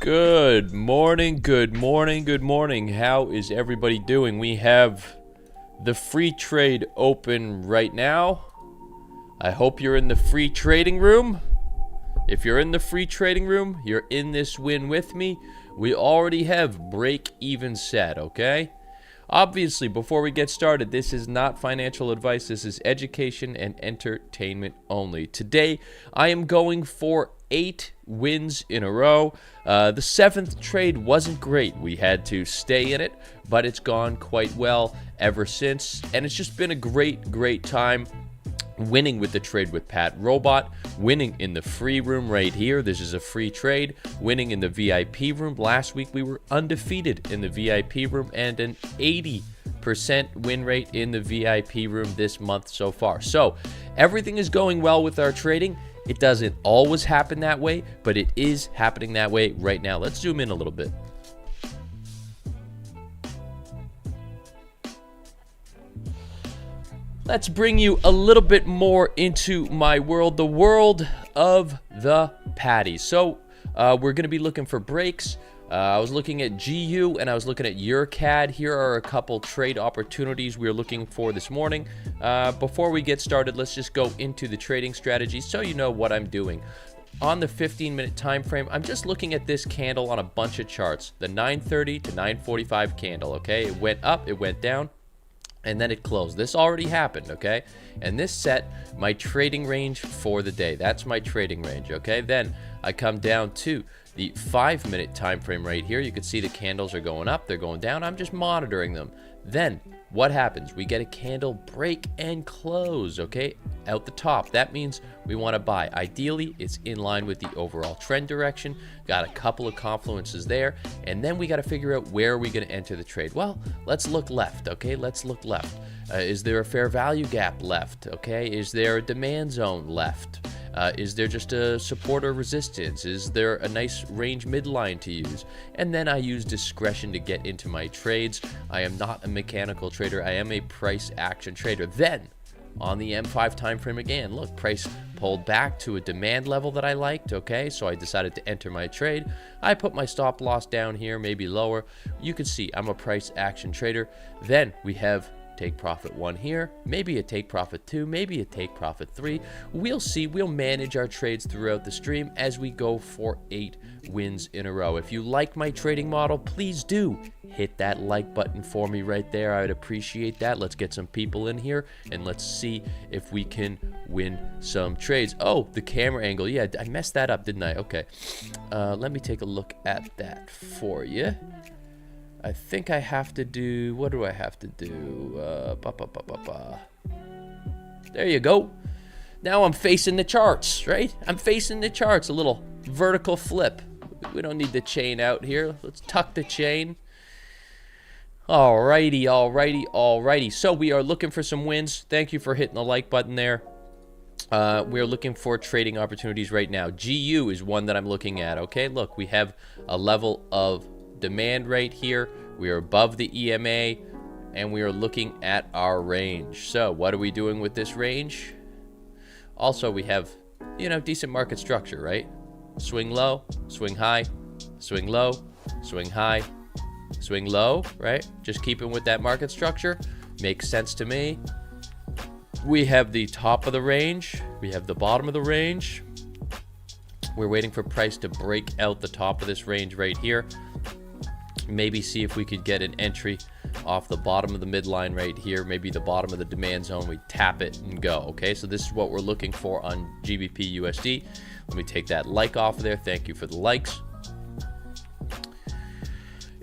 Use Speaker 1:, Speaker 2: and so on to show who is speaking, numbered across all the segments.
Speaker 1: Good morning, good morning, good morning. How is everybody doing? We have the free trade open right now. I hope you're in the free trading room. If you're in the free trading room, you're in this win with me. We already have break even set, okay? Obviously, before we get started, this is not financial advice. This is education and entertainment only. Today, I am going for 8 wins in a row. The 7th trade wasn't great. We had to stay in it, but it's gone quite well ever since. And it's just been a great time winning with the trade with Pat Robot, winning in the free room right here. This is a free trade. Winning in the VIP room. Last week we were undefeated in the VIP room and an 80% win rate in the VIP room this month so far. So everything is going well with our trading. It doesn't always happen that way, but it is happening that way right now. Let's zoom in a little bit. Let's bring you a little bit more into my world, the world of the patties. So we're going to be looking for breaks. I was looking at GU and I was looking at EURCAD. Here are a couple trade opportunities we're looking for this morning. Before we get started, let's just go into the trading strategy so you know what I'm doing. On the 15-minute time frame, I'm just looking at this candle on a bunch of charts. The 9:30 to 9:45 candle, okay? It went up, it went down, and then it closed. This already happened, okay? And this set my trading range for the day. That's my trading range, okay? Then I come down to the 5-minute time frame right here. You can see the candles are going up, they're going down. I'm just monitoring them. Then what happens? We get a candle break and close, okay? Out the top. That means we want to buy. Ideally, it's in line with the overall trend direction. Got a couple of confluences there. And then we got to figure out where are we going to enter the trade. Well, let's look left, okay? Let's look left. Is there a fair value gap left, okay? Is there a demand zone left? Is there just a support or resistance? Is there a nice range midline to use? And then I use discretion to get into my trades. I am not a mechanical trader. I am a price action trader. Then on the M5 time frame again, look, price pulled back to a demand level that I liked, okay? So I decided to enter my trade. I put my stop loss down here, maybe lower. You can see I'm a price action trader. Then we have take profit 1 here, maybe a take profit 2, maybe a take profit 3. We'll see. We'll manage our trades throughout the stream as we go for 8 wins in a row. If you like my trading model, please do hit that like button for me right there. I would appreciate that. Let's get some people in here and let's see if we can win some trades. Oh, the camera angle. Yeah, I messed that up, didn't I? Okay. Let me take a look at that for you. I think I have to do, what do I have to do? There you go. Now I'm facing the charts, right? I'm facing the charts, a little vertical flip. We don't need the chain out here. Let's tuck the chain. Alrighty. So we are looking for some wins. Thank you for hitting the like button there. We're looking for trading opportunities right now. GU is one that I'm looking at, okay? Look, we have a level of demand right here. We are above the EMA and we are looking at our range. So what are we doing with this range? Also, we have, decent market structure, right? Swing low, swing high, swing low, swing high, swing low, right? Just keeping with that market structure. Makes sense to me. We have the top of the range. We have the bottom of the range. We're waiting for price to break out the top of this range right here. Maybe see if we could get an entry off the bottom of the midline right here, maybe the bottom of the demand zone. We tap it and go. Okay, so this is what we're looking for on GBP USD. Let me take that like off of there. Thank you for the likes.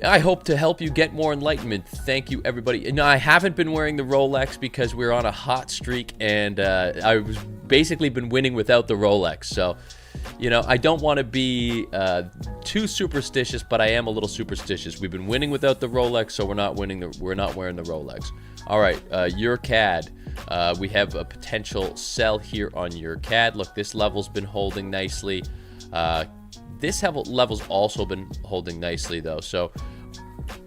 Speaker 1: I hope to help you get more enlightenment. Thank you, everybody. Now, I haven't been wearing the Rolex because we're on a hot streak, and I was basically been winning without the Rolex. So, I don't want to be too superstitious, but I am a little superstitious. We've been winning without the Rolex, so we're not wearing the Rolex. All right, EURCAD. We have a potential sell here on EURCAD. Look, this level's been holding nicely. This level's also been holding nicely, though. So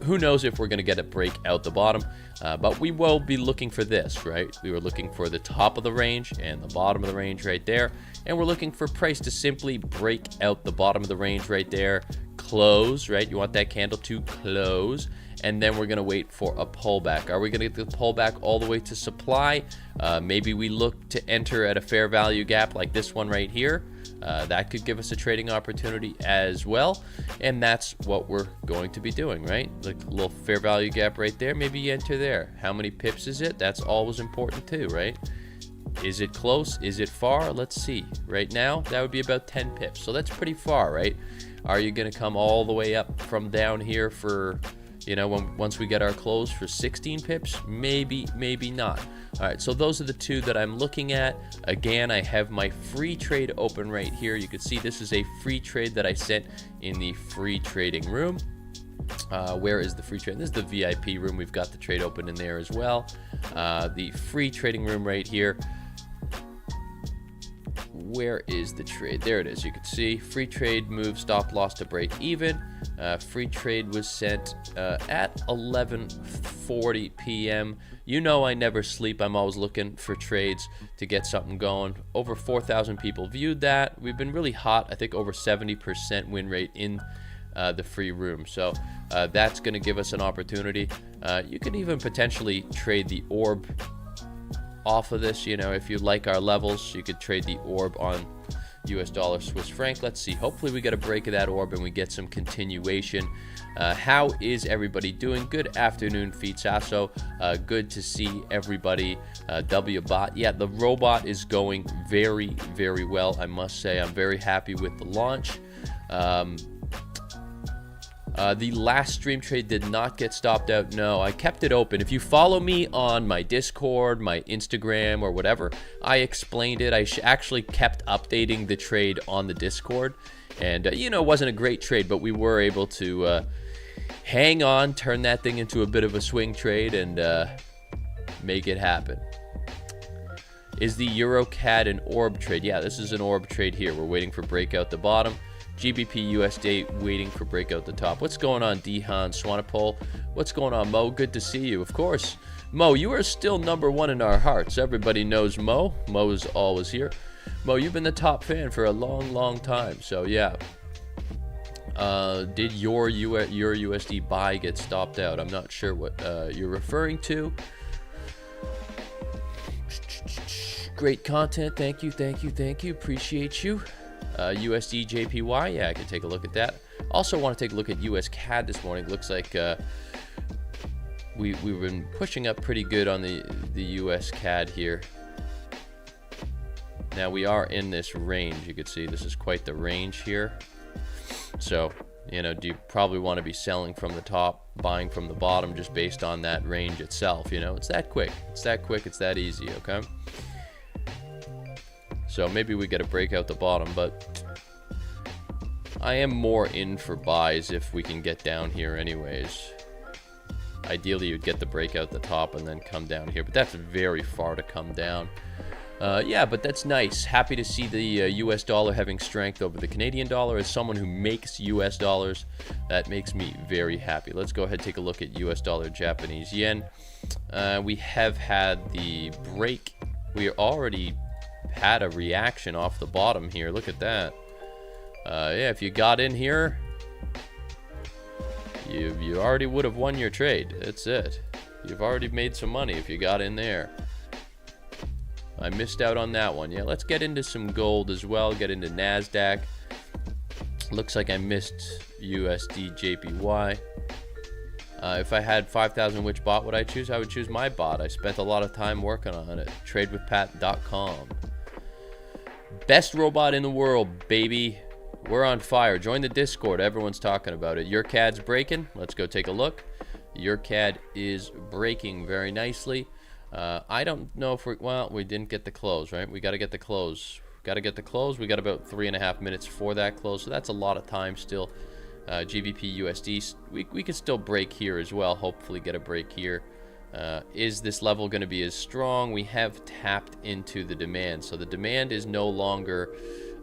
Speaker 1: who knows if we're going to get a break out the bottom, but we will be looking for this, right? We were looking for the top of the range and the bottom of the range right there, and we're looking for price to simply break out the bottom of the range right there, close, right? You want that candle to close, and then we're going to wait for a pullback. Are we going to get the pullback all the way to supply? Maybe we look to enter at a fair value gap like this one right here. That could give us a trading opportunity as well, and that's what we're going to be doing, right? Like a little fair value gap right there. Maybe you enter there. How many pips is it? That's always important too, right? Is it close? Is it far? Let's see. Right now, that would be about 10 pips. So that's pretty far, right? Are you going to come all the way up from down here for, you know, once we get our close for 16 pips? Maybe, maybe not. All right, so those are the two that I'm looking at. Again, I have my free trade open right here. You can see this is a free trade that I sent in the free trading room. Where is the free trade? This is the VIP room. We've got the trade open in there as well. The free trading room right here. Where is the trade? There it is. You can see free trade move, stop loss to break even. Free trade was sent at 11:40 p.m. You know I never sleep. I'm always looking for trades to get something going. Over 4,000 people viewed that. We've been really hot. I think over 70% win rate in the free room. So that's going to give us an opportunity. You could even potentially trade the orb off of this. You know, if you like our levels, you could trade the orb on US dollar Swiss franc. Let's see, hopefully we get a break of that orb and we get some continuation. How is everybody doing? Good afternoon, Fitsasso. Good to see everybody. WBot, yeah, the robot is going very, very well, I must say. I'm very happy with the launch. The last stream trade did not get stopped out. No, I kept it open. If you follow me on my Discord, my Instagram, or whatever, I explained it. I actually kept updating the trade on the Discord. And, you know, it wasn't a great trade, but we were able to hang on, turn that thing into a bit of a swing trade, and make it happen. Is the EuroCAD an orb trade? Yeah, this is an orb trade here. We're waiting for breakout the bottom. GBP USD waiting for breakout the top. What's going on, Dehan Swanepoel? What's going on, Mo? Good to see you. Of course, Mo, you are still #1 in our hearts. Everybody knows Mo. Mo is always here. Mo, you've been the top fan for a long, long time. So yeah. Did your USD buy get stopped out? I'm not sure what you're referring to. Great content. Thank you, thank you, thank you. Appreciate you. USD JPY, yeah, I can take a look at that. Also want to take a look at US CAD this morning. Looks like we've been pushing up pretty good on the US CAD here. Now we are in this range. You can see this is quite the range here. So, you know, do you probably want to be selling from the top, buying from the bottom, just based on that range itself? You know, it's that quick. It's that quick. It's that easy. Okay. So maybe we get a break out the bottom, but I am more in for buys if we can get down here anyways. Ideally, you'd get the break out the top and then come down here, but that's very far to come down. Yeah, but that's nice. Happy to see the US dollar having strength over the Canadian dollar. As someone who makes US dollars, that makes me very happy. Let's go ahead and take a look at US dollar Japanese yen. We have had the break. We already had a reaction off the bottom here. Look at that. Yeah, if you got in here, you already would have won your trade. That's it. You've already made some money if you got in there. I missed out on that one. Yeah, let's get into some gold as well. Get into Nasdaq. Looks like I missed USD JPY. If I had 5,000, which bot would I choose? I would choose my bot. I spent a lot of time working on it. Tradewithpat.com. Best robot in the world, baby. We're on fire. Join the Discord. Everyone's talking about it. Your CAD's breaking. Let's go take a look. Your CAD is breaking very nicely. I don't know if we didn't get the close, right? We got to get the close. Got to get the close. We got about 3.5 minutes for that close, so that's a lot of time still. GBP USD, we could still break here as well. Hopefully get a break here. Is this level going to be as strong? We have tapped into the demand, so the demand is no longer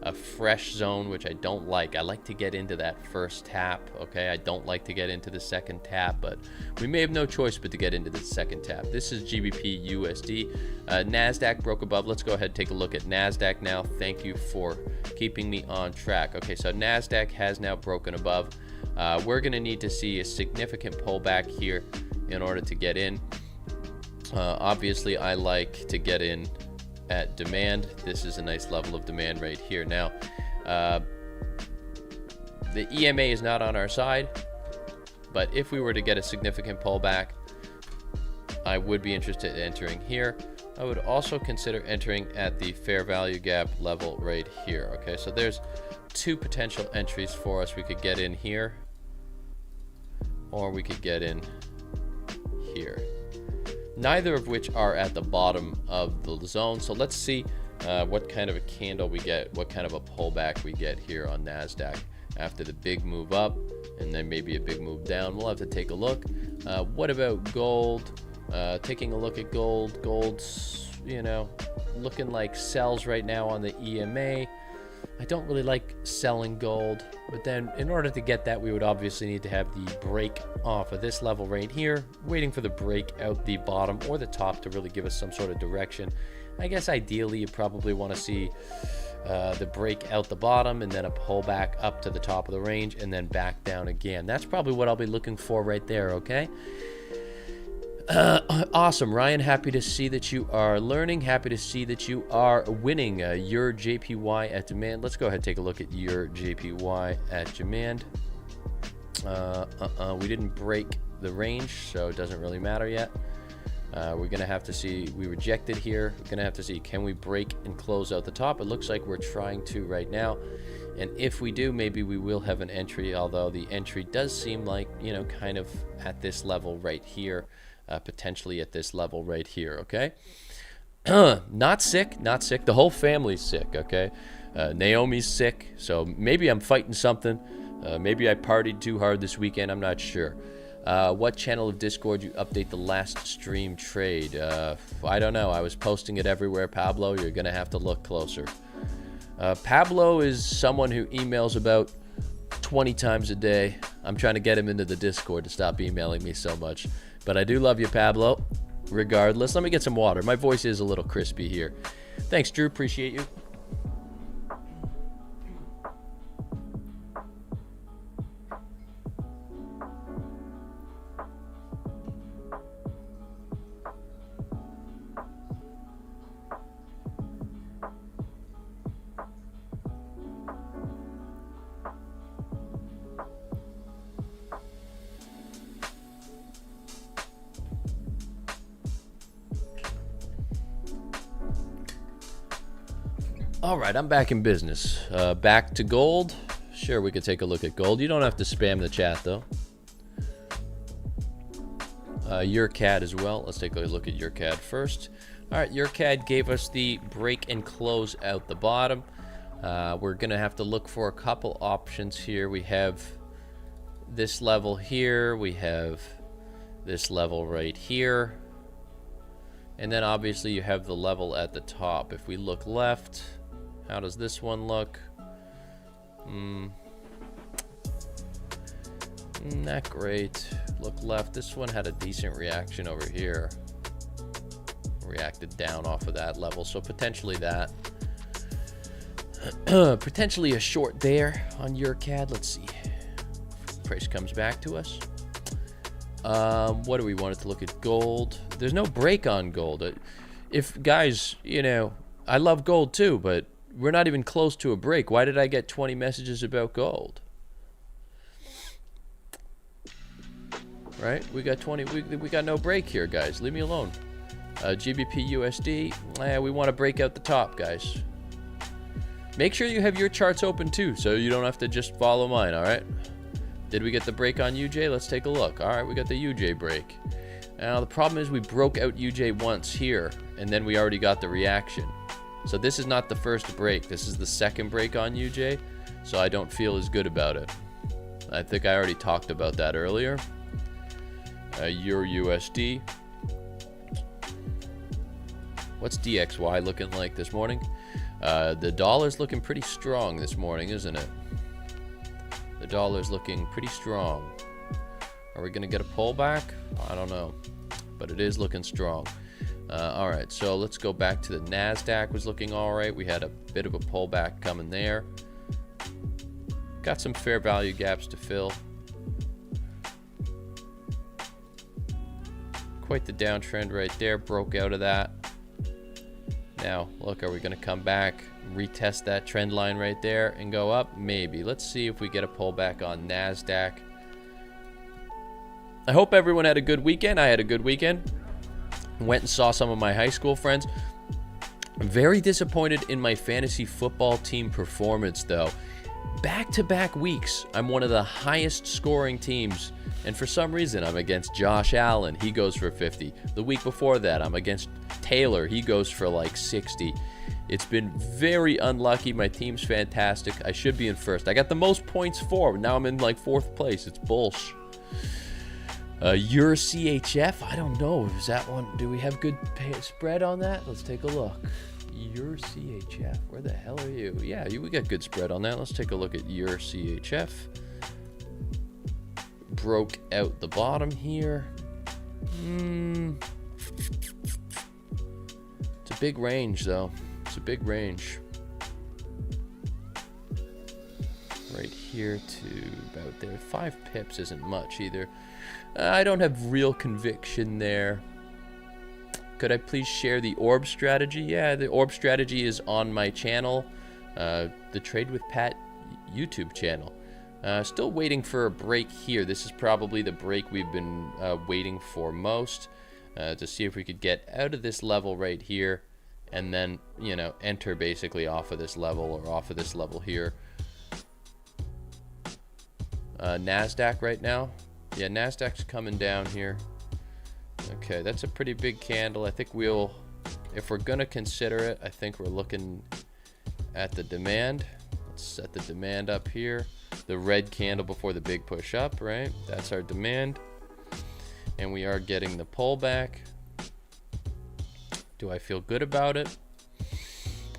Speaker 1: a fresh zone, which I don't like. I like to get into that first tap. Okay, I don't like to get into the second tap, but we may have no choice but to get into the second tap. This is GBP USD. Nasdaq broke above. Let's go ahead and take a look at Nasdaq now. Thank you for keeping me on track. Okay, so Nasdaq has now broken above. we're going to need to see a significant pullback here in order to get in. Obviously, I like to get in at demand. This is a nice level of demand right here. Now, the EMA is not on our side, but if we were to get a significant pullback, I would be interested in entering here. I would also consider entering at the fair value gap level right here. Okay, so there's two potential entries for us. We could get in here, or we could get in here. Neither of which are at the bottom of the zone. So let's see what kind of a candle we get, what kind of a pullback we get here on Nasdaq after the big move up, and then maybe a big move down. We'll have to take a look. What about gold? Taking a look at gold. Gold's, you know, looking like sells right now on the EMA. I don't really like selling gold, but then in order to get that, we would obviously need to have the break off of this level right here, waiting for the break out the bottom or the top to really give us some sort of direction. I guess ideally you probably want to see the break out the bottom and then a pullback up to the top of the range and then back down again. That's probably what I'll be looking for right there, okay? Awesome, Ryan. Happy to see that you are learning. Happy to see that you are winning your JPY at demand. Let's go ahead and take a look at your JPY at demand. We didn't break the range, so it doesn't really matter yet. We're going to have to see. We rejected here. We're going to have to see, can we break and close out the top? It looks like we're trying to right now. And if we do, maybe we will have an entry, although the entry does seem like, you know, kind of at this level right here. Potentially at this level right here, okay? Not sick, not sick. The whole family's sick, okay? Naomi's sick, so maybe I'm fighting something. Maybe I partied too hard this weekend. I'm not sure. What channel of Discord you update the last stream trade? I don't know. I was posting it everywhere, Pablo. You're going to have to look closer. Pablo is someone who emails about 20 times a day. I'm trying to get him into the Discord to stop emailing me so much. But I do love you, Pablo. Regardless, let me get some water. My voice is a little crispy here. Thanks, Drew. Appreciate you. All right, I'm back in business. Back to gold. Sure, we could take a look at gold. You don't have to spam the chat, though. Your CAD as well. Let's take a look at your CAD first. All right, your CAD gave us the break and close out the bottom. We're going to have to look for a couple options here. We have this level here. We have this level right here. And then obviously you have the level at the top. If we look left, how does this one look? Not great. Look left. This one had a decent reaction over here. Reacted down off of that level. So potentially that. Potentially a short there on your CAD. Let's see. Price comes back to us. What do we want it to look at? Gold. There's no break on gold. If guys, you know, I love gold too, but we're not even close to a break. Why did I get 20 messages about gold? Right? We got 20. We got no break here, guys. Leave me alone. GBP USD. We want to break out the top, guys. Make sure you have your charts open too, so you don't have to just follow mine. All right. Did we get the break on UJ? Let's take a look. All right, we got the UJ break. Now, the problem is we broke out UJ once here, and then we already got the reaction. So this is not the first break. This is the second break on UJ, so I don't feel as good about it. I think I already talked about that earlier. Euro USD. What's DXY looking like this morning? The dollar's looking pretty strong this morning, isn't it? The dollar's looking pretty strong. Are we going to get a pullback? I don't know, but it is looking strong. All right, so let's go back to the Nasdaq. Was looking all right. We had a bit of a pullback coming there. Got some fair value gaps to fill. quite the downtrend right there. Broke out of that. Now, look, are we going to come back, retest that trend line right there, and go up? Maybe. Let's see if we get a pullback on Nasdaq. I hope everyone had a good weekend. I had a good weekend. Went and saw some of my high school friends. I'm very disappointed in my fantasy football team performance, though. Back-to-back weeks, I'm one of the highest scoring teams, and for some reason, I'm against Josh Allen. He goes for 50. The week before that, I'm against Taylor. He goes for like 60. It's been very unlucky. My team's fantastic. I should be in first. I got the most points for. Now I'm in like 4th place. It's bullshit. Your CHF? I don't know. Is that one? Do we have good spread on that? Let's take a look. Your CHF. Where the hell are you? Yeah, we got good spread on that. Let's take a look at your CHF. Broke out the bottom here. It's a big range, though. It's a big range. Right here to about there. 5 pips isn't much either. I don't have real conviction there. Could I please share the orb strategy? Yeah, the orb strategy is on my channel, the Trade with Pat YouTube channel. Still waiting for a break here. This is probably the break we've been waiting for most, to see if we could get out of this level right here and then, you know, enter basically off of this level or off of this level here. Nasdaq right now. Yeah, Nasdaq's coming down here. Okay, that's a pretty big candle. I think we'll, if we're gonna consider it, I think we're looking at the demand. Let's set the demand up here. The red candle before the big push up, right? That's our demand. And we are getting the pullback. Do I feel good about it?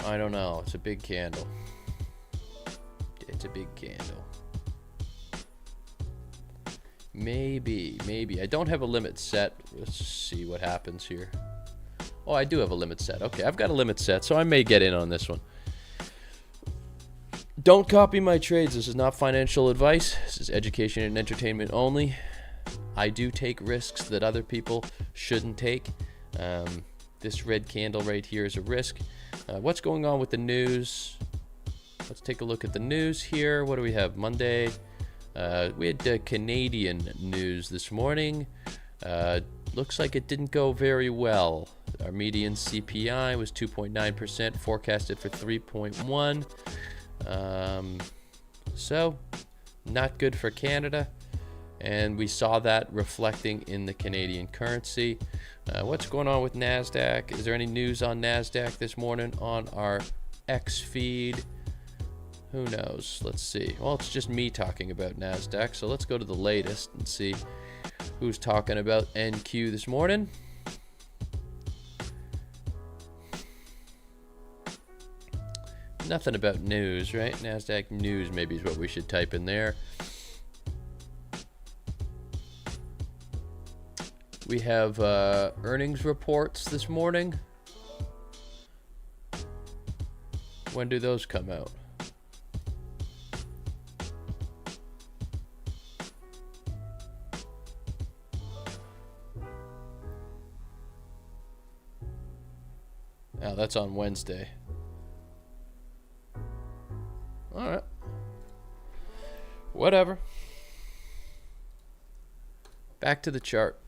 Speaker 1: I don't know. It's a big candle. It's a big candle. Maybe. I don't have a limit set. Let's just see what happens here. Oh, I do have a limit set. Okay, I've got a limit set, so I may get in on this one. Don't copy my trades. This is not financial advice. This is education and entertainment only. I do take risks that other people shouldn't take. This red candle right here is a risk. What's going on with the news? Let's take a look at the news here. What do we have? Monday. We had Canadian news this morning. Looks like it didn't go very well. Our median CPI was 2.9%, forecasted for 3.1. So, not good for Canada. And we saw that reflecting in the Canadian currency. What's going on with Nasdaq? Is there any news on Nasdaq this morning on our X feed? Who knows? Let's see. Well, it's just me talking about Nasdaq, so let's go to the latest and see who's talking about NQ this morning. Nothing about news, right? Nasdaq news maybe is what we should type in there. We have earnings reports this morning. When do those come out? Oh, that's on Wednesday. Alright. Whatever. Back to the chart.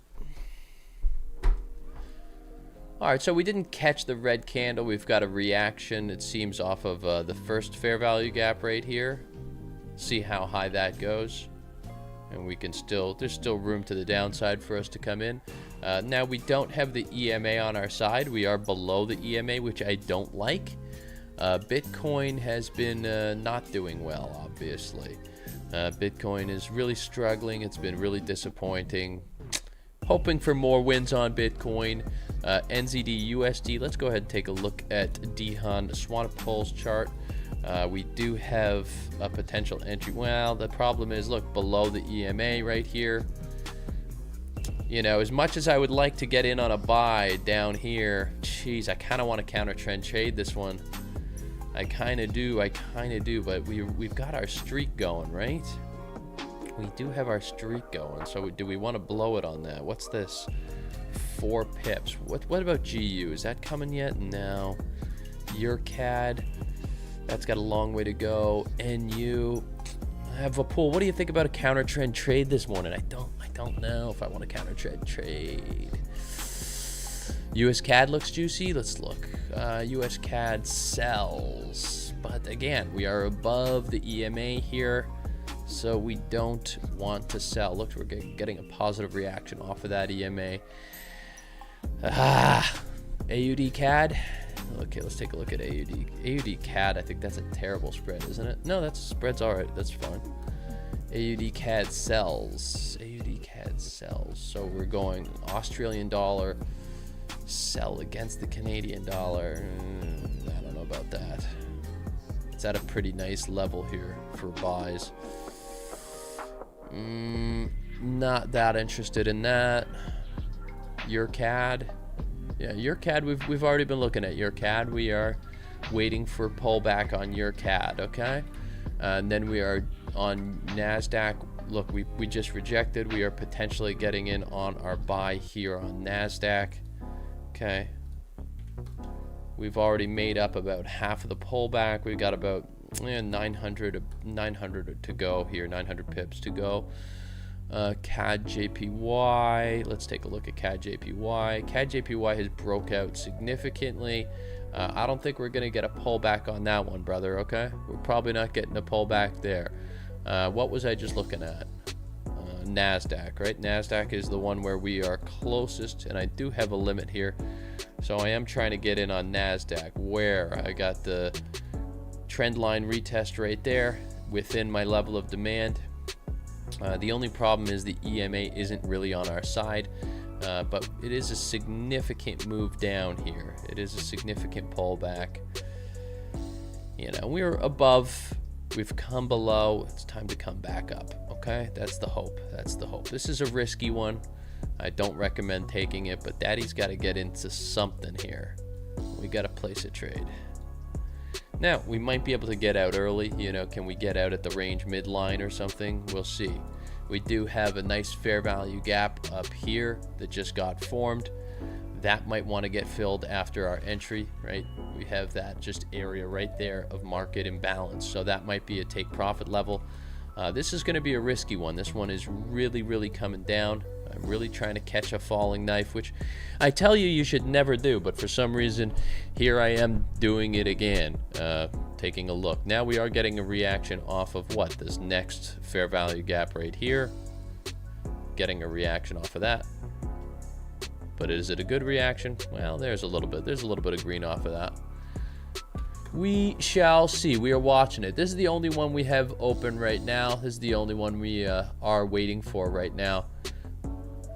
Speaker 1: Alright, so we didn't catch the red candle. We've got a reaction, it seems, off of the first fair value gap right here. See how high that goes. And we can still, there's still room to the downside for us to come in. Now, we don't have the EMA on our side. We are below the EMA, which I don't like. Bitcoin has been not doing well, obviously. Bitcoin is really struggling. It's been really disappointing. Hoping for more wins on Bitcoin. NZD USD. Let's go ahead and take a look at Dihan Swanepoel's chart. We do have a potential entry. Well, the problem is, look, below the EMA right here. You know, as much as I would like to get in on a buy down here, geez, I kind of want to counter trend trade this one. I kind of do, but we've got our streak going, right? We do have our streak going, so do we want to blow it on that? What's this? 4 pips. What about GU? Is that coming yet? No. Your CAD, that's got a long way to go. NU, I have a pool. What do you think about a counter trend trade this morning? I don't know if I want a counter trend trade. US CAD looks juicy. Let's look. US CAD sells, but again, we are above the EMA here, so we don't want to sell. Look, we're getting a positive reaction off of that EMA. AUD CAD. Okay, let's take a look at AUD. AUD CAD, I think that's a terrible spread, isn't it? No, that spread's all right. That's fine. AUD CAD sells. AUD CAD sells. So we're going Australian dollar sell against the Canadian dollar. I don't know about that. It's at a pretty nice level here for buys. Not that interested in that. Your CAD. Yeah, your CAD, we've already been looking at your CAD. We are waiting for pullback on your CAD, okay? And then we are on Nasdaq. Look, we just rejected. We are potentially getting in on our buy here on Nasdaq. Okay. We've already made up about half of the pullback. We've got about 900 to go here, 900 pips to go. CAD JPY, let's take a look at CAD JPY. CAD JPY has broke out significantly. I don't think we're going to get a pullback on that one, brother, okay? We're probably not getting a pullback there. What was I just looking at? Nasdaq, right? Nasdaq is the one where we are closest, and I do have a limit here. So I am trying to get in on Nasdaq, where I got the trend line retest right there within my level of demand. The only problem is the EMA isn't really on our side, but it is a significant move down here. It is a significant pullback. You know, we're above, we've come below. It's time to come back up. Okay, that's the hope. That's the hope. This is a risky one. I don't recommend taking it, but Daddy's got to get into something here. We got to place a trade. Now, we might be able to get out early. You know, can we get out at the range midline or something? We'll see. We do have a nice fair value gap up here that just got formed. That might want to get filled after our entry, right? We have that just area right there of market imbalance. So that might be a take profit level. This is going to be a risky one. This one is really coming down. I'm really trying to catch a falling knife, which I tell you you should never do, but for some reason here I am doing it again. Taking a look. Now we are getting a reaction off of what? This next fair value gap right here. Getting a reaction off of that. But is it a good reaction? Well, there's a little bit of green off of that. We shall see. We are watching it. This is the only one we have open right now. This is the only one we are waiting for right now.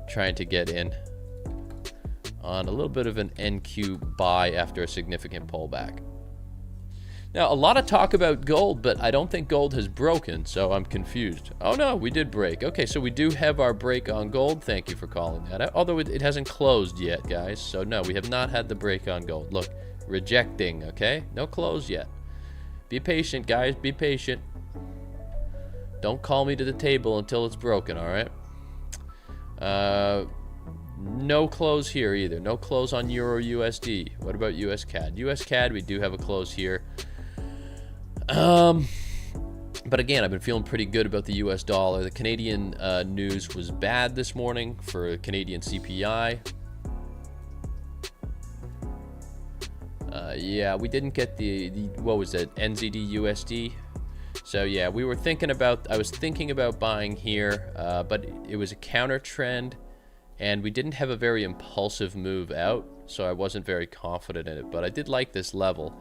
Speaker 1: Trying to get in on a little bit of an NQ buy after a significant pullback. Now, a lot of talk about gold, but I don't think gold has broken, so I'm confused. Oh no, we did break. Okay, so we do have our break on gold. Thank you for calling that out. Although it hasn't closed yet, guys. So no, we have not had the break on gold. Look. Rejecting, okay? No close yet. Be patient, guys. Be patient. Don't call me to the table until it's broken, all right? No close here either. No close on Euro USD. What about US CAD? US CAD, we do have a close here. But again, I've been feeling pretty good about the US dollar. The Canadian news was bad this morning for Canadian CPI. Yeah, we didn't get the what was it, NZD USD. So yeah, I was thinking about buying here, but it was a counter trend, and we didn't have a very impulsive move out, so I wasn't very confident in it. But I did like this level.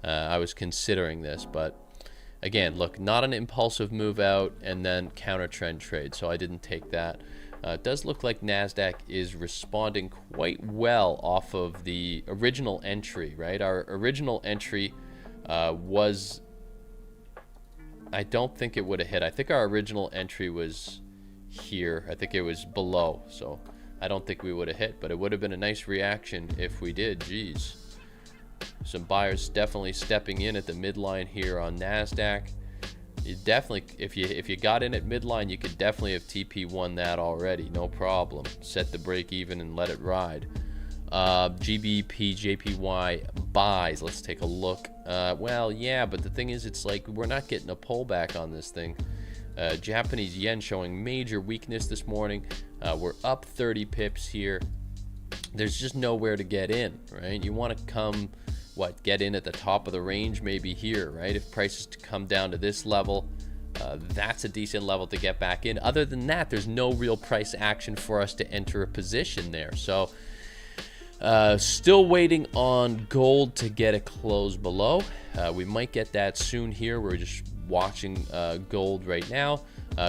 Speaker 1: I was considering this, but again, look, not an impulsive move out and then counter trend trade, so I didn't take that. It does look like Nasdaq is responding quite well off of the original entry, right? Our original entry was, I don't think it would have hit. I think our original entry was here. I think it was below, so I don't think we would have hit, but it would have been a nice reaction if we did. Jeez. Some buyers definitely stepping in at the midline here on Nasdaq. You definitely, if you got in at midline, you could definitely have TP1 that already, no problem. Set the break even and let it ride. GBP, JPY buys. Let's take a look. Well, yeah, but the thing is, it's like we're not getting a pullback on this thing. Japanese yen showing major weakness this morning. We're up 30 pips here. There's just nowhere to get in, right? You want to come, get in at the top of the range, maybe here, right? If prices to come down to this level, that's a decent level to get back in. Other than that, there's no real price action for us to enter a position there. So still waiting on gold to get a close below. We might get that soon here. We're just watching gold right now.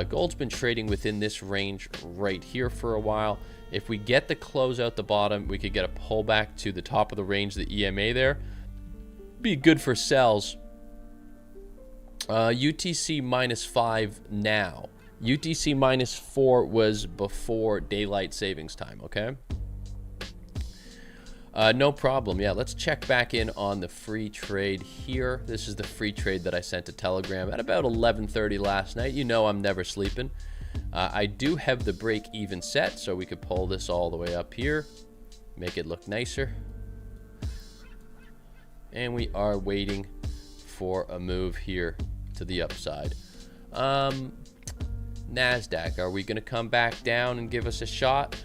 Speaker 1: Gold's been trading within this range right here for a while. If we get the close out the bottom, we could get a pullback to the top of the range, the EMA there. Be good for sells. UTC -5 now. UTC -4 was before daylight savings time, okay? No problem. Yeah, let's check back in on the free trade here. This is the free trade that I sent to Telegram at about 11:30 last night. You know I'm never sleeping. I do have the break even set, so we could pull this all the way up here, make it look nicer. And we are waiting for a move here to the upside. Nasdaq, are we going to come back down and give us a shot?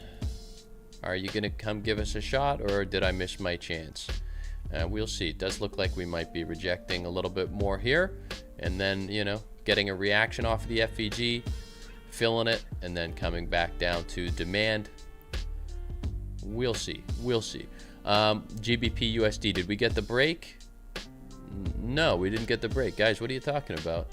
Speaker 1: Are you going to come give us a shot, or did I miss my chance? We'll see. It does look like we might be rejecting a little bit more here, and then, you know, getting a reaction off of the FVG, filling it, and then coming back down to demand. We'll see. We'll see. GBP USD, did we get the break? No, we didn't get the break. Guys, what are you talking about?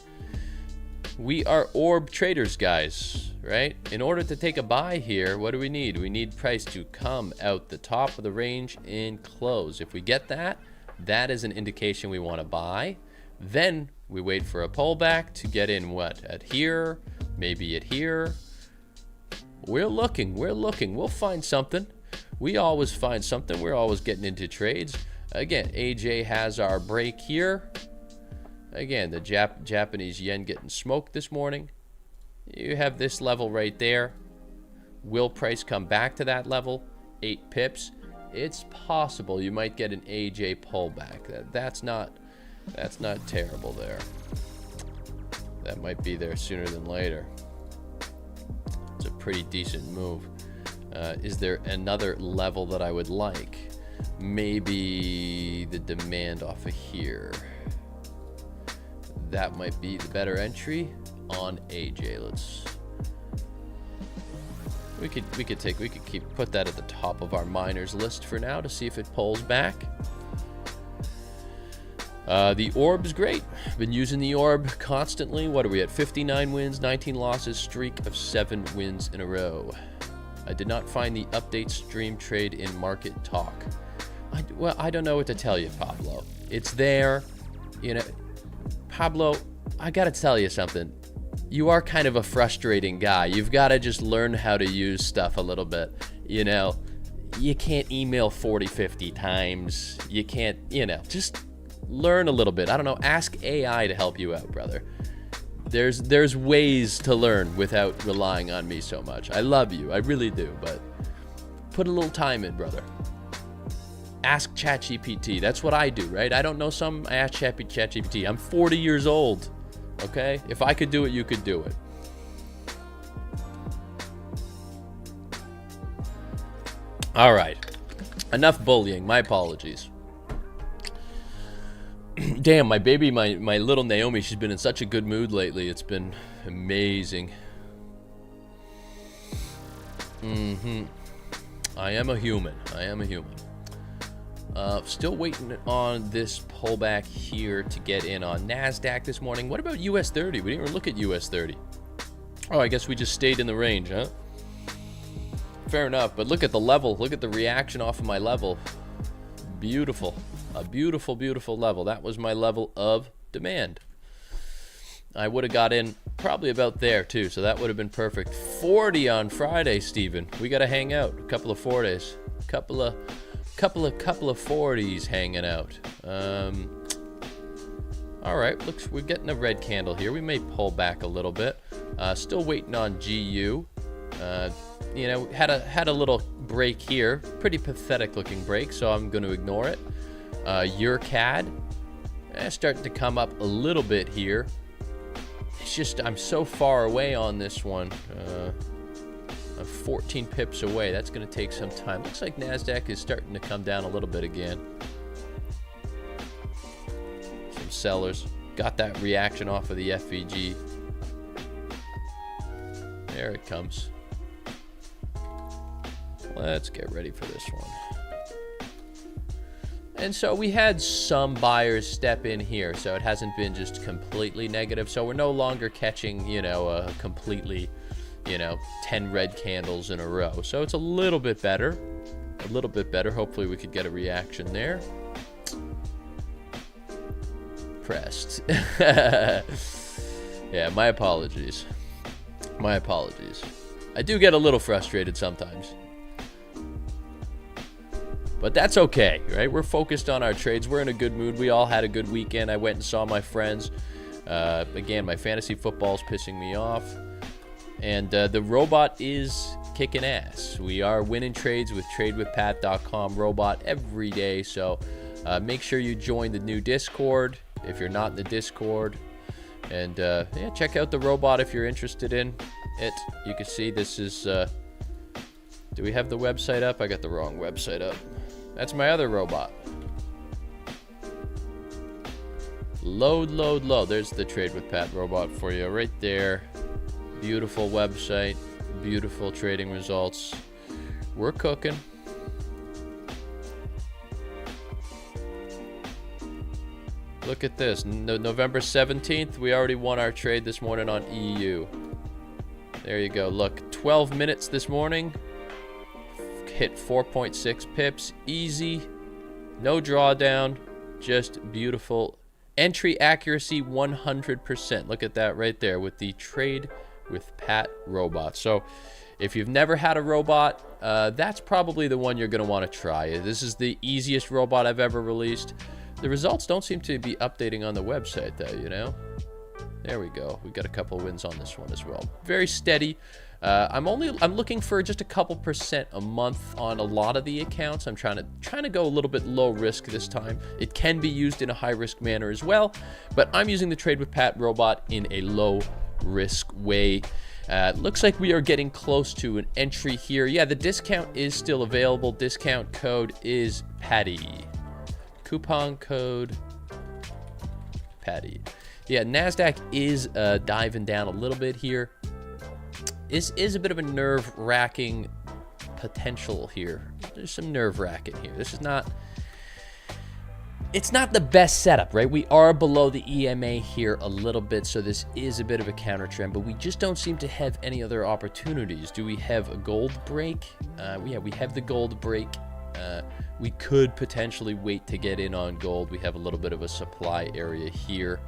Speaker 1: We are orb traders, guys, right? In order to take a buy here, what do we need? We need price to come out the top of the range and close. If we get that, that is an indication we want to buy. Then we wait for a pullback to get in what? At here, maybe at here. We're looking. We'll find something. We always find something. We're always getting into trades. Again, AJ has our break here. Again, the Japanese yen getting smoked this morning. You have this level right there. Will price come back to that level? 8 pips. It's possible you might get an AJ pullback. That's not terrible there. That might be there sooner than later. It's a pretty decent move. Is there another level that I would like? Maybe the demand off of here. That might be the better entry on AJ. We could put that at the top of our miners list for now to see if it pulls back. The orb's great. Been using the orb constantly. What are we at? 59 wins, 19 losses, streak of 7 wins in a row. I did not find the update stream trade in market talk. Well, I don't know what to tell you, Pablo. It's there, you know. Pablo, I gotta tell you something. You are kind of a frustrating guy. You've got to just learn how to use stuff a little bit. You know, you can't email 40, 50 times. You can't, you know, just learn a little bit. I don't know. Ask AI to help you out, brother. There's ways to learn without relying on me so much. I love you. I really do. But put a little time in, brother. Ask ChatGPT. That's what I do, right? I don't know some. I ask ChatGPT. I'm 40 years old. Okay? If I could do it, you could do it. All right. Enough bullying. My apologies. Damn, my baby, my little Naomi, she's been in such a good mood lately. It's been amazing. I am a human. Still waiting on this pullback here to get in on Nasdaq this morning. What about US 30? We didn't even look at US 30. Oh, I guess we just stayed in the range, huh? Fair enough, but look at the level. Look at the reaction off of my level. Beautiful. A beautiful, beautiful level. That was my level of demand. I would have got in probably about there too, so that would have been perfect. 40 on Friday, Steven. We got to hang out. A couple of 4 days. Couple of 40s hanging out. All All right, looks we're getting a red candle here. We may pull back a little bit. Still waiting on GU. You know, had a little break here. Pretty pathetic looking break, so I'm going to ignore it. Your CAD starting to come up a little bit here. It's just I'm so far away on this one. I'm 14 pips away. That's going to take some time. Looks like Nasdaq is starting to come down a little bit again. Some sellers got that reaction off of the FVG. There it comes. Let's get ready for this one. And so we had some buyers step in here, so it hasn't been just completely negative. So we're no longer catching, you know, a completely, you know, 10 red candles in a row. So it's a little bit better. A little bit better. Hopefully we could get a reaction there. Pressed. Yeah, my apologies. My apologies. I do get a little frustrated sometimes. But that's okay, right? We're focused on our trades. We're in a good mood. We all had a good weekend. I went and saw my friends. Again, my fantasy football's pissing me off. And the robot is kicking ass. We are winning trades with tradewithpat.com robot every day. So make sure you join the new Discord if you're not in the Discord. And yeah, check out the robot if you're interested in it. You can see this is... do we have the website up? I got the wrong website up. That's my other robot. Load, load, load. There's the Trade with Pat robot for you right there. Beautiful website. Beautiful trading results. We're cooking. Look at this. November 17th, we already won our trade this morning on EU. There you go. Look, 12 minutes this morning. Hit 4.6 pips. Easy. No drawdown. Just beautiful. Entry accuracy 100%. Look at that right there with the Trade with Pat robot. So if you've never had a robot, that's probably the one you're going to want to try. This is the easiest robot I've ever released. The results don't seem to be updating on the website though, you know. There we go. We got a couple wins on this one as well. Very steady. I'm looking for just a couple % a month on a lot of the accounts. I'm trying to go a little bit low risk this time. It can be used in a high risk manner as well, but I'm using the Trade with Pat robot in a low risk way. Looks like we are getting close to an entry here. Yeah, the discount is still available. Discount code is Patty. Coupon code Patty. Yeah, Nasdaq is diving down a little bit here. This is a bit of a nerve-wracking potential here. There's some nerve-wracking here. This is not... It's not the best setup, right? We are below the EMA here a little bit, so this is a bit of a counter trend, but we just don't seem to have any other opportunities. Do we have a gold break? Yeah, we have the gold break. We could potentially wait to get in on gold. We have a little bit of a supply area here.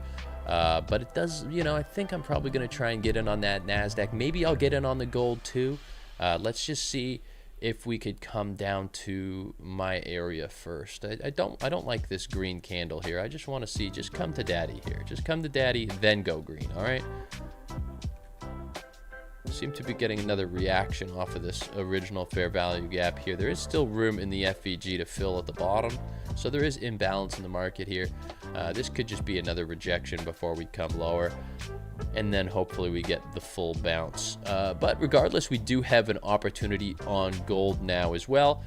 Speaker 1: But it does, you know, I think I'm probably going to try and get in on that Nasdaq. Maybe I'll get in on the gold too. Let's just see if we could come down to my area first. I don't like this green candle here. I just want to see, just come to daddy here. Just come to daddy, then go green, all right? Seem to be getting another reaction off of this original fair value gap here. There is still room in the FVG to fill at the bottom, so there is imbalance in the market here. This could just be another rejection before we come lower, and then hopefully we get the full bounce. But regardless, we do have an opportunity on gold now as well.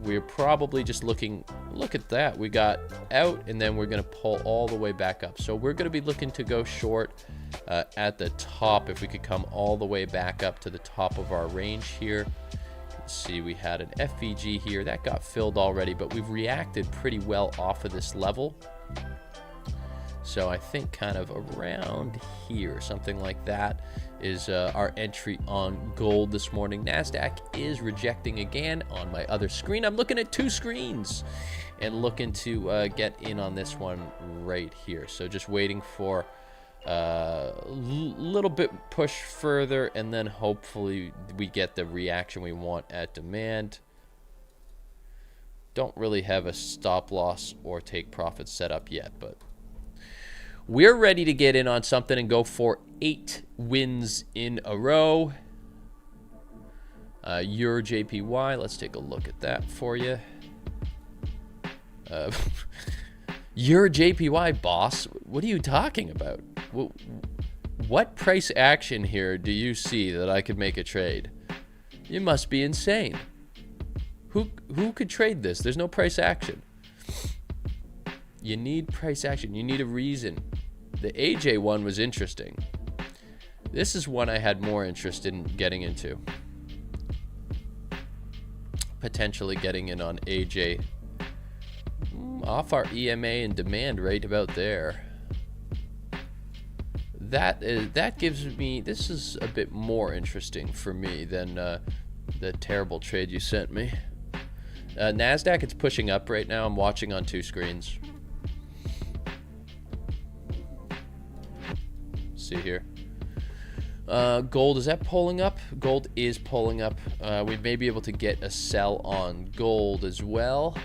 Speaker 1: We're probably just looking, look at that, we got out and then we're going to pull all the way back up. So we're going to be looking to go short at the top. If we could come all the way back up to the top of our range here. Let's see, we had an FVG here that got filled already, but we've reacted pretty well off of this level. So I think kind of around here, something like that, is our entry on gold this morning. Nasdaq is rejecting again on my other screen. I'm looking at two screens and looking to get in on this one right here. So just waiting for a little bit push further, and then hopefully we get the reaction we want at demand. Don't really have a stop loss or take profit set up yet, but we're ready to get in on something and go for 8 wins in a row. Your JPY, let's take a look at that for you. Your JPY, boss, what are you talking about? What price action here do you see that I could make a trade? You must be insane. Who could trade this? There's no price action. You need price action. You need a reason. The AJ one was interesting. This is one I had more interest in getting into. Potentially getting in on AJ. Off our EMA and demand right about there. That gives me, this is a bit more interesting for me than the terrible trade you sent me. Nasdaq, it's pushing up right now. I'm watching on 2 screens. See here. Gold, is that pulling up? Gold is pulling up. We may be able to get a sell on gold as well.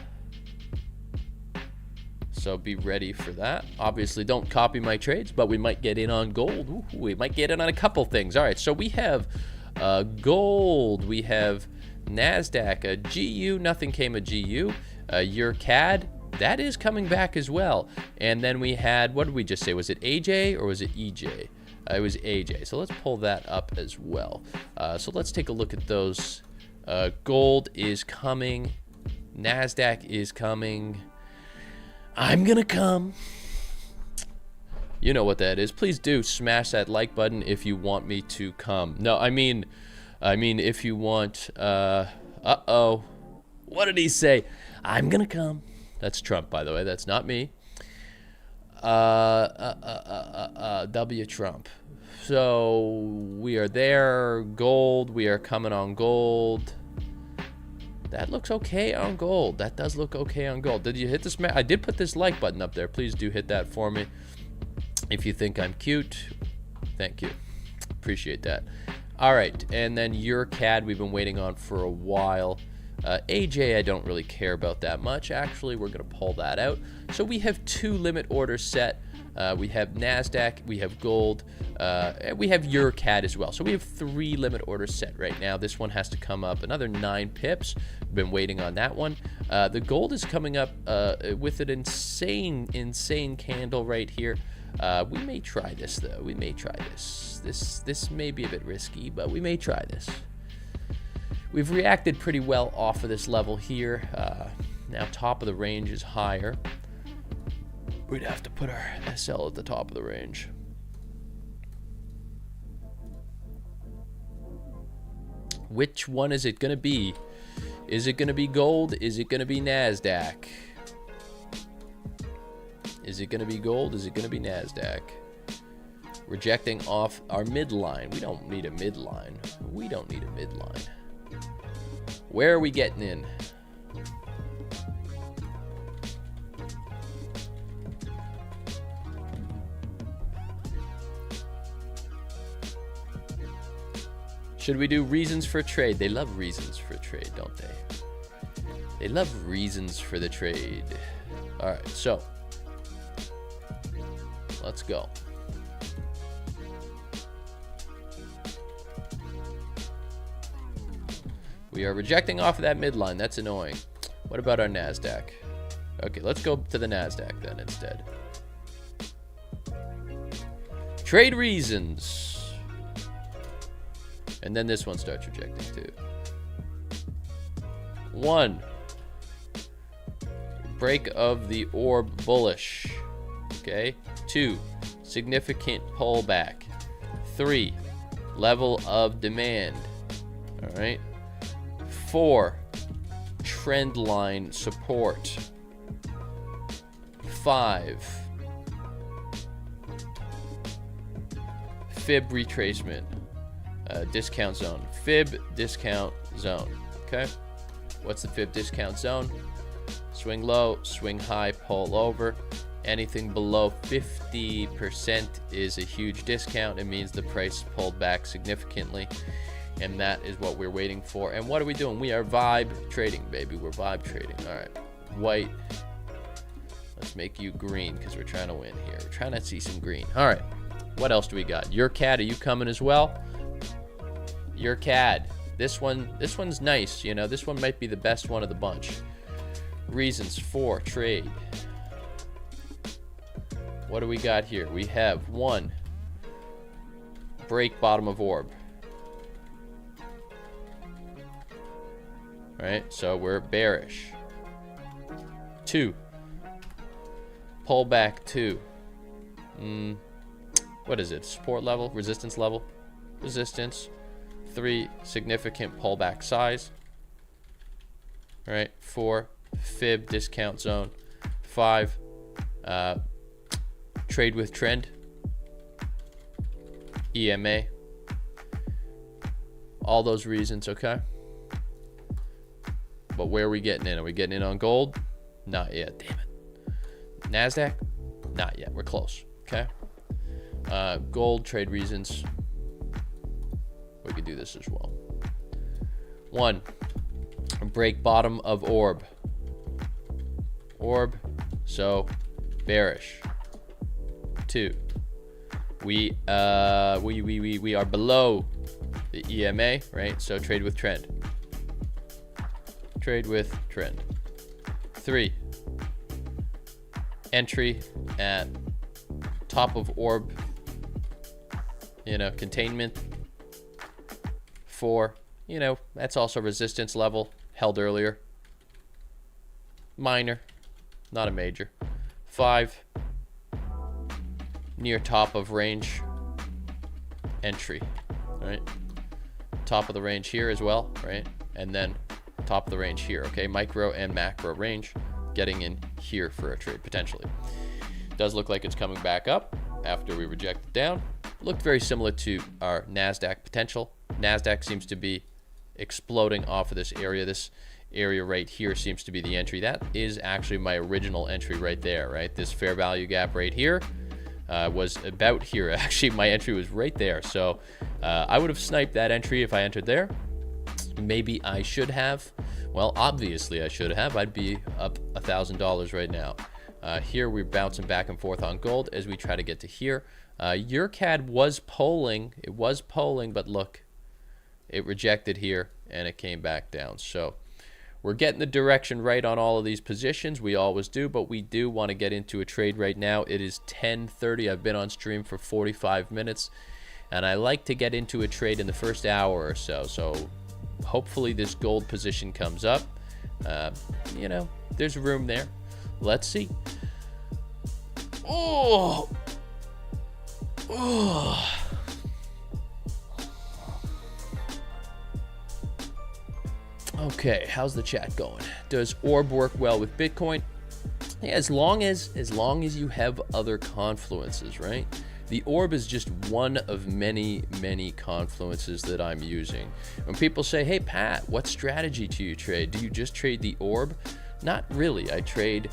Speaker 1: So be ready for that. Obviously, don't copy my trades, but we might get in on gold. Ooh, we might get in on a couple things. All right, so we have gold. We have Nasdaq, a GU. Nothing came of GU. Your CAD, that is coming back as well. And then we had, what did we just say? Was it AJ or was it EJ? It was AJ. So let's pull that up as well. So let's take a look at those. Gold is coming. Nasdaq is coming. I'm gonna come. You know what that is. Please do smash that like button if you want me to come. No, I mean if you want, uh-oh. What did he say? I'm gonna come. That's Trump, by the way. That's not me. W Trump. So we are there. Gold. We are coming on gold. That looks okay on gold. That does look okay on gold. Did you hit this? I did put this like button up there. Please do hit that for me. If you think I'm cute, thank you. Appreciate that. All right, and then your CAD we've been waiting on for a while. AJ, I don't really care about that much. Actually, we're going to pull that out. So we have 2 limit orders set. We have Nasdaq, we have gold, we have your CAD as well. So we have 3 limit orders set right now. This one has to come up another 9 pips. Been waiting on that one. The gold is coming up with an insane candle right here. We may try this though. We may try this. This may be a bit risky, but we may try this. We've reacted pretty well off of this level here. Now top of the range is higher. We'd have to put our SL at the top of the range. Which one is it going to be? Is it going to be gold? Is it going to be Nasdaq? Is it going to be gold? Is it going to be Nasdaq? Rejecting off our midline. We don't need a midline. We don't need a midline. Where are we getting in? Should we do reasons for trade? They love reasons for trade, don't they? They love reasons for the trade. All right, so let's go. We are rejecting off of that midline. That's annoying. What about our Nasdaq? Okay, let's go to the Nasdaq then instead. Trade reasons. And then this one starts rejecting too. 1. Break of the orb bullish. Okay. 2. Significant pullback. 3. Level of demand. All right. 4. Trend line support. 5. Fib retracement. Discount zone. Fib discount zone. Okay. What's the fib discount zone? Swing low, swing high, pull over. Anything below 50% is a huge discount. It means the price pulled back significantly. And that is what we're waiting for. And what are we doing? We are vibe trading, baby. We're vibe trading. All right. White. Let's make you green because we're trying to win here. We're trying to see some green. All right. What else do we got? Your CAD, are you coming as well? Your CAD. This one's nice. You know, this one might be the best one of the bunch. Reasons for trade. What do we got here? We have 1. Break bottom of orb. Right? So we're bearish. 2. Pull back 2. What is it? Support level? Resistance level? Resistance. 3. Significant pullback size. All right. 4. Fib discount zone. 5. Trade with trend. EMA. All those reasons, okay? But where are we getting in? Are we getting in on gold? Not yet, damn it. Nasdaq? Not yet. We're close, okay? Gold, trade reasons. We could do this as well. 1. Break bottom of orb. Orb, so bearish. 2. We are below the EMA, right? So trade with trend. Trade with trend. 3. Entry at top of orb. You know, containment. 4. You know, that's also resistance level held earlier. Minor, not a major. 5. Near top of range. Entry, right? Top of the range here as well, right? And then top of the range here, okay? Micro and macro range, getting in here for a trade potentially. Does look like it's coming back up after we reject it down. Looked very similar to our Nasdaq potential. Nasdaq seems to be exploding off of this area. This area right here seems to be the entry. That is actually my original entry right there, right? This fair value gap right here was about here. Actually, my entry was right there. So I would have sniped that entry if I entered there. Maybe I should have. Well, obviously I should have. I'd be up $1,000 right now. Here we're bouncing back and forth on gold as we try to get to here. Your CAD was polling. It was polling, but look, it rejected here and it came back down. So we're getting the direction right on all of these positions. We always do, but we do want to get into a trade right now. It is 10:30. I've been on stream for 45 minutes, and I like to get into a trade in the first hour or so. So hopefully this gold position comes up. You know, there's room there. Let's see. Oh. Oh. Okay, how's the chat going? Does orb work well with Bitcoin? Yeah, as long as you have other confluences, right? The orb is just one of many confluences that I'm using. When people say, "Hey Pat, what strategy do you trade? Do you just trade the orb?" Not really. I trade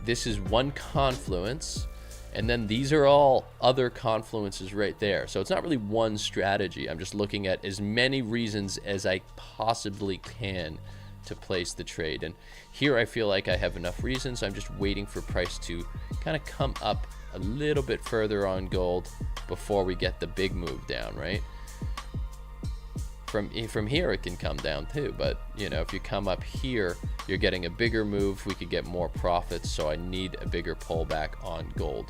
Speaker 1: this is one confluence, and then these are all other confluences right there. So it's not really one strategy. I'm just looking at as many reasons as I possibly can to place the trade. And here I feel like I have enough reasons. I'm just waiting for price to kind of come up a little bit further on gold before we get the big move down, right? From here it can come down too, but you know, if you come up here, you're getting a bigger move. We could get more profits, so I need a bigger pullback on gold.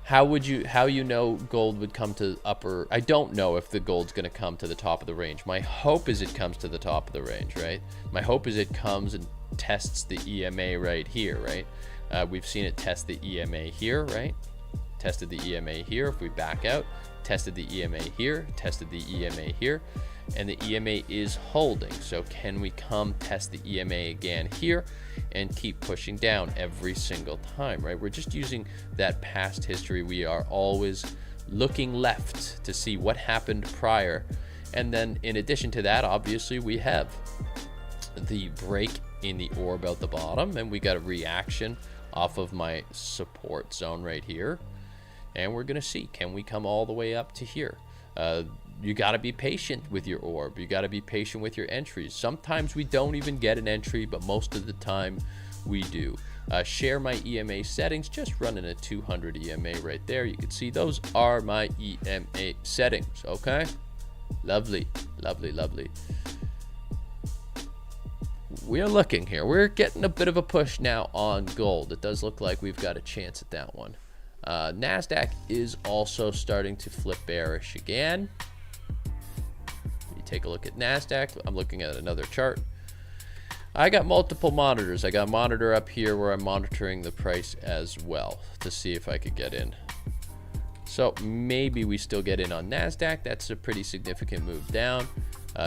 Speaker 1: How you know gold would come to upper? I don't know if the gold's going to come to the top of the range. My hope is it comes to the top of the range, right? My hope is it comes and tests the EMA right here, right? We've seen it test the EMA here, right? Tested the EMA here. If we back out, tested the EMA here, tested the EMA here, and the EMA is holding. So can we come test the EMA again here and keep pushing down every single time, right? We're just using that past history. We are always looking left to see what happened prior. And then in addition to that, obviously we have the break in the orb at the bottom, and we got a reaction off of my support zone right here. And we're going to see, can we come all the way up to here? You got to be patient with your orb. You got to be patient with your entries. Sometimes we don't even get an entry, but most of the time we do. Share my EMA settings, just running a 200 EMA right there. You can see those are my EMA settings, okay? Lovely, lovely, lovely. We're looking here. We're getting a bit of a push now on gold. It does look like we've got a chance at that one. Nasdaq is also starting to flip bearish again. You take a look at Nasdaq. I'm looking at another chart. I got multiple monitors. I got a monitor up here where I'm monitoring the price as well to see if I could get in. So maybe we still get in on Nasdaq. That's a pretty significant move down.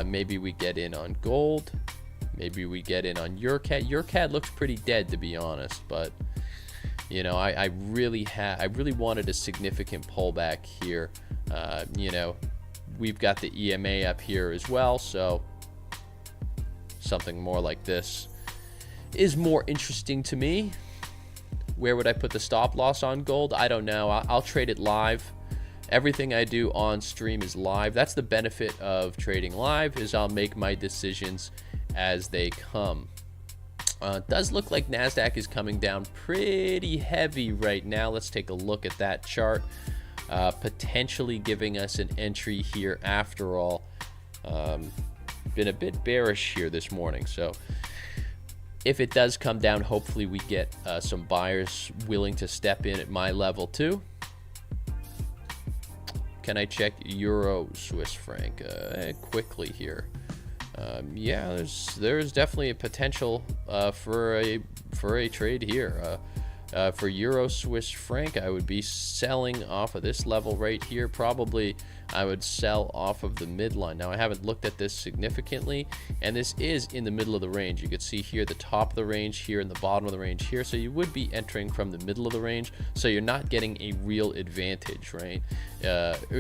Speaker 1: Maybe we get in on gold. Maybe we get in on EURCAD. EURCAD looks pretty dead, to be honest, but you know, I really wanted a significant pullback here. You know, we've got the EMA up here as well, so something more like this is more interesting to me. Where would I put the stop loss on gold? I don't know. I'll trade it live. Everything I do on stream is live. That's the benefit of trading live, is I'll make my decisions as they come. It does look like Nasdaq is coming down pretty heavy right now. Let's take a look at that chart. Potentially giving us an entry here after all. Been a bit bearish here this morning, so if it does come down, hopefully we get some buyers willing to step in at my level too. Can I check Euro Swiss franc quickly here? Yeah, there's definitely a potential for a trade here. For Euro Swiss franc, I would be selling off of this level right here. Probably I would sell off of the midline. Now, I haven't looked at this significantly, and this is in the middle of the range. You can see here the top of the range here and the bottom of the range here. So you would be entering from the middle of the range. So you're not getting a real advantage, right?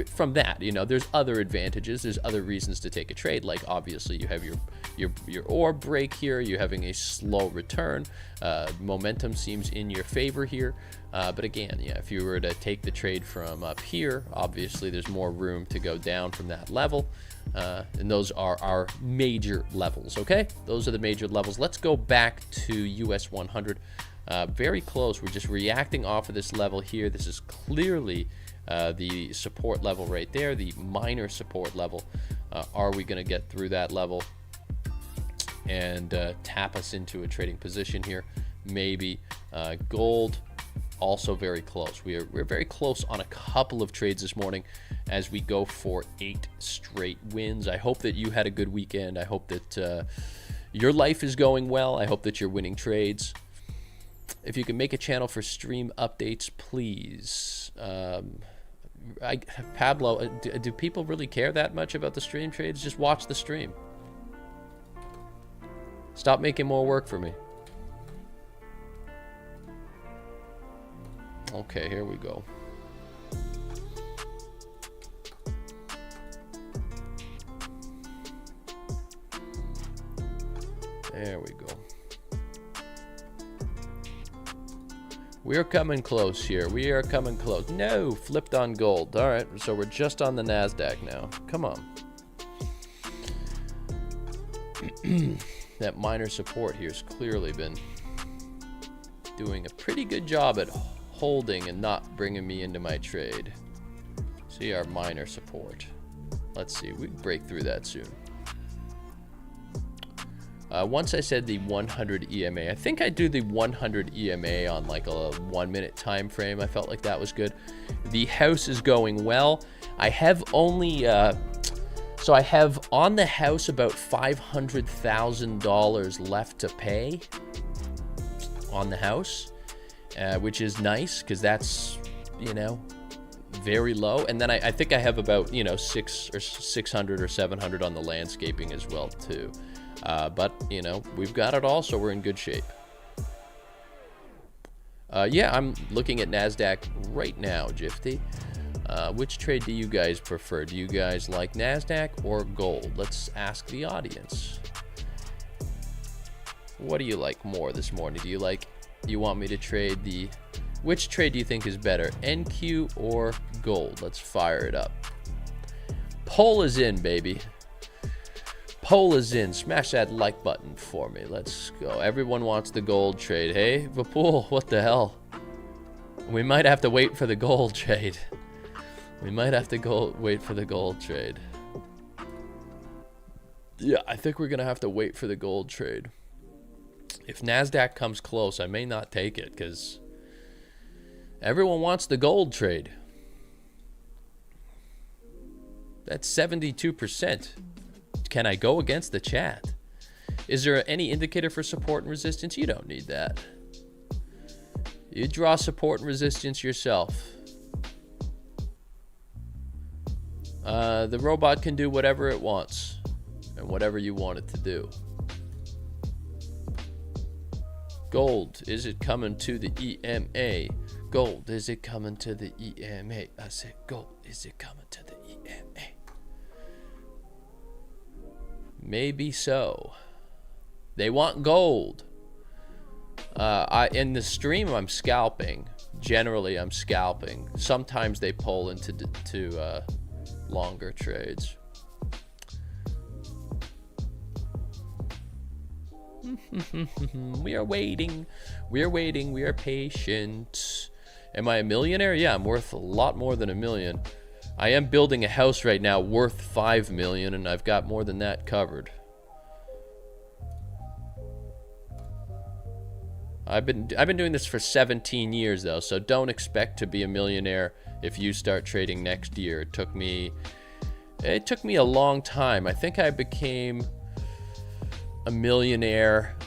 Speaker 1: From that, you know, there's other advantages. There's other reasons to take a trade. Like obviously you have your orb break here. You're having a slow return. Momentum seems in your favor here. But again, yeah, if you were to take the trade from up here, obviously there's more room to go down from that level. And those are our major levels, okay? Those are the major levels. Let's go back to US 100. Very close. We're just reacting off of this level here. This is clearly the support level right there, the minor support level. Are we going to get through that level and tap us into a trading position here? Maybe. Gold, also very close. We're very close on a couple of trades this morning as we go for 8 straight wins. I hope that you had a good weekend. I hope that your life is going well. I hope that you're winning trades. If you can make a channel for stream updates, please. Pablo, do people really care that much about the stream trades? Just watch the stream. Stop making more work for me. Okay, here we go. There we go. We're coming close here. We are coming close. No, flipped on gold. All right, so we're just on the Nasdaq now. Come on. That minor support here has clearly been doing a pretty good job at holding and not bringing me into my trade. See our minor support. Let's see, we can break through that soon. Once I said the 100 EMA, I think I do the 100 EMA on like a 1 minute time frame. I felt like that was good. The house is going well. I have only so I have on the house about $500,000 left to pay on the house. Which is nice because that's, you know, very low. And then I think I have about, you know, 600 or 700 on the landscaping as well too. But you know, we've got it all, so we're in good shape. Yeah, I'm looking at Nasdaq right now, Jifty. Which trade do you guys prefer? Do you guys like Nasdaq or gold? Let's ask the audience. What do you like more this morning? You want me to trade which trade do you think is better, NQ or gold? Let's fire it up. Poll is in, baby. Poll is in. Smash that like button for me. Let's go. Everyone wants the gold trade. Hey, Vapul, what the hell? We might have to wait for the gold trade. We might have to wait for the gold trade. Yeah, I think we're going to have to wait for the gold trade. If Nasdaq comes close, I may not take it because everyone wants the gold trade. That's 72%. Can I go against the chat? Is there any indicator for support and resistance? You don't need that. You draw support and resistance yourself. The robot can do whatever it wants and whatever you want it to do. Gold, is it coming to the EMA? Gold, is it coming to the EMA? I said gold, is it coming to the EMA? Maybe so. They want gold. In the stream, I'm scalping. Generally, I'm scalping. Sometimes they pull into longer trades. We are waiting. We are waiting. We are patient. Am I a millionaire? Yeah, I'm worth a lot more than $1 million. I am building a house right now worth $5 million, and I've got more than that covered. I've been doing this for 17 years though, so don't expect to be a millionaire if you start trading next year. It took me a long time. I think I became a millionaire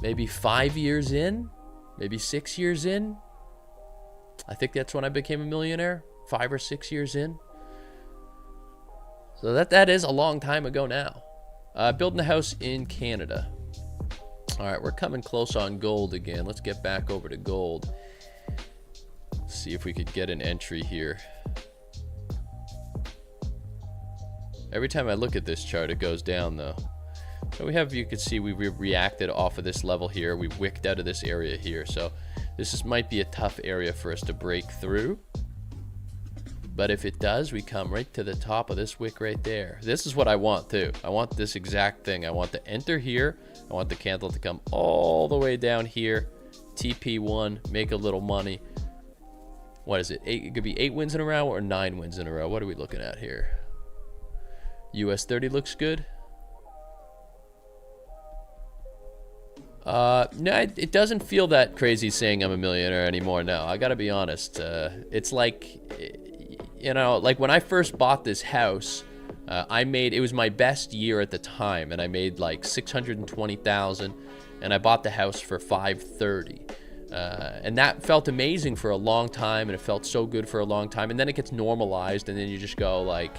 Speaker 1: maybe 5 years in, maybe 6 years in. I think that's when I became a millionaire, 5 or 6 years in. So that is a long time ago now. Building a house in Canada. All right, we're coming close on gold again. Let's get back over to gold. See if we could get an entry here. Every time I look at this chart, it goes down though. So we have, you can see we reacted off of this level here. We wicked out of this area here. So this might be a tough area for us to break through. But if it does, we come right to the top of this wick right there. This is what I want too. I want this exact thing. I want to enter here. I want the candle to come all the way down here. TP1, make a little money. What is it? It could be 8 wins in a row or 9 wins in a row. What are we looking at here? US 30 looks good. No, it doesn't feel that crazy saying I'm a millionaire anymore. No, I gotta be honest. It's like, you know, like when I first bought this house, it was my best year at the time, and I made like 620,000, and I bought the house for 530. And that felt amazing for a long time, and it felt so good for a long time, and then it gets normalized, and then you just go like,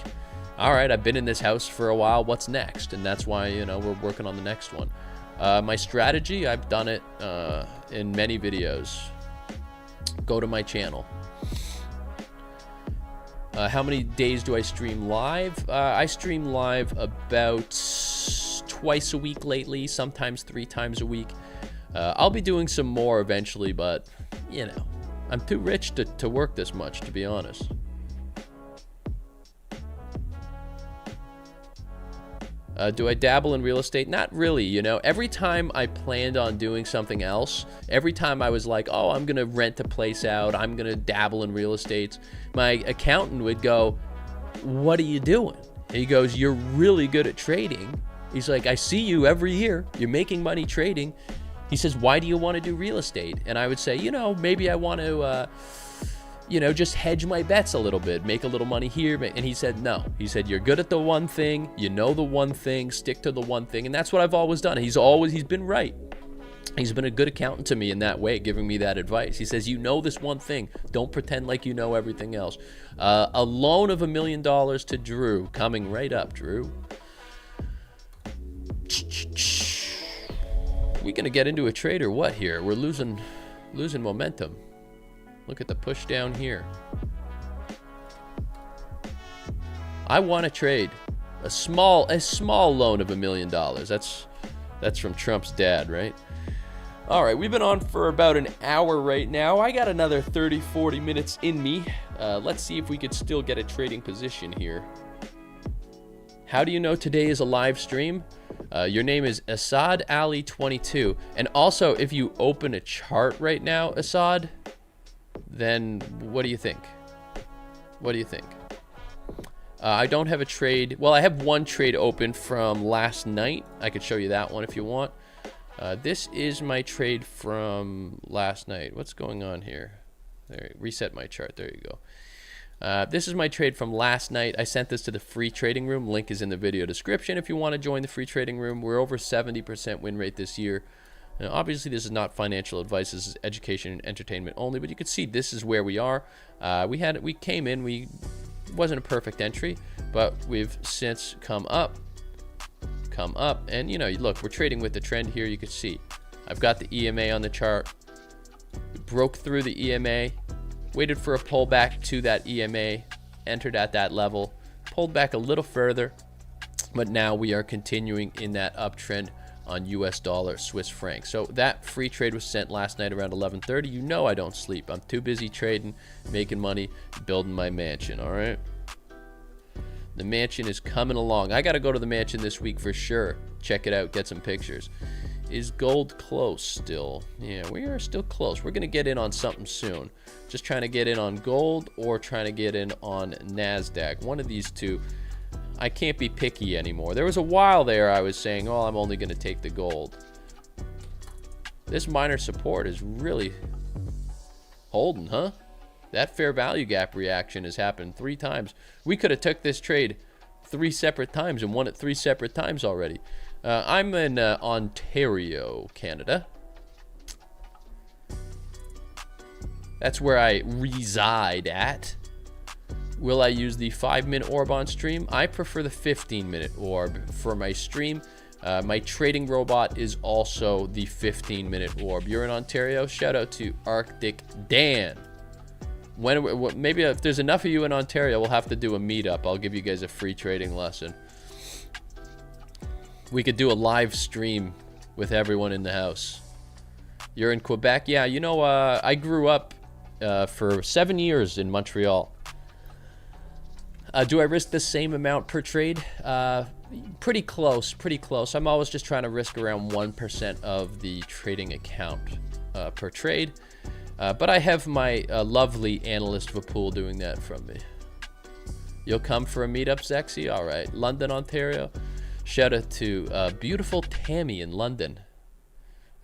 Speaker 1: all right, I've been in this house for a while, what's next? And that's why, you know, we're working on the next one. My strategy, I've done it in many videos. Go to my channel. How many days do I stream live? I stream live about twice a week lately, sometimes 3 times a week. I'll be doing some more eventually, but, you know, I'm too rich to work this much, to be honest. Do I dabble in real estate? Not really, you know. Every time I planned on doing something else, every time I was like, oh, I'm going to rent a place out, I'm going to dabble in real estate, my accountant would go, what are you doing? He goes, you're really good at trading. He's like, I see you every year. You're making money trading. He says, why do you want to do real estate? And I would say, you know, maybe I want to, you know, just hedge my bets a little bit, make a little money here. And he said, no. He said, you're good at the one thing. You know the one thing. Stick to the one thing. And that's what I've always done. He's been right. He's been a good accountant to me in that way, giving me that advice. He says, you know this one thing. Don't pretend like you know everything else. A loan of $1 million to Drew. Coming right up, Drew. We gonna get into a trade or what here? We're losing momentum. Look at the push down here. I want to trade a small loan of $1 million. That's from Trump's dad, right? All right, we've been on for about an hour right now. I got another 30-40 minutes in me. Let's see if we could still get a trading position here. How do you know today is a live stream? Your name is Assad Ali 22. And also, if you open a chart right now, Assad, then what do you think? What do you think? I don't have a trade. Well, I have one trade open from last night. I could show you that one if you want. This is my trade from last night. What's going on here? There, reset my chart. There you go. This is my trade from last night. I sent this to the free trading room. Link is in the video description if you want to join the free trading room. We're over 70% win rate this year. Now, obviously, this is not financial advice. This is education and entertainment only. But you can see this is where we are. We came in. Wasn't a perfect entry, but we've since come up. And you know, look, we're trading with the trend here. You can see I've got the EMA on the chart. We broke through the EMA. Waited for a pullback to that EMA, entered at that level, pulled back a little further, but now we are continuing in that uptrend on US dollar, Swiss franc. So that free trade was sent last night around 11:30. You know I don't sleep. I'm too busy trading, making money, building my mansion, all right? The mansion is coming along. I got to go to the mansion this week for sure. Check it out, get some pictures. Is gold close still? Yeah, we are still close. We're going to get in on something soon. Just trying to get in on gold or trying to get in on Nasdaq. One of these two. I can't be picky anymore. There was a while there I was saying, oh, I'm only going to take the gold. This minor support is really holding, huh? That fair value gap reaction has happened 3 times. We could have took this trade 3 separate times and won it 3 separate times already. I'm in Ontario, Canada. That's where I reside at. Will I use the 5-minute orb on stream? I prefer the 15-minute orb for my stream. My trading robot is also the 15-minute orb. You're in Ontario? Shout out to Arctic Dan. Maybe if there's enough of you in Ontario, we'll have to do a meetup. I'll give you guys a free trading lesson. We could do a live stream with everyone in the house. You're in Quebec? Yeah, you know, I grew up for 7 years in Montreal. Do I risk the same amount per trade? Pretty close, pretty close. I'm always just trying to risk around 1% of the trading account per trade. But I have my lovely analyst Vapul doing that from me. You'll come for a meetup, Zexy? All right. London, Ontario. Shout out to beautiful Tammy in London.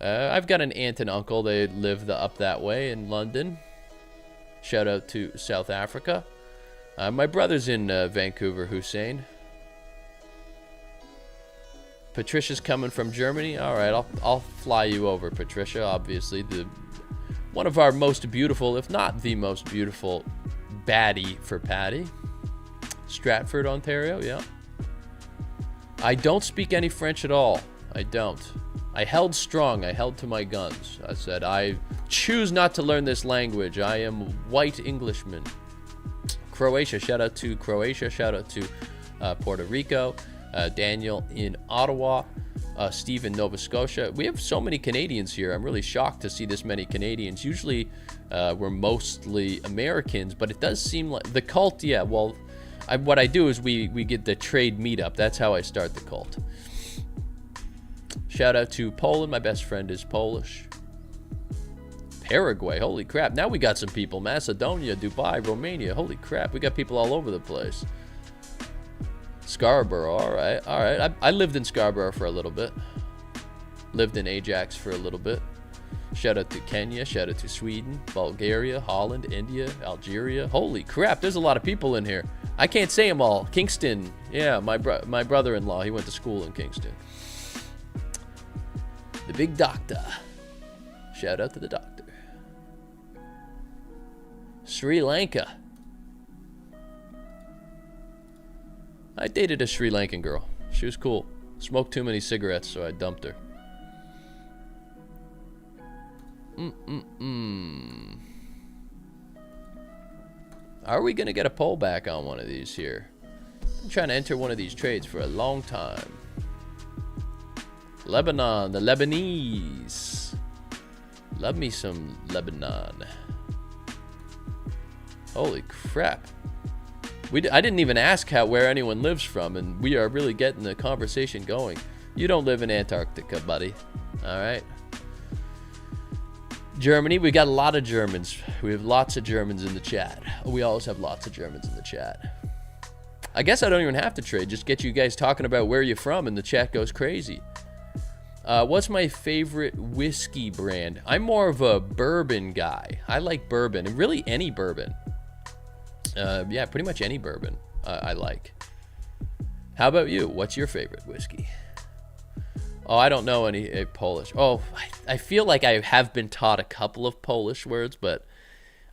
Speaker 1: I've got an aunt and uncle. They live up that way in London. Shout out to South Africa. My brother's in Vancouver, Hussein. Patricia's coming from Germany. All right, I'll fly you over, Patricia. Obviously, one of our most beautiful, if not the most beautiful, baddie for Patty. Stratford, Ontario. Yeah. I don't speak any French at all. I don't. I held strong. I held to my guns. I said, I choose not to learn this language. I am white Englishman. Croatia. Shout out to Croatia. Shout out to Puerto Rico. Daniel in Ottawa. Steve in Nova Scotia. We have so many Canadians here. I'm really shocked to see this many Canadians. Usually we're mostly Americans, but it does seem like the cult. Yeah, well, what I do is we get the trade meetup. That's how I start the cult. Shout out to Poland. My best friend is Polish. Paraguay. Holy crap. Now we got some people. Macedonia, Dubai, Romania. Holy crap. We got people all over the place. Scarborough. All right. All right. I lived in Scarborough for a little bit. Lived in Ajax for a little bit. Shout out to Kenya. Shout out to Sweden, Bulgaria, Holland, India, Algeria. Holy crap. There's a lot of people in here. I can't say them all. Kingston. Yeah, my brother-in-law. He went to school in Kingston. The big doctor. Shout out to the doctor. Sri Lanka. I dated a Sri Lankan girl. She was cool. Smoked too many cigarettes, so I dumped her. Are we going to get a pullback on one of these here? I'm trying to enter one of these trades for a long time. Lebanon, the Lebanese. Love me some Lebanon. Holy crap. I didn't even ask where anyone lives from, and we are really getting the conversation going. You don't live in Antarctica, buddy. All right. Germany, we got a lot of Germans. We have lots of Germans in the chat. We always have lots of Germans in the chat. I guess I don't even have to trade. Just get you guys talking about where you're from, and the chat goes crazy. What's my favorite whiskey brand? I'm more of a bourbon guy. I like bourbon, and really any bourbon. Yeah, pretty much any bourbon I like. How about you? What's your favorite whiskey? Oh, I don't know any Polish. Oh, I feel like I have been taught a couple of Polish words, but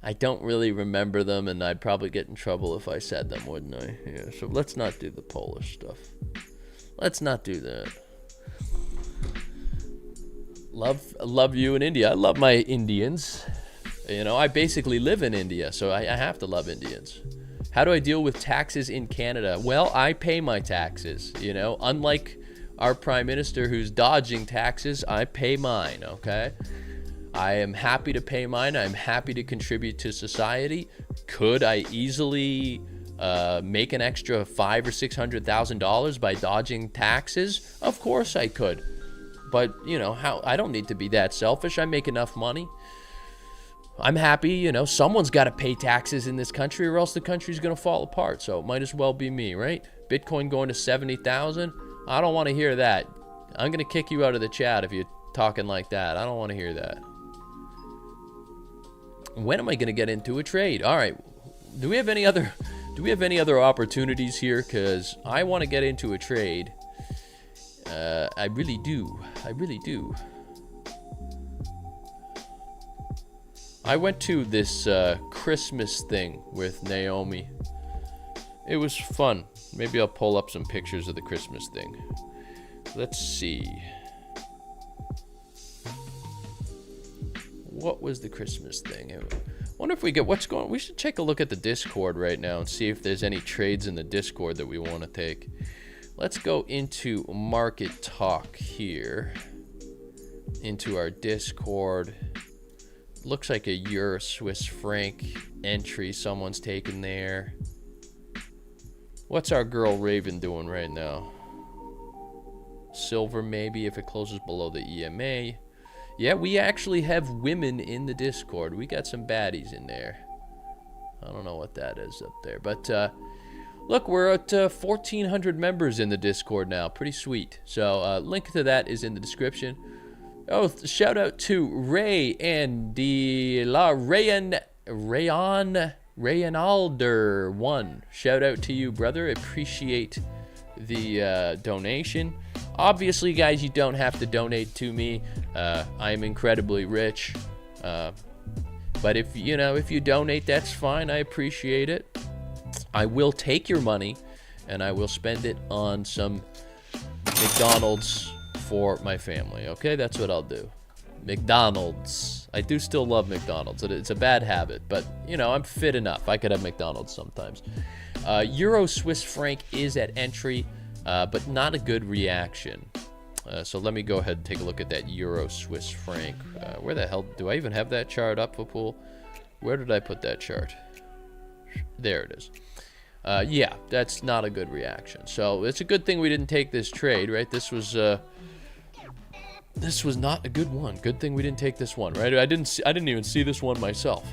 Speaker 1: I don't really remember them, and I'd probably get in trouble if I said them, wouldn't I? Yeah, so let's not do the Polish stuff. Let's not do that. Love you in India. I love my Indians. You know, I basically live in India, so I have to love Indians. How do I deal with taxes in Canada? Well, I pay my taxes, you know. Unlike our prime minister who's dodging taxes, I pay mine, okay? I am happy to pay mine. I'm happy to contribute to society. Could I easily make an extra $500,000 or $600,000 by dodging taxes? Of course I could. But, you know, I don't need to be that selfish. I make enough money. I'm happy, you know, someone's got to pay taxes in this country or else the country's going to fall apart. So it might as well be me, right? Bitcoin going to 70,000. I don't want to hear that. I'm going to kick you out of the chat if you're talking like that. I don't want to hear that. When am I going to get into a trade? All right. Do we have any other opportunities here? Because I want to get into a trade. I really do. I went to this Christmas thing with Naomi. It was fun. Maybe I'll pull up some pictures of the Christmas thing. Let's see. What was the Christmas thing? I wonder if we get what's going on. We should take a look at the Discord right now and see if there's any trades in the Discord that we want to take. Let's go into Market Talk here. Into our Discord. Looks like a Euro Swiss franc entry someone's taken there. What's our girl Raven doing right now? Silver maybe if it closes below the EMA. Yeah, we actually have women in the Discord. We got some baddies in there. I don't know what that is up there. But look, we're at 1,400 members in the Discord now. Pretty sweet. So link to that is in the description. Oh, shout out to Ray and Rayanalder 1. Shout out to you, brother. Appreciate the donation. Obviously, guys, you don't have to donate to me. I am incredibly rich. But if you donate, that's fine. I appreciate it. I will take your money and I will spend it on some McDonald's for my family. Okay, that's what I'll do. McDonald's. I do still love McDonald's. It's a bad habit, but you know, I'm fit enough. I could have McDonald's sometimes. Euro Swiss franc is at entry, but not a good reaction. So let me go ahead and take a look at that Euro Swiss franc. Where the hell do I even have that chart up, Fool? Where did I put that chart? There it is. Yeah, that's not a good reaction. So it's a good thing we didn't take this trade, right? This was not a good one. Good thing we didn't take this one, right? I didn't even see this one myself.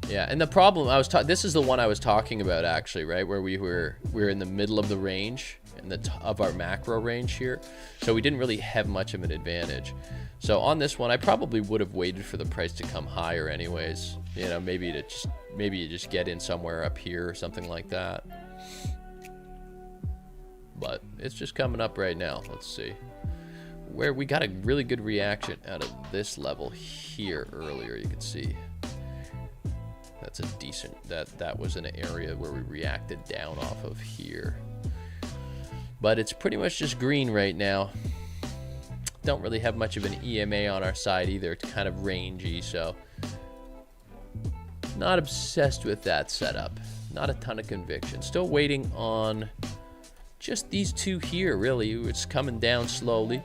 Speaker 1: Yeah, and the problem this is the one I was talking about actually, right? Where we're in the middle of the range of our macro range here. So we didn't really have much of an advantage. So on this one, I probably would have waited for the price to come higher anyways. You know, maybe you just get in somewhere up here or something like that. But it's just coming up right now. Let's see. Where we got a really good reaction out of this level here earlier, you can see. That's a decent, that was an area where we reacted down off of here. But it's pretty much just green right now. Don't really have much of an EMA on our side either. It's kind of rangy, so not obsessed with that setup. Not a ton of conviction. Still waiting on just these two here, really. It's coming down slowly.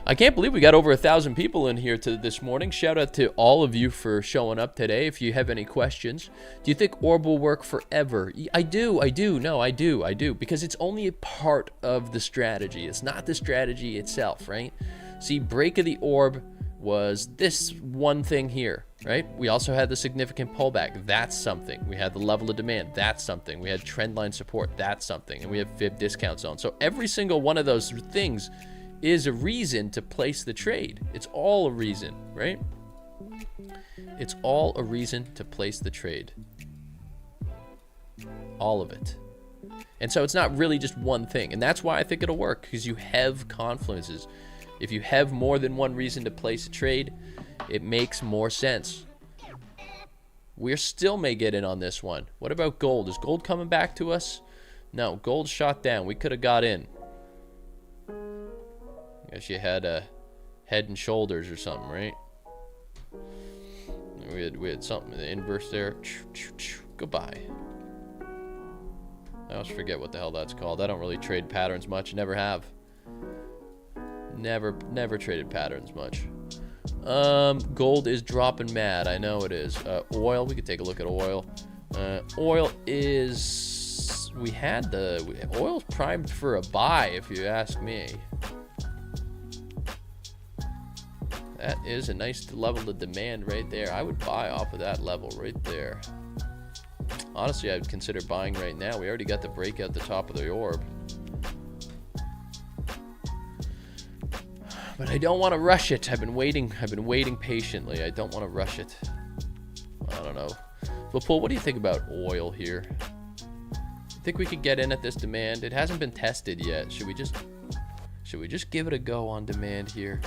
Speaker 1: I can't believe we got over 1,000 people in here this morning. Shout out to all of you for showing up today. If you have any questions, do you think orb will work forever? I do. No, I do. Because it's only a part of the strategy. It's not the strategy itself, right? See, break of the orb was this one thing here, right? We also had the significant pullback. That's something. We had the level of demand. That's something. We had trend line support. That's something. And we have fib discount zone. So every single one of those things is a reason to place the trade. It's all a reason, right? It's all a reason to place the trade. All of it. And so it's not really just one thing. And that's why I think it'll work, because you have confluences. If you have more than one reason to place a trade, it makes more sense. We still may get in on this one. What about gold? Is gold coming back to us? No, gold shot down. We could have got in. Guess you had a head and shoulders or something, right? We had something in the inverse there. Goodbye. I always forget what the hell that's called. I don't really trade patterns much. Never have. Never traded patterns much. Gold is dropping mad. I know it is. Oil. We could take a look at oil. Oil is. Oil's primed for a buy, if you ask me. That is a nice level of demand right there. I would buy off of that level right there. Honestly, I'd consider buying right now. We already got the break at the top of the orb. But I don't want to rush it. I've been waiting patiently. I don't want to rush it. I don't know. Well, Paul, what do you think about oil here? I think we could get in at this demand. It hasn't been tested yet. Should we just give it a go on demand here?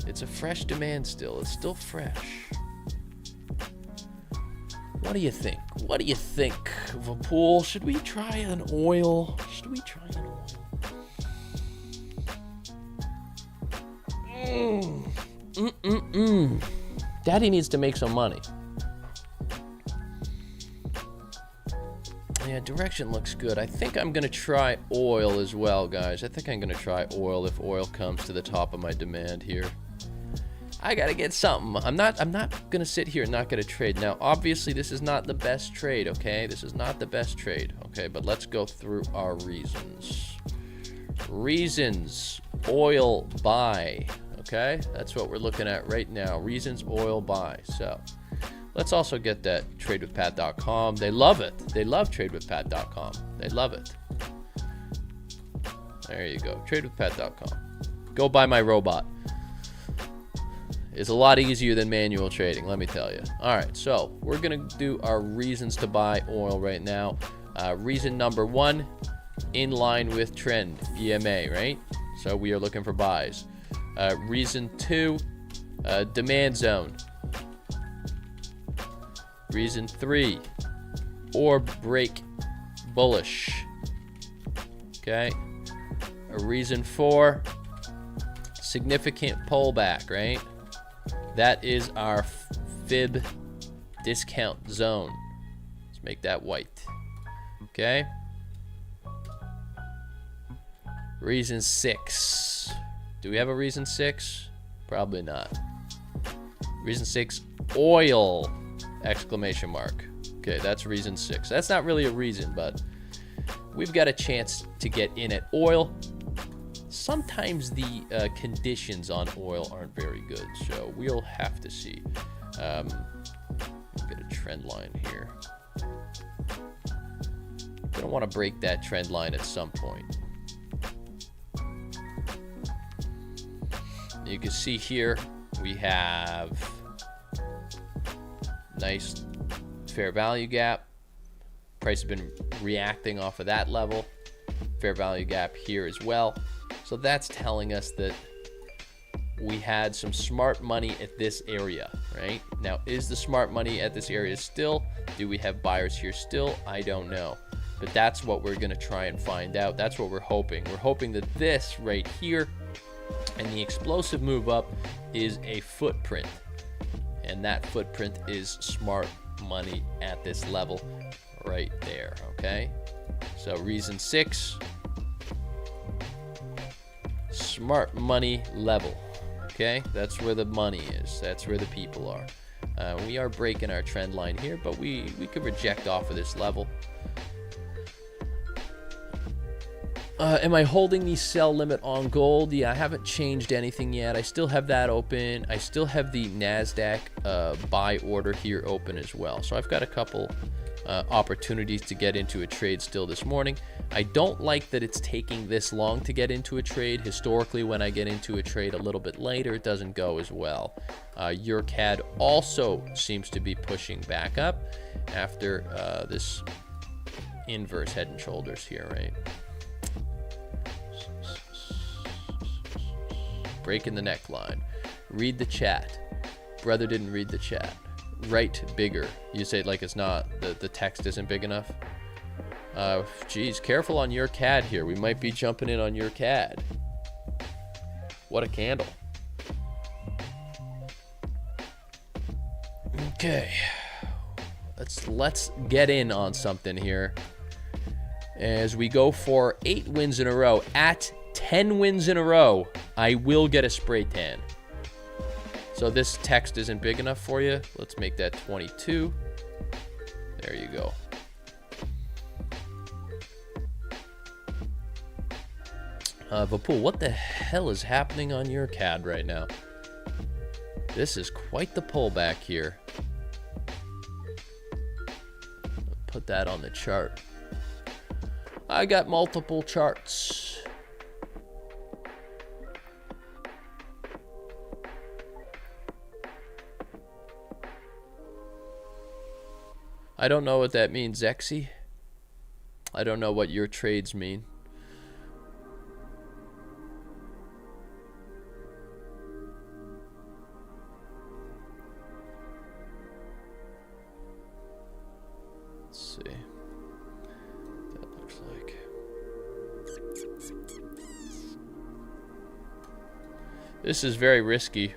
Speaker 1: It's a fresh demand still. It's still fresh. What do you think? What do you think of a pool? Should we try an oil? Daddy needs to make some money. Yeah, direction looks good. I think I'm going to try oil as well, guys. I think I'm going to try oil if oil comes to the top of my demand here. I got to get something. I'm not going to sit here and not get a trade. Now, obviously, this is not the best trade, okay? This is not the best trade, okay? But let's go through our reasons. Reasons. Oil buy. Okay, that's what we're looking at right now. Reasons, oil buy. So let's also get that tradewithpat.com. They love it. They love tradewithpat.com. They love it. There you go. Tradewithpat.com. Go buy my robot. It's a lot easier than manual trading, let me tell you. All right, so we're going to do our reasons to buy oil right now. Reason number 1, in line with trend, EMA, right? So we are looking for buys. Reason 2, demand zone. Reason 3, orb break bullish. Okay. Reason 4, significant pullback, right? That is our fib discount zone. Let's make that white. Okay. Reason 6. Do we have a reason 6? Probably not. Reason 6, oil! Exclamation mark. Okay, that's reason 6. That's not really a reason, but we've got a chance to get in at oil. Sometimes the conditions on oil aren't very good, so we'll have to see. Get a trend line here. We don't want to break that trend line at some point. You can see here we have nice fair value gap. Price has been reacting off of that level. Fair value gap here as well. So that's telling us that we had some smart money at this area, right? Now, is the smart money at this area still? Do we have buyers here still? I don't know. But that's what we're going to try and find out. That's what we're hoping. We're hoping that this right here and the explosive move up is a footprint. And that footprint is smart money at this level right there, okay? So reason 6, Smart money level. Okay, that's where the money is. That's where the people are. We are breaking our trend line here, but we could reject off of this level. Am I holding the sell limit on gold? Yeah, I haven't changed anything yet. I still have that open. I still have the Nasdaq buy order here open as well. So I've got a couple opportunities to get into a trade still this morning. I don't like that it's taking this long to get into a trade. Historically, when I get into a trade a little bit later, it doesn't go as well. Your CAD also seems to be pushing back up after this inverse head and shoulders here, right? Breaking the neckline. Read the chat. Brother didn't read the chat. Write bigger. You say it like it's not, the text isn't big enough. Geez, careful on your CAD here. We might be jumping in on your CAD. What a candle. Okay. Let's get in on something here. As we go for 8 wins in a row. At 10 wins in a row, I will get a spray tan. So this text isn't big enough for you. Let's make that 22. There you go. Vapul, what the hell is happening on your CAD right now? This is quite the pullback here. Put that on the chart. I got multiple charts. I don't know what that means, Zexy. I don't know what your trades mean. Let's see. That looks like. This is very risky.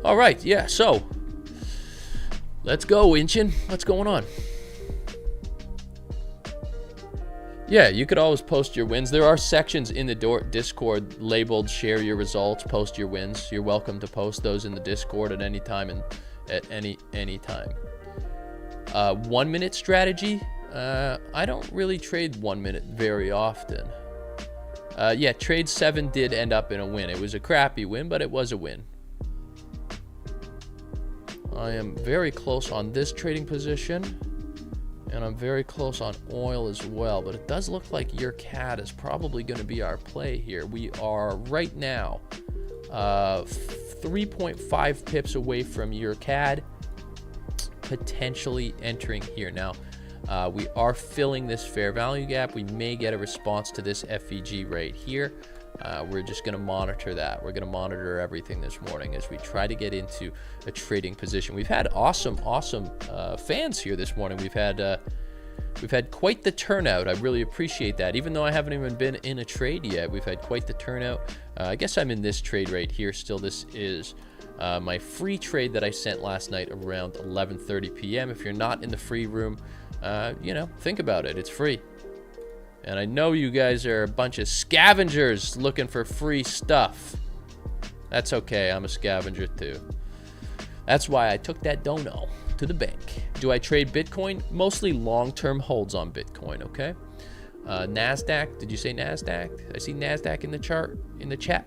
Speaker 1: All right, yeah, so let's go, Inchin. What's going on? Yeah, you could always post your wins. There are sections in the Discord labeled share your results, post your wins. You're welcome to post those in the Discord at any time and at any time. 1 minute strategy. I don't really trade 1 minute very often. Yeah, trade 7 did end up in a win. It was a crappy win, but it was a win. I am very close on this trading position, and I'm very close on oil as well, but it does look like your CAD is probably going to be our play here. We are right now 3.5 pips away from your CAD, potentially entering here. Now, we are filling this fair value gap. We may get a response to this FVG right here. We're just going to monitor that. We're going to monitor everything this morning as we try to get into a trading position. We've had awesome fans here this morning. We've had quite the turnout. I really appreciate that. Even though I haven't even been in a trade yet, we've had quite the turnout. I guess I'm in this trade right here still. This is my free trade that I sent last night around 11:30 p.m. If you're not in the free room, you know, think about it. It's free. And I know you guys are a bunch of scavengers looking for free stuff. That's okay. I'm a scavenger too. That's why I took that dono to the bank. Do I trade Bitcoin? Mostly long-term holds on Bitcoin, okay? Nasdaq. Did you say Nasdaq? I see Nasdaq in the chart, in the chat.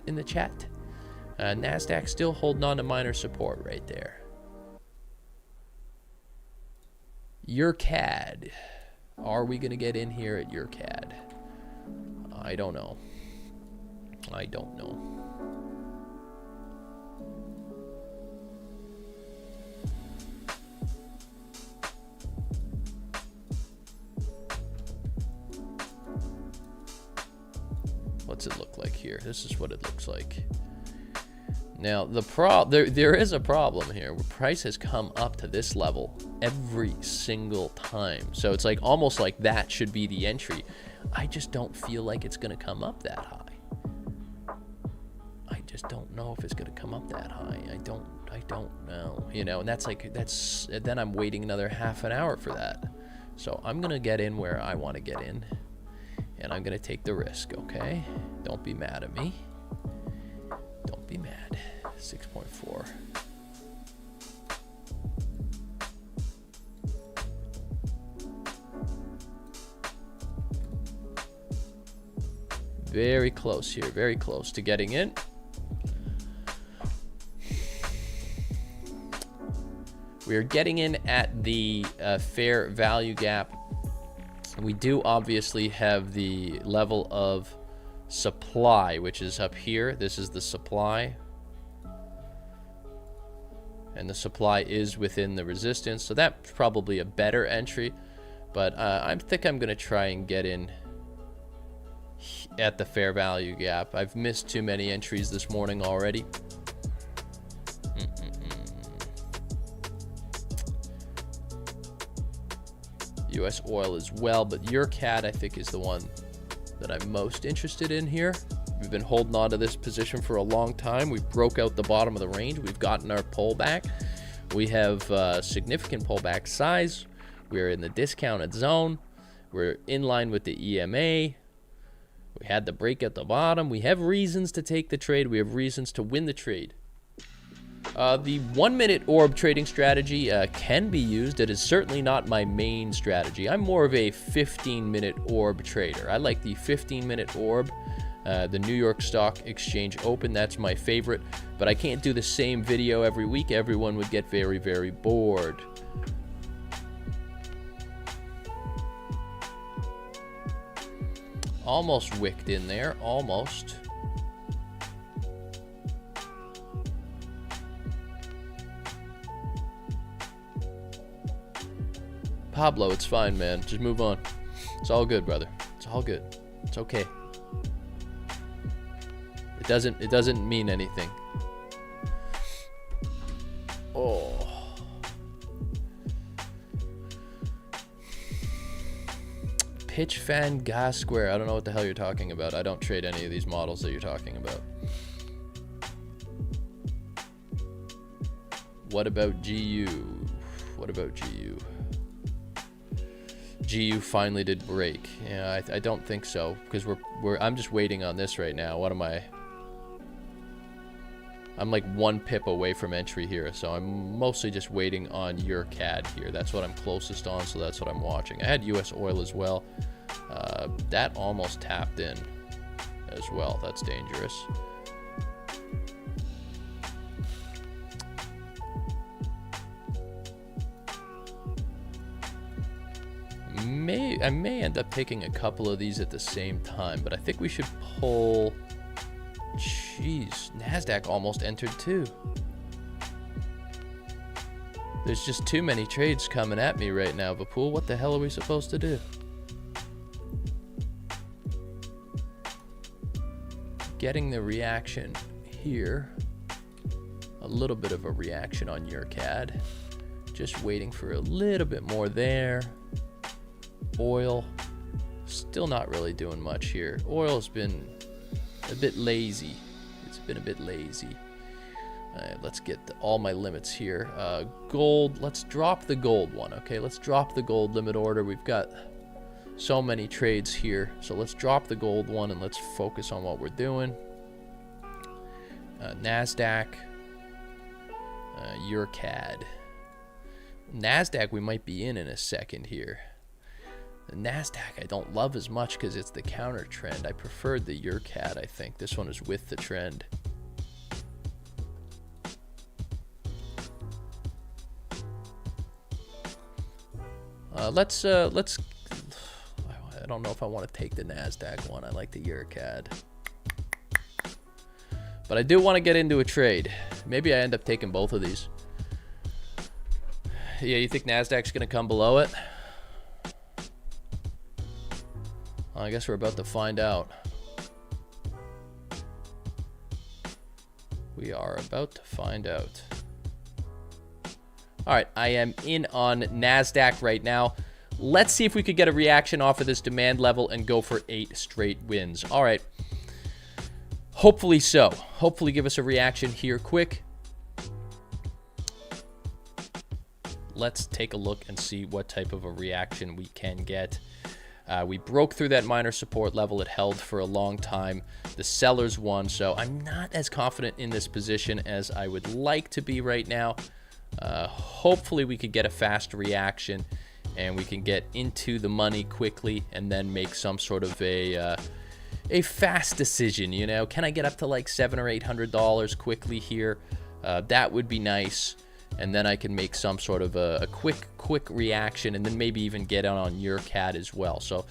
Speaker 1: Nasdaq still holding on to minor support right there. Your CAD. Are we going to get in here at your CAD? I don't know. I don't know. What's it look like here? This is what it looks like. Now, there is a problem here. Price has come up to this level every single time. So it's like almost like that should be the entry. I just don't feel like it's going to come up that high. just don't know if it's going to come up that high. I don't know, you know, and then I'm waiting another half an hour for that. So I'm going to get in where I want to get in, and I'm going to take the risk, okay? Don't be mad at me. Don't be mad. 6.4. Very close here, very close to getting in. We are getting in at the fair value gap. We do obviously have the level of supply, which is up here. This is the supply. And the supply is within the resistance. So that's probably a better entry. But I think I'm going to try and get in at the fair value gap. I've missed too many entries this morning already. US oil as well, but EURCAD I think is the one that I'm most interested in here. We've been holding on to this position for a long time. We broke out the bottom of the range. We've gotten our pullback. We have significant pullback size. We're in the discounted zone. We're in line with the EMA. We had the break at the bottom. We have reasons to take the trade. We have reasons to win the trade. The 1 minute orb trading strategy can be used. It is certainly not my main strategy. I'm more of a 15-minute orb trader. I like the 15-minute orb, the New York Stock Exchange Open. That's my favorite, but I can't do the same video every week. Everyone would get very, very bored. Almost wicked in there, almost. Pablo, it's fine, man. Just move on. It's all good, brother. It's all good. It's okay. It doesn't mean anything. Oh. Pitch fan gas square. I don't know what the hell you're talking about. I don't trade any of these models that you're talking about. What about GU? What about GU? GU finally did break. Yeah, I don't think so, because I'm just waiting on this right now. What am I? I'm like 1 pip away from entry here, so I'm mostly just waiting on EURCAD here. That's what I'm closest on, so that's what I'm watching. I had US oil as well. That almost tapped in as well. That's dangerous. I may end up taking a couple of these at the same time, but I think we should pull. Jeez, Nasdaq almost entered too. There's just too many trades coming at me right now, Vapul. What the hell are we supposed to do? Getting the reaction here. A little bit of a reaction on EURCAD. Just waiting for a little bit more there. Oil, still not really doing much here. Oil's been a bit lazy. It's been a bit lazy. Let's get all my limits here. Gold, let's drop the gold one, okay? Let's drop the gold limit order. We've got so many trades here. So let's drop the gold one and let's focus on what we're doing. Nasdaq, EURCAD. Nasdaq we might be in a second here. The Nasdaq I don't love as much because it's the counter trend. I preferred the EURCAD, I think. This one is with the trend. Let's I don't know if I want to take the Nasdaq one. I like the EURCAD. But I do want to get into a trade. Maybe I end up taking both of these. Yeah, you think Nasdaq's going to come below it? I guess we're about to find out. We are about to find out. All right, I am in on Nasdaq right now. Let's see if we could get a reaction off of this demand level and go for 8 straight wins. All right. Hopefully so. Hopefully give us a reaction here quick. Let's take a look and see what type of a reaction we can get. We broke through that minor support level. It held for a long time. The sellers won, so I'm not as confident in this position as I would like to be right now. Hopefully we could get a fast reaction and we can get into the money quickly and then make some sort of a fast decision. You know, can I get up to like $700 or $800 quickly here? That would be nice. And then I can make some sort of a quick reaction and then maybe even get on your CAD as well. So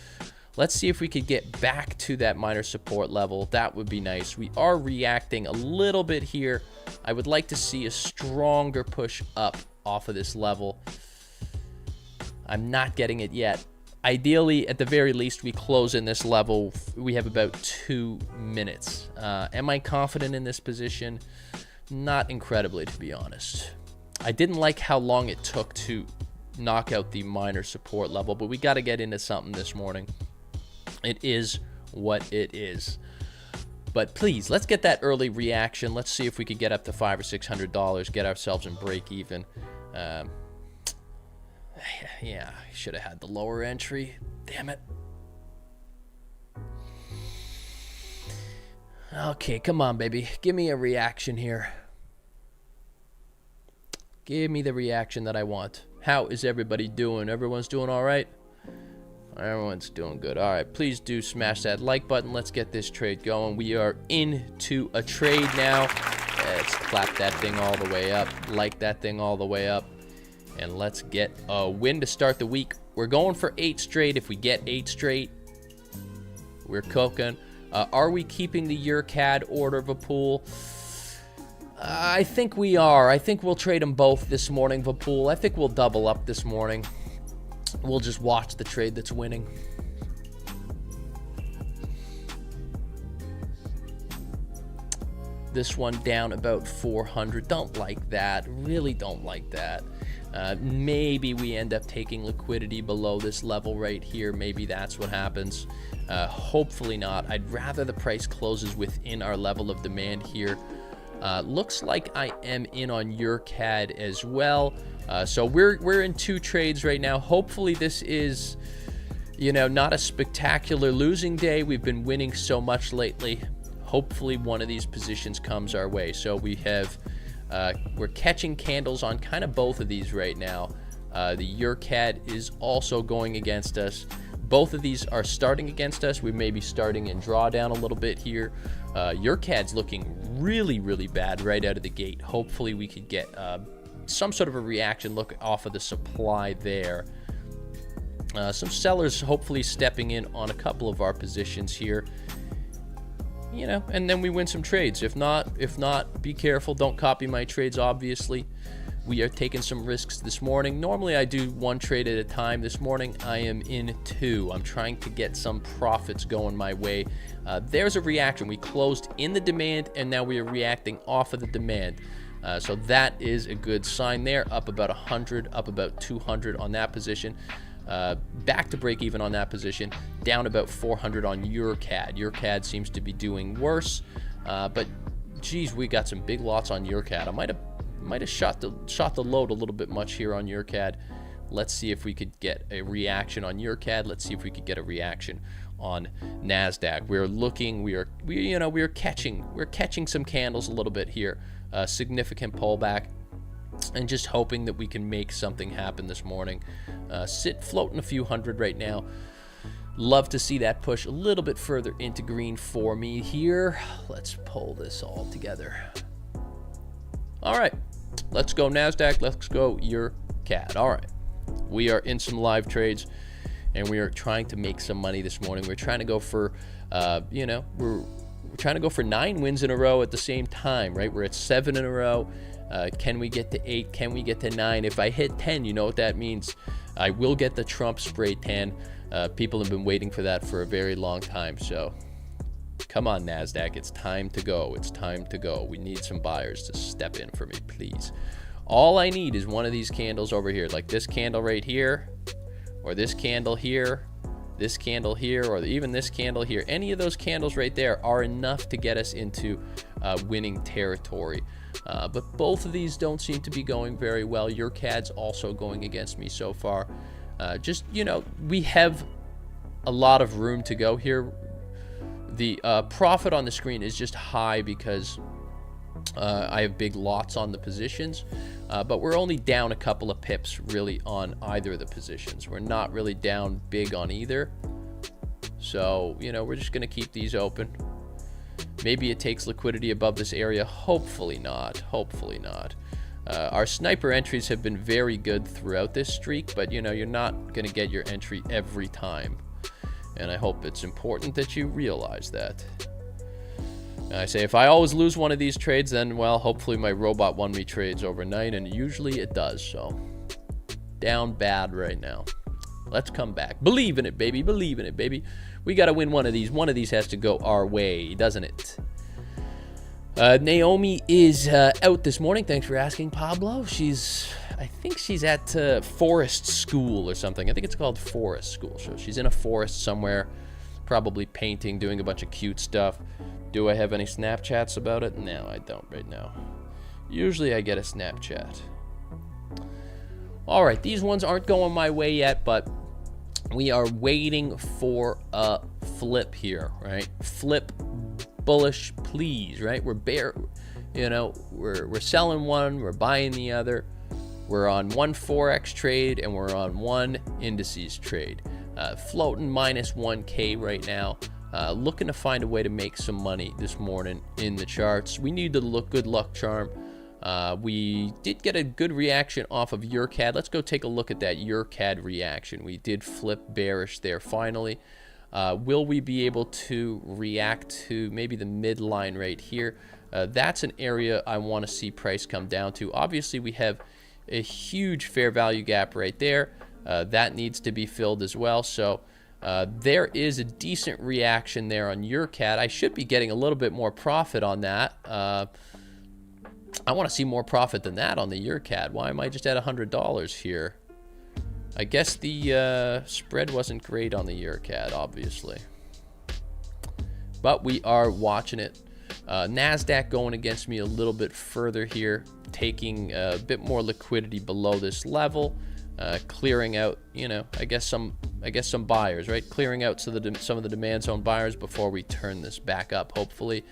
Speaker 1: let's see if we could get back to that minor support level. That would be nice. We are reacting a little bit here. I would like to see a stronger push up off of this level. I'm not getting it yet. Ideally, at the very least, we close in this level. We have about 2 minutes. Am I confident in this position? Not incredibly, to be honest. I didn't like how long it took to knock out the minor support level, but we got to get into something this morning. It is what it is. But please, let's get that early reaction. Let's see if we could get up to $500 or $600, get ourselves in break even. Yeah, I should have had the lower entry. Damn it. Okay, come on, baby. Give me a reaction here. Give me the reaction that I want. How is everybody doing? Everyone's doing all right? Everyone's doing good. All right, please do smash that like button. Let's get this trade going. We are into a trade now. Let's clap that thing all the way up. Like that thing all the way up. And let's get a win to start the week. We're going for 8 straight. If we get 8 straight, we're cooking. Are we keeping the EURCAD order, Vapool? I think we are. I think we'll trade them both this morning, Vapool. I think we'll double up this morning. We'll just watch the trade that's winning. This one down about 400. Don't like that. Really don't like that. Maybe we end up taking liquidity below this level right here. Maybe that's what happens. Hopefully not. I'd rather the price closes within our level of demand here. Looks like I am in on EURCAD as well. So we're in 2 trades right now. Hopefully this is, you know, not a spectacular losing day. We've been winning so much lately. Hopefully one of these positions comes our way. So we have, we're catching candles on kind of both of these right now. The EURCAD is also going against us. Both of these are starting against us. We may be starting in drawdown a little bit here. EURCAD's looking really, really bad right out of the gate. Hopefully we could get some sort of a reaction look off of the supply there. Some sellers hopefully stepping in on a couple of our positions here. You know, and then we win some trades. If not, be careful. Don't copy my trades, obviously. We are taking some risks this morning. Normally I do 1 trade at a time. This morning I am in 2. I'm trying to get some profits going my way. There's a reaction. We closed in the demand and now we are reacting off of the demand. So that is a good sign there. Up about 100, up about 200 on that position. Back to break even on that position. Down about 400 on EURCAD. EURCAD seems to be doing worse. But geez, we got some big lots on EURCAD. I might have shot the load a little bit much here on EURCAD. Let's see if we could get a reaction on EURCAD. Let's see if we could get a reaction on Nasdaq. We're catching some candles a little bit here. Significant pullback, and just hoping that we can make something happen this morning. Floating a few hundred right now. Love to see that push a little bit further into green for me here. Let's pull this all together. All right, let's go Nasdaq. Let's go EURCAD. All right, we are in some live trades, and we are trying to make some money this morning. We're trying to go for, we're trying to go for 9 wins in a row at the same time, right? We're at 7 in a row. Can we get to 8? Can we get to 9? If I hit 10, you know what that means. I will get the Trump spray tan. People have been waiting for that for a very long time. So come on, Nasdaq. It's time to go. It's time to go. We need some buyers to step in for me, please. All I need is one of these candles over here, like this candle right here, or this candle here, this candle here, or even this candle here, any of those candles right there are enough to get us into winning territory. But both of these don't seem to be going very well. Your CAD's also going against me so far. Just, you know, we have a lot of room to go here. The profit on the screen is just high because I have big lots on the positions, but we're only down a couple of pips really on either of the positions. We're not really down big on either. So, you know, we're just going to keep these open. Maybe it takes liquidity above this area. Hopefully not. Hopefully not. Our sniper entries have been very good throughout this streak, but, you know, you're not going to get your entry every time. And I hope it's important that you realize that. And I say if I always lose one of these trades, then, well, hopefully my robot won me trades overnight, and usually it does. So, down bad right now. Let's come back. Believe in it, baby. Believe in it, baby. We got to win one of these. One of these has to go our way, doesn't it? Naomi is out this morning. Thanks for asking, Pablo. I think she's at forest school or something. I think it's called forest school. So she's in a forest somewhere, probably painting, doing a bunch of cute stuff. Do I have any Snapchats about it? No, I don't right now. Usually I get a Snapchat. All right, these ones aren't going my way yet, but we are waiting for a flip here, right? Flip bullish, please, right? We're we're selling one, we're buying the other. We're on one Forex trade and we're on one indices trade. Floating minus 1K right now. Looking to find a way to make some money this morning in the charts. We need the good luck charm. We did get a good reaction off of your CAD. Let's go take a look at that your CAD reaction. We did flip bearish there finally. Will we be able to react to maybe the midline right here? That's an area I want to see price come down to. Obviously, we have a huge fair value gap right there. That needs to be filled as well. So there is a decent reaction there on your CAD. I should be getting a little bit more profit on that. I want to see more profit than that on the EURCAD. Why am I just at $100 here? I guess the spread wasn't great on the EURCAD, obviously. But we are watching it. Nasdaq going against me a little bit further here, taking a bit more liquidity below this level, clearing out, you know, I guess some buyers, right? Clearing out some of the demand zone buyers before we turn this back up, hopefully.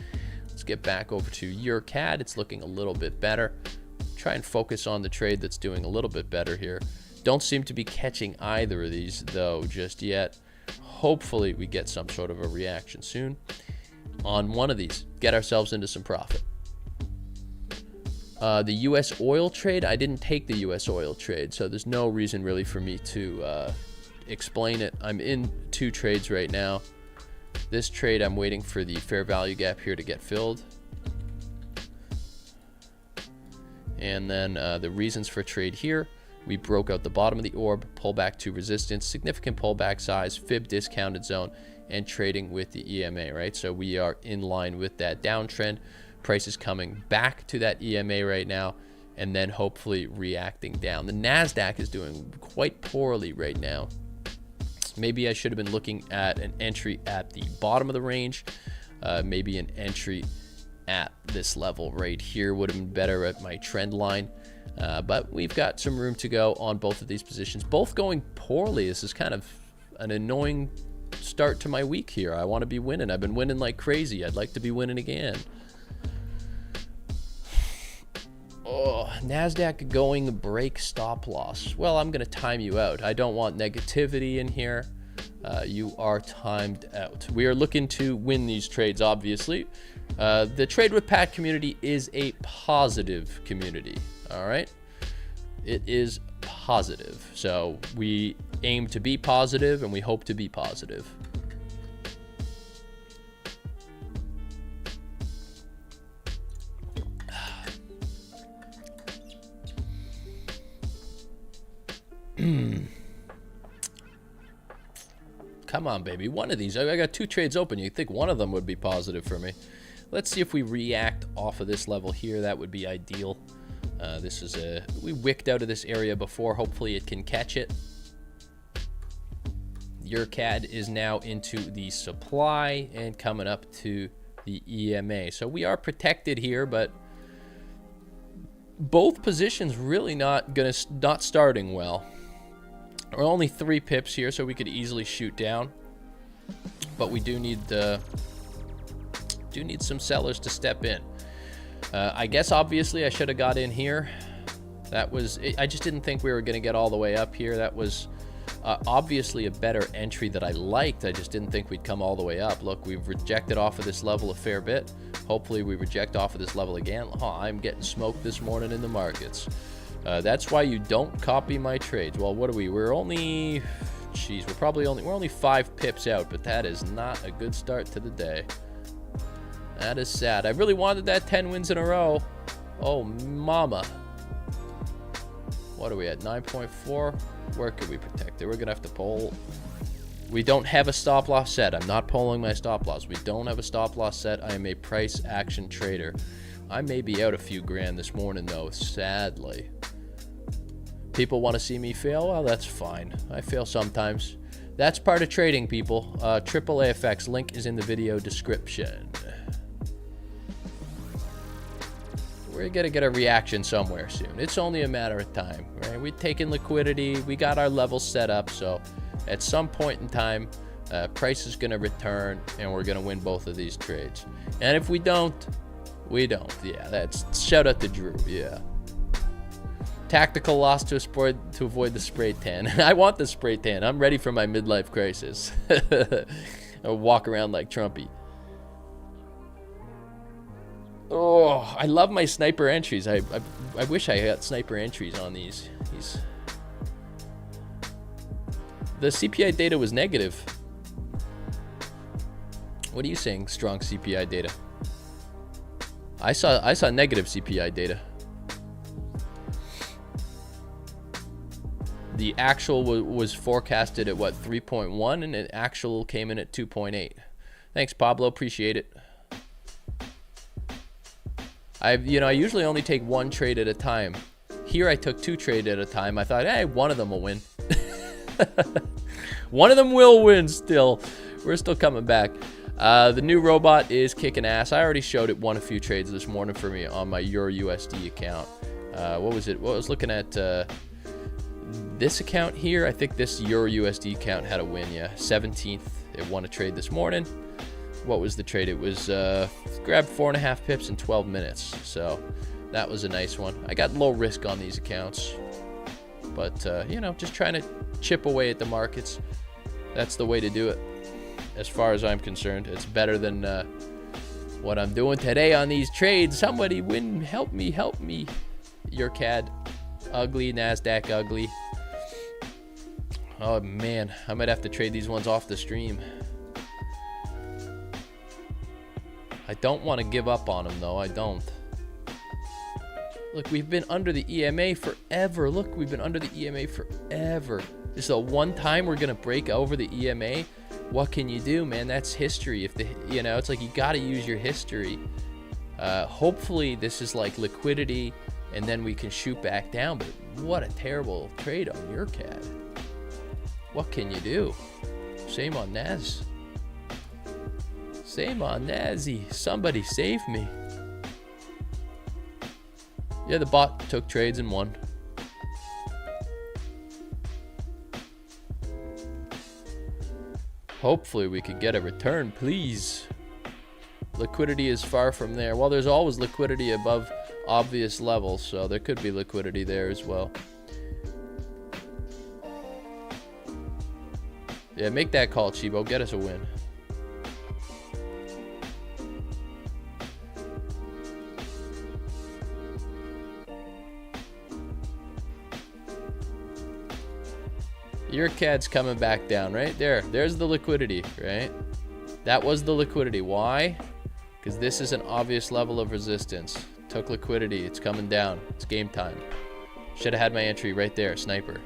Speaker 1: Let's get back over to your CAD. It's looking a little bit better. Try and focus on the trade that's doing a little bit better here. Don't seem to be catching either of these, though, just yet. Hopefully, we get some sort of a reaction soon on one of these. Get ourselves into some profit. The U.S. oil trade, I didn't take the U.S. oil trade, so there's no reason really for me to explain it. I'm in two trades right now. This trade, I'm waiting for the fair value gap here to get filled. And then the reasons for trade here, we broke out the bottom of the orb, pullback to resistance, significant pullback size, fib discounted zone, and trading with the EMA, right? So we are in line with that downtrend. Price is coming back to that EMA right now, and then hopefully reacting down. The Nasdaq is doing quite poorly right now. Maybe I should have been looking at an entry at the bottom of the range. Maybe an entry at this level right here would have been better at my trend line. But we've got some room to go on both of these positions. Both going poorly. This is kind of an annoying start to my week here. I want to be winning. I've been winning like crazy. I'd like to be winning again. Oh, Nasdaq going break stop loss. Well, I'm going to time you out. I don't want negativity in here. You are timed out. We are looking to win these trades, obviously. The Trade with Pat community is a positive community. All right. It is positive. So we aim to be positive and we hope to be positive. Come on, baby. One of these. I got two trades open. You'd think one of them would be positive for me. Let's see if we react off of this level here. That would be ideal. This is we wicked out of this area before. Hopefully it can catch it. Your CAD is now into the supply and coming up to the EMA. So we are protected here, but both positions really not starting well. We're only 3 pips here, so we could easily shoot down. But we do need some sellers to step in. I guess obviously I should have got in here. That was I just didn't think we were going to get all the way up here. That was obviously a better entry that I liked. I just didn't think we'd come all the way up. Look, we've rejected off of this level a fair bit. Hopefully we reject off of this level again. Oh, I'm getting smoked this morning in the markets. That's why you don't copy my trades. Well, what are we? We're only, geez, we're only 5 pips out, but that is not a good start to the day. That is sad. I really wanted that 10 wins in a row. Oh, mama. What are we at? 9.4? Where could we protect it? We're going to have to pull. We don't have a stop loss set. I'm not pulling my stop loss. We don't have a stop loss set. I am a price action trader. I may be out a few grand this morning, though, sadly. People want to see me fail? Well, that's fine. I fail sometimes. That's part of trading, people. AAAFX, link is in the video description. We're going to get a reaction somewhere soon. It's only a matter of time, right? We've taken liquidity. We got our levels set up. So at some point in time, price is going to return and we're going to win both of these trades. And if we don't, we don't. Yeah, that's shout out to Drew. Yeah. Tactical loss to avoid the spray tan. I want the spray tan. I'm ready for my midlife crisis. I'll walk around like Trumpy. Oh, I love my sniper entries. I wish I got sniper entries on these. The CPI data was negative. What are you saying, strong CPI data? I saw negative CPI data. The actual was forecasted at what, 3.1, and the actual came in at 2.8. Thanks, Pablo. Appreciate it. I usually only take 1 trade at a time. Here I took 2 trades at a time. I thought, hey, one of them will win. One of them will win still. We're still coming back. The new robot is kicking ass. I already showed it won a few trades this morning for me on my Euro USD account. What was it? Well, I was looking at this account here. I think this Euro USD account had a win, yeah. 17th, it won a trade this morning. What was the trade? It was grabbed 4.5 pips in 12 minutes. So that was a nice one. I got low risk on these accounts. But, just trying to chip away at the markets. That's the way to do it, as far as I'm concerned. It's better than what I'm doing today on these trades. Somebody win. Help me. Help me. Your CAD. Ugly. Nasdaq ugly. Oh, man. I might have to trade these ones off the stream. I don't want to give up on them, though. I don't. Look, we've been under the EMA forever. Look, we've been under the EMA forever. This is the one time we're going to break over the EMA. What can you do, man? That's history. It's like you got to use your history. Hopefully, this is like liquidity, and then we can shoot back down. But what a terrible trade on your CAD. What can you do? Shame on Naz. Shame on Nazi. Somebody save me. Yeah, the bot took trades and won. Hopefully we could get a return, please. Liquidity is far from there. Well, there's always liquidity above obvious levels, so there could be liquidity there as well. Yeah, make that call, Chibo. Get us a win. Your CAD's coming back down, right? There's the liquidity, right? That was the liquidity. Why? Because this is an obvious level of resistance. Took liquidity. It's coming down. It's game time. Should have had my entry right there, sniper.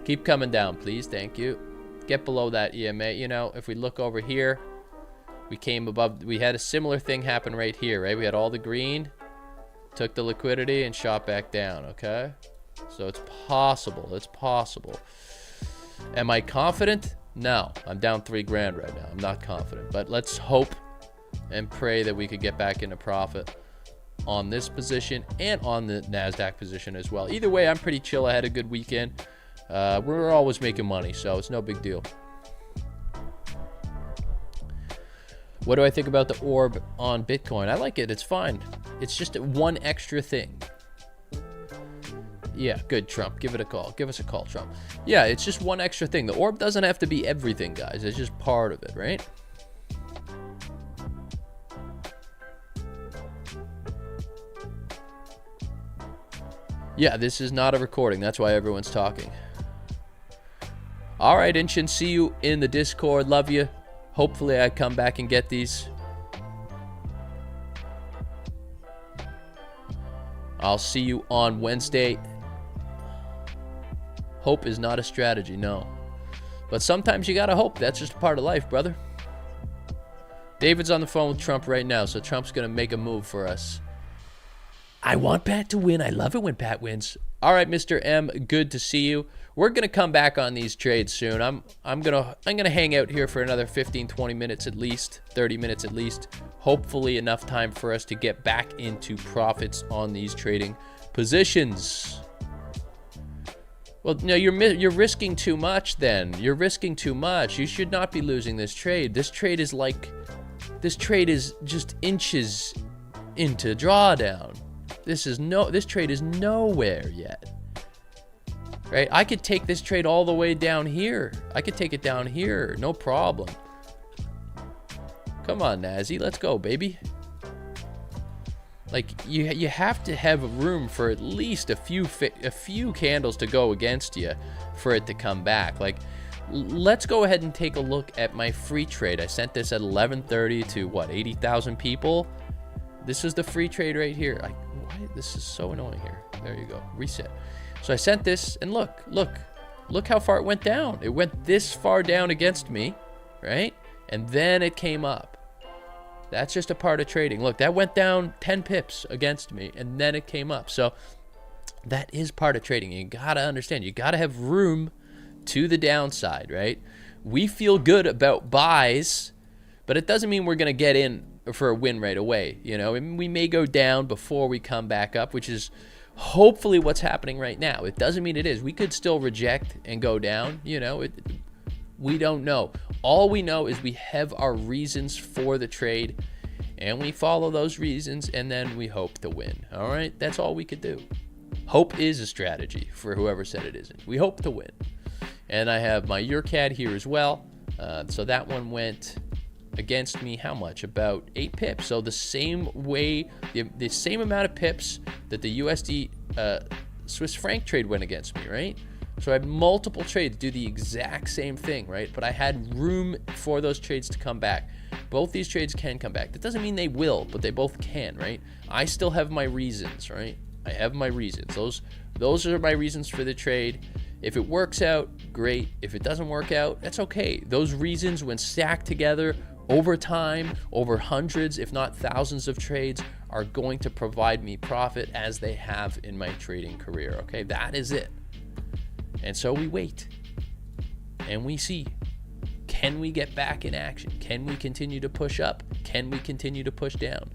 Speaker 1: Keep coming down, please. Thank you. Get below that EMA. If we look over here, we came above. We had a similar thing happen right here, right? We had all the green, took the liquidity, and shot back down, okay? So it's possible. It's possible. Am I confident? No, I'm down 3 grand right now. I'm not confident, but let's hope and pray that we could get back into profit on this position and on the Nasdaq position as well. Either way, I'm pretty chill. I had a good weekend. We're always making money, so it's no big deal. What do I think about the orb on Bitcoin? I like it. It's fine. It's just one extra thing. Yeah, good, Trump. Give it a call. Give us a call, Trump. Yeah, it's just one extra thing. The orb doesn't have to be everything, guys. It's just part of it, right? Yeah, this is not a recording. That's why everyone's talking. All right, Inchin. See you in the Discord. Love you. Hopefully I come back and get these. I'll see you on Wednesday. Hope is not a strategy, no. But sometimes you gotta hope. That's just a part of life, brother. David's on the phone with Trump right now, so Trump's gonna make a move for us. I want Pat to win. I love it when Pat wins. All right, Mr. M, good to see you. We're gonna come back on these trades soon. I'm gonna hang out here for another 15-20 minutes at least, 30 minutes at least. Hopefully enough time for us to get back into profits on these trading positions. Well, no, you're risking too much then. You're risking too much. You should not be losing this trade. This trade is just inches into drawdown. This trade is nowhere yet. Right? I could take this trade all the way down here. I could take it down here, no problem. Come on, Nazi, let's go, baby. Like you have to have room for at least a few candles to go against you for it to come back. Like, let's go ahead and take a look at my free trade. I sent this at 11:30 to what, 80,000 people. This is the free trade right here. This is so annoying here. There you go. Reset. So I sent this, and look how far it went down. It went this far down against me, right? And then it came up. That's just a part of trading. Look, that went down 10 pips against me, and then it came up. So that is part of trading. You gotta understand. You gotta have room to the downside, right? We feel good about buys, but it doesn't mean we're gonna get in for a win right away. You know, we may go down before we come back up, which is hopefully what's happening right now. It doesn't mean it is. We could still reject and go down. You know, we don't know. All we know is we have our reasons for the trade, and we follow those reasons, and then we hope to win. All right, that's all we could do. Hope is a strategy for whoever said it isn't. We hope to win. And I have my EURCAD here as well. So that one went against me how much? About 8 pips. So the same way, the same amount of pips that the USD Swiss franc trade went against me, right? So I had multiple trades do the exact same thing, right? But I had room for those trades to come back. Both these trades can come back. That doesn't mean they will, but they both can, right? I still have my reasons, right? I have my reasons. Those are my reasons for the trade. If it works out, great. If it doesn't work out, that's okay. Those reasons, when stacked together over time, over hundreds, if not thousands of trades, are going to provide me profit as they have in my trading career, okay? That is it. And so we wait and we see, can we get back in action? Can we continue to push up? Can we continue to push down?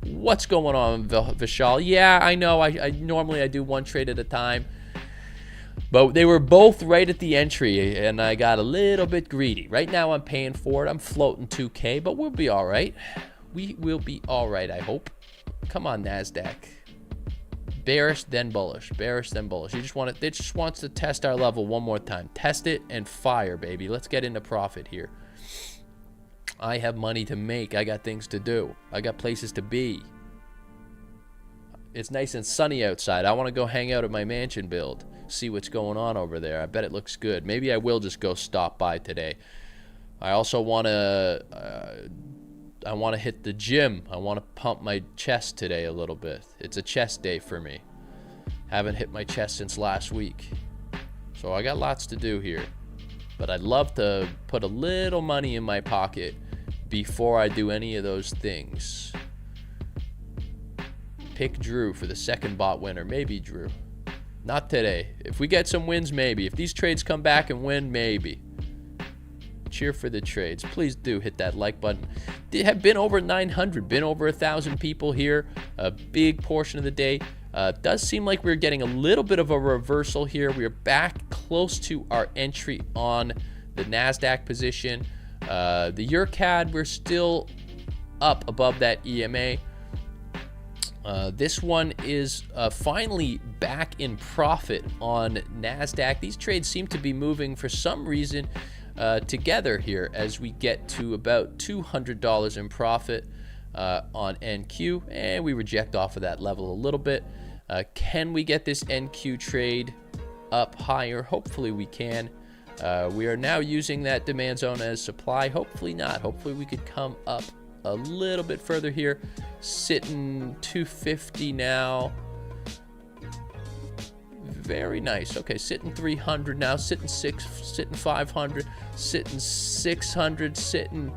Speaker 1: What's going on, Vishal? Yeah, I know. I normally do one trade at a time, but they were both right at the entry, and I got a little bit greedy. Right now, I'm paying for it. I'm floating 2K, but we'll be all right. We will be all right, I hope. Come on, Nasdaq. Bearish, then bullish. Bearish, then bullish. It just wants to test our level one more time. Test it and fire, baby. Let's get into profit here. I have money to make. I got things to do. I got places to be. It's nice and sunny outside. I want to go hang out at my mansion build. See what's going on over there. I bet it looks good. Maybe I will just go stop by today. I also want to... I want to hit the gym. I want to pump my chest today a little bit. It's a chest day for me. Haven't hit my chest since last week. So I got lots to do here. But I'd love to put a little money in my pocket before I do any of those things. Pick Drew for the second bot winner. Maybe Drew. Not today. If we get some wins, maybe. If these trades come back and win, maybe. Cheer for the trades. Please do hit that like button. They have been over 900, been over 1,000 people here. A big portion of the day. Does seem like we're getting a little bit of a reversal here. We are back close to our entry on the Nasdaq position. The EURCAD, we're still up above that EMA. This one is finally back in profit on Nasdaq. These trades seem to be moving for some reason together here as we get to about $200 in profit on NQ, and we reject off of that level a little bit. Can we get this NQ trade up higher? Hopefully we can. We are now using that demand zone as supply. Hopefully not. Hopefully we could come up a little bit further here. Sitting 250 now. Very nice. Okay, sitting 300 now. Sitting 500. Sitting 600. Sitting.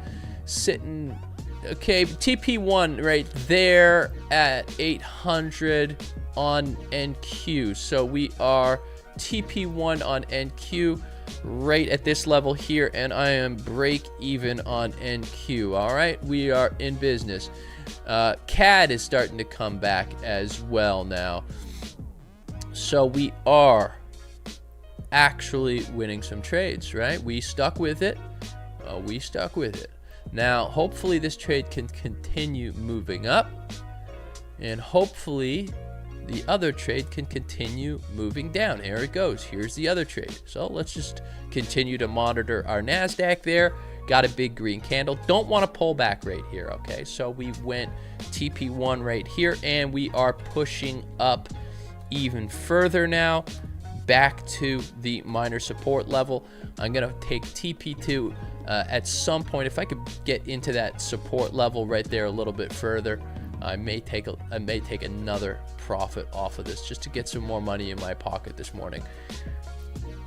Speaker 1: Okay, TP1 right there at 800 on NQ. So we are TP1 on NQ right at this level here, and I am break even on NQ. All right, we are in business. CAD is starting to come back as well now, so we are actually winning some trades, right? We stuck with it. We stuck with it. Now hopefully this trade can continue moving up, and hopefully the other trade can continue moving down. Here it goes. Here's the other trade. So let's just continue to monitor our Nasdaq there. Got a big green candle. Don't want to pull back right here, okay? So we went TP1 right here, and we are pushing up even further now, back to the minor support level. I'm going to take TP2 at some point. If I could get into that support level right there a little bit further, I may take another profit off of this just to get some more money in my pocket this morning.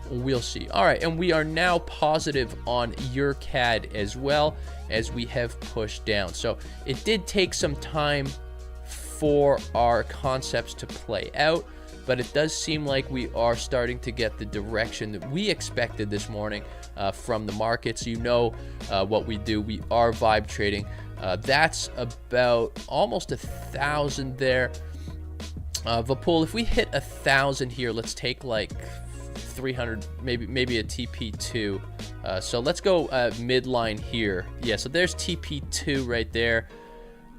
Speaker 1: We'll see. All right, and we are now positive on EURCAD as well as we have pushed down. So it did take some time for our concepts to play out, but it does seem like we are starting to get the direction that we expected this morning from the markets. You know what we do. We are vibe trading. That's about almost 1,000 there. Vapul, if we hit 1,000 here, let's take like 300, maybe a TP2. So let's go midline here. Yeah, so there's TP2 right there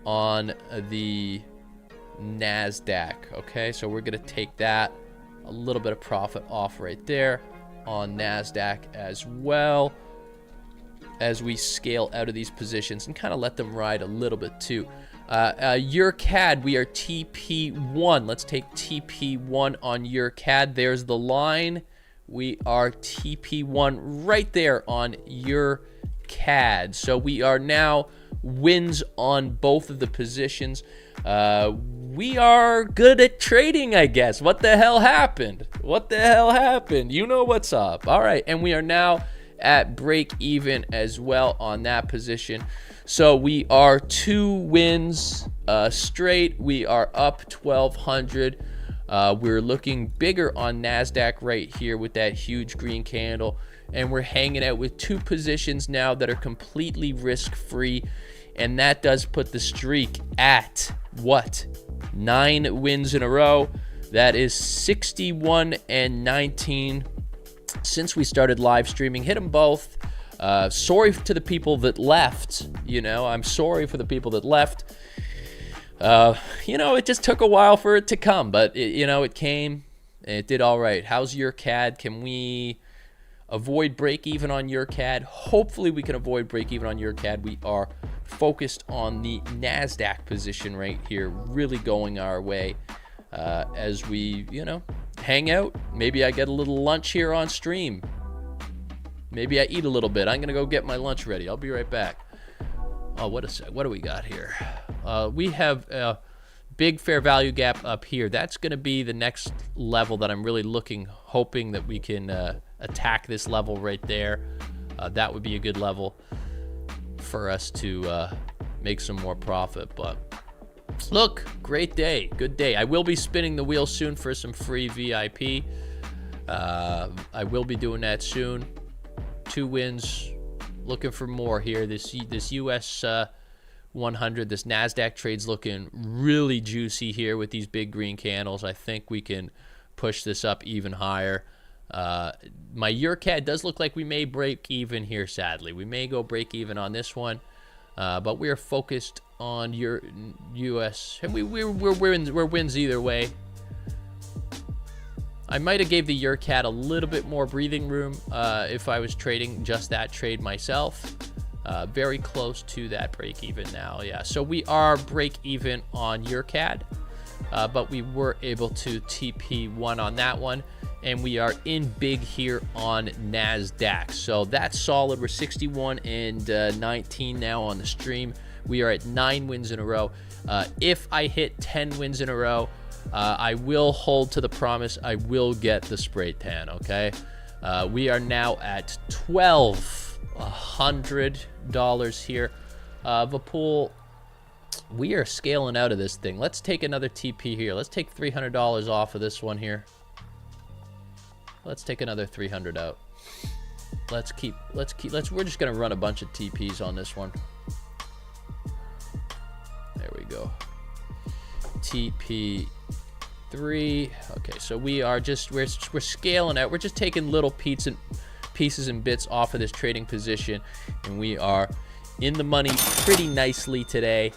Speaker 1: on the Nasdaq. Okay, so we're gonna take that, a little bit of profit off right there on Nasdaq as well, as we scale out of these positions and kind of let them ride a little bit too. EURCAD, we are TP1. Let's take TP1 on EURCAD. There's the line. We are TP1 right there on EURCAD. So we are now wins on both of the positions. We are good at trading, I guess. What the hell happened? What the hell happened? You know what's up. All right, and we are now at break even as well on that position. So we are 2 wins straight. We are up 1,200. We're looking bigger on Nasdaq right here with that huge green candle, and we're hanging out with 2 positions now that are completely risk-free, and that does put the streak at what? 9 wins in a row. That is 61 and 19 since we started live streaming. Hit them both. Sorry to the people that left. I'm sorry for the people that left. It just took a while for it to come, but it came and it did all right. How's EURCAD? Can we avoid break even on EURCAD? Hopefully we can avoid break even on EURCAD. We are focused on the Nasdaq position right here, really going our way as we, hang out. Maybe I get a little lunch here on stream. Maybe I eat a little bit. I'm going to go get my lunch ready. I'll be right back. Oh, what a sec. What do we got here? We have a big fair value gap up here. That's going to be the next level that I'm really hoping that we can attack this level right there. That would be a good level for us to make some more profit. But Look, great day, good day. I will be spinning the wheel soon for some free VIP. I will be doing that soon. 2 wins, looking for more here. This US 100, this Nasdaq trade's looking really juicy here with these big green candles. I think we can push this up even higher. My EURCAD does look like we may break even here, sadly. We may go break even on this one, but we are focused on your US. We're wins either way. I might have gave the EURCAD a little bit more breathing room if I was trading just that trade myself. Very close to that break even now. Yeah, so we are break even on EURCAD, but we were able to TP1 on that one, and we are in big here on Nasdaq. So that's solid. We're 61 and 19 now on the stream. We are at 9 wins in a row. If I hit 10 wins in a row, I will hold to the promise. I will get the spray tan, okay? We are now at $1,200 here. Vapul, we are scaling out of this thing. Let's take another TP here. Let's take $300 off of this one here. Let's take another 300 out. We're just gonna run a bunch of TPs on this one. There we go. TP3. Okay, so we're scaling out. We're just taking little pieces and bits off of this trading position, and we are in the money pretty nicely today,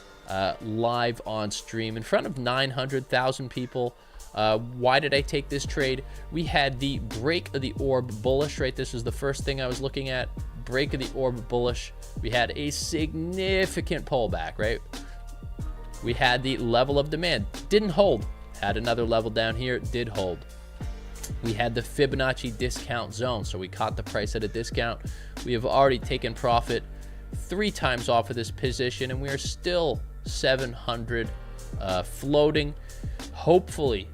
Speaker 1: live on stream in front of 900,000 people. Why did I take this trade? We had the break of the orb bullish, right? This was the first thing I was looking at. Break of the orb bullish. We had a significant pullback, right? We had the level of demand, didn't hold. Had another level down here, did hold. We had the Fibonacci discount zone, so we caught the price at a discount. We have already taken profit 3 times off of this position, and we are still 700 floating, hopefully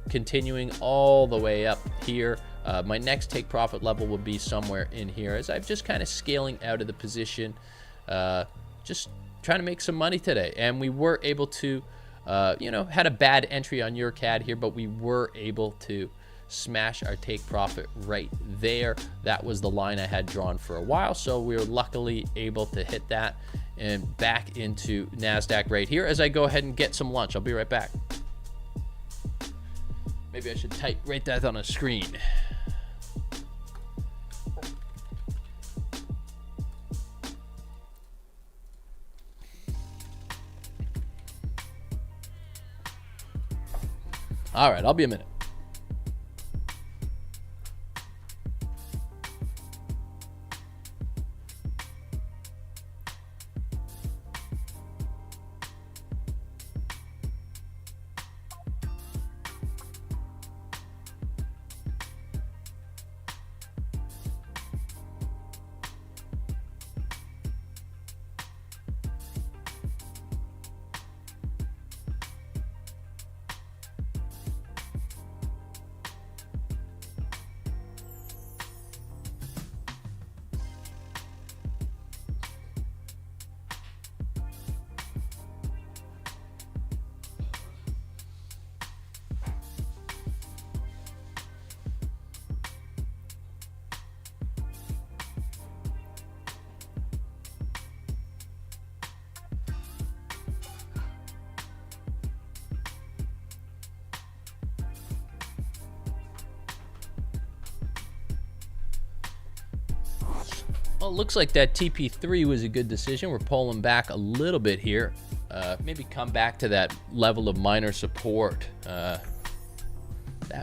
Speaker 1: continuing all the way up here. My next take profit level will be somewhere in here, as I'm just kind of scaling out of the position, just trying to make some money today. And we were able to had a bad entry on EURCAD here, but we were able to smash our take profit right there. That was the line I had drawn for a while, so we were luckily able to hit that and back into Nasdaq right here as I go ahead and get some lunch. I'll be right back. Maybe I should write that on a screen. All right, I'll be a minute. Well, it looks like that TP3 was a good decision. We're pulling back a little bit here. Maybe come back to that level of minor support. That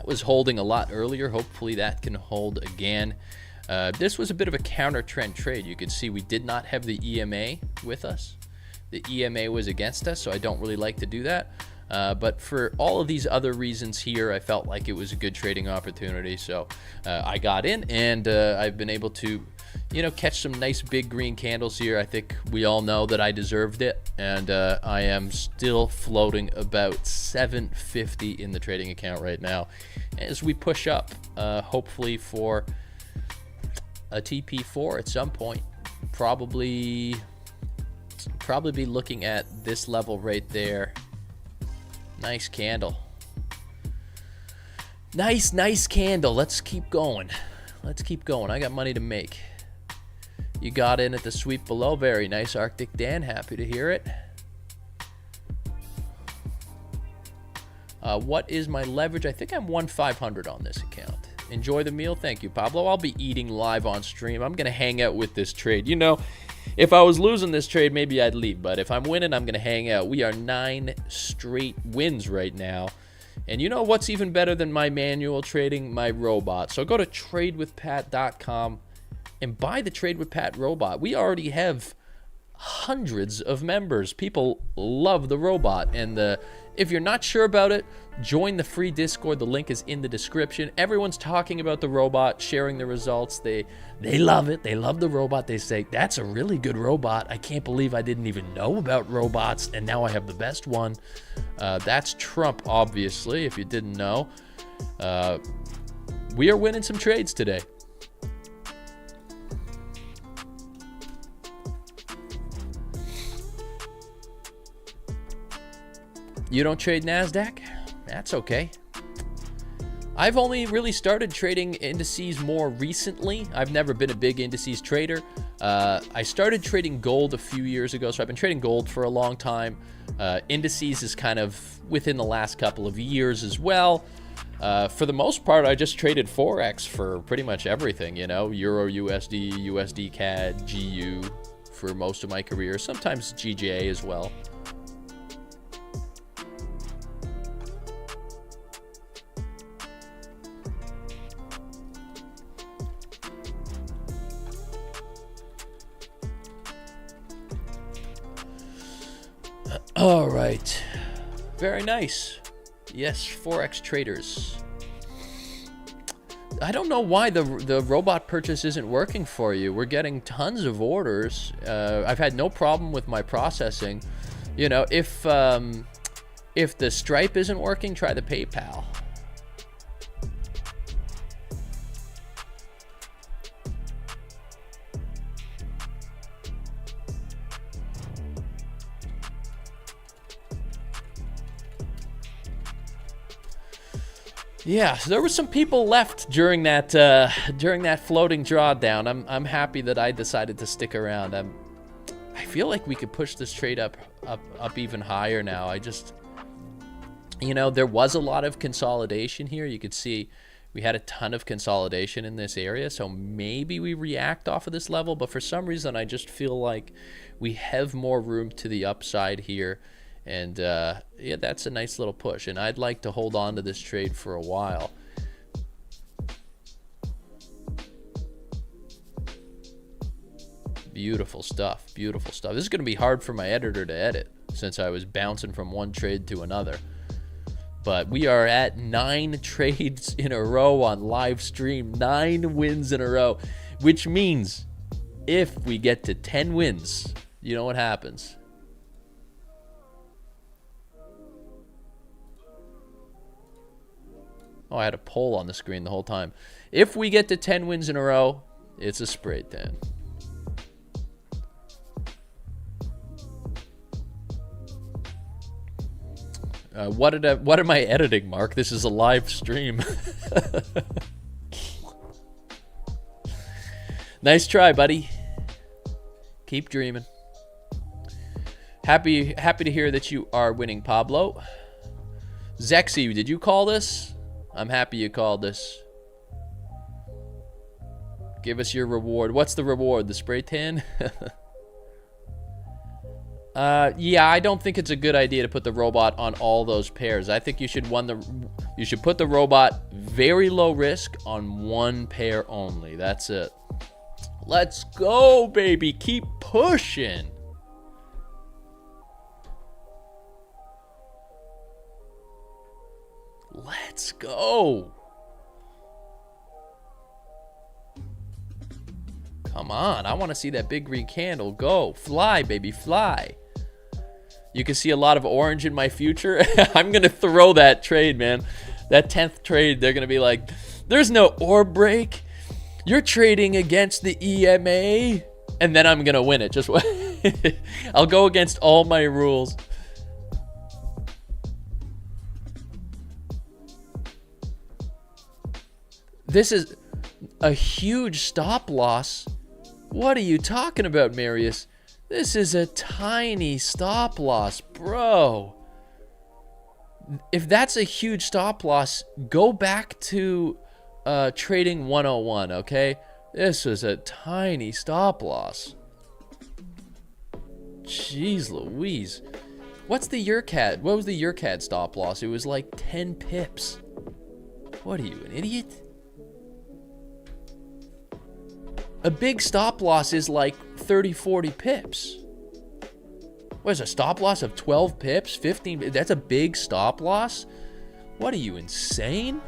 Speaker 1: was holding a lot earlier. Hopefully that can hold again. This was a bit of a counter trend trade. You could see we did not have the EMA with us. The EMA was against us, so I don't really like to do that. But for all of these other reasons here, I felt like it was a good trading opportunity. So I got in, and I've been able to, catch some nice big green candles here. I think we all know that I deserved it, and I am still floating about 750 in the trading account right now as we push up, hopefully for a TP4 at some point. Probably probably be looking at this level right there. Nice candle. Nice candle. Let's keep going. Let's keep going. I got money to make. You got in at the sweep below. Very nice, Arctic Dan. Happy to hear it. What is my leverage? I think I'm 1,500 on this account. Enjoy the meal. Thank you, Pablo. I'll be eating live on stream. I'm going to hang out with this trade. You know, if I was losing this trade, maybe I'd leave. But if I'm winning, I'm going to hang out. We are 9 straight wins right now. And you know what's even better than my manual trading? My robot. So go to tradewithpat.com and buy the Trade with Pat robot. We already have hundreds of members. People love the robot. And if you're not sure about it, join the free Discord. The link is in the description. Everyone's talking about the robot, sharing the results. They love it. They love the robot. They say, that's a really good robot. I can't believe I didn't even know about robots, and now I have the best one. That's Trump, obviously, if you didn't know. We are winning some trades today. You don't trade Nasdaq? That's okay. I've only really started trading indices more recently. I've never been a big indices trader. I started trading gold a few years ago, so I've been trading gold for a long time. Indices is kind of within the last couple of years as well. For the most part, I just traded Forex for pretty much everything, you know, Euro, USD, USD CAD, GU for most of my career, sometimes GJ as well. All right, very nice. Yes, Forex traders. I don't know why the robot purchase isn't working for you. We're getting tons of orders. I've had no problem with my processing. You know, if the Stripe isn't working, try the PayPal. Yeah, so there were some people left during that floating drawdown. I'm happy that I decided to stick around. I feel like we could push this trade up even higher now. You know, there was a lot of consolidation here. You could see we had a ton of consolidation in this area, so maybe we react off of this level, but for some reason I just feel like we have more room to the upside here. And yeah, that's a nice little push, and I'd like to hold on to this trade for a while. Beautiful stuff, beautiful stuff. This is going to be hard for my editor to edit since I was bouncing from one trade to another. But we are at 9 trades in a row on live stream, 9 wins in a row, which means if we get to 10 wins, you know what happens. Oh, I had a poll on the screen the whole time. If we get to 10 wins in a row, it's a spray tan. What am I editing, Mark? This is a live stream. Nice try, buddy. Keep dreaming. Happy to hear that you are winning, Pablo. Zexy, did you call this? I'm happy you called this. Give us your reward. What's the reward? The spray tan? Yeah, I don't think it's a good idea to put the robot on all those pairs. I think you should put the robot very low risk on one pair only. That's it. Let's go, baby. Keep pushing. Let's go. Come on. I want to see that big green candle. Go. Fly, baby. Fly. You can see a lot of orange in my future. I'm going to throw that trade, man. That 10th trade, they're going to be like, there's no orb break. You're trading against the EMA. And then I'm going to win it. Just wait. I'll go against all my rules. This is a huge stop loss. What are you talking about, Marius? This is a tiny stop loss, bro. If that's a huge stop loss, go back to Trading 101, okay? This was a tiny stop loss. Jeez Louise. What's the EURCAD? What was the EURCAD stop loss? It was like 10 pips. What are you, an idiot? A big stop loss is like 30, 40 pips. What is a stop loss of 12 pips? 15? That's a big stop loss? What are you, insane?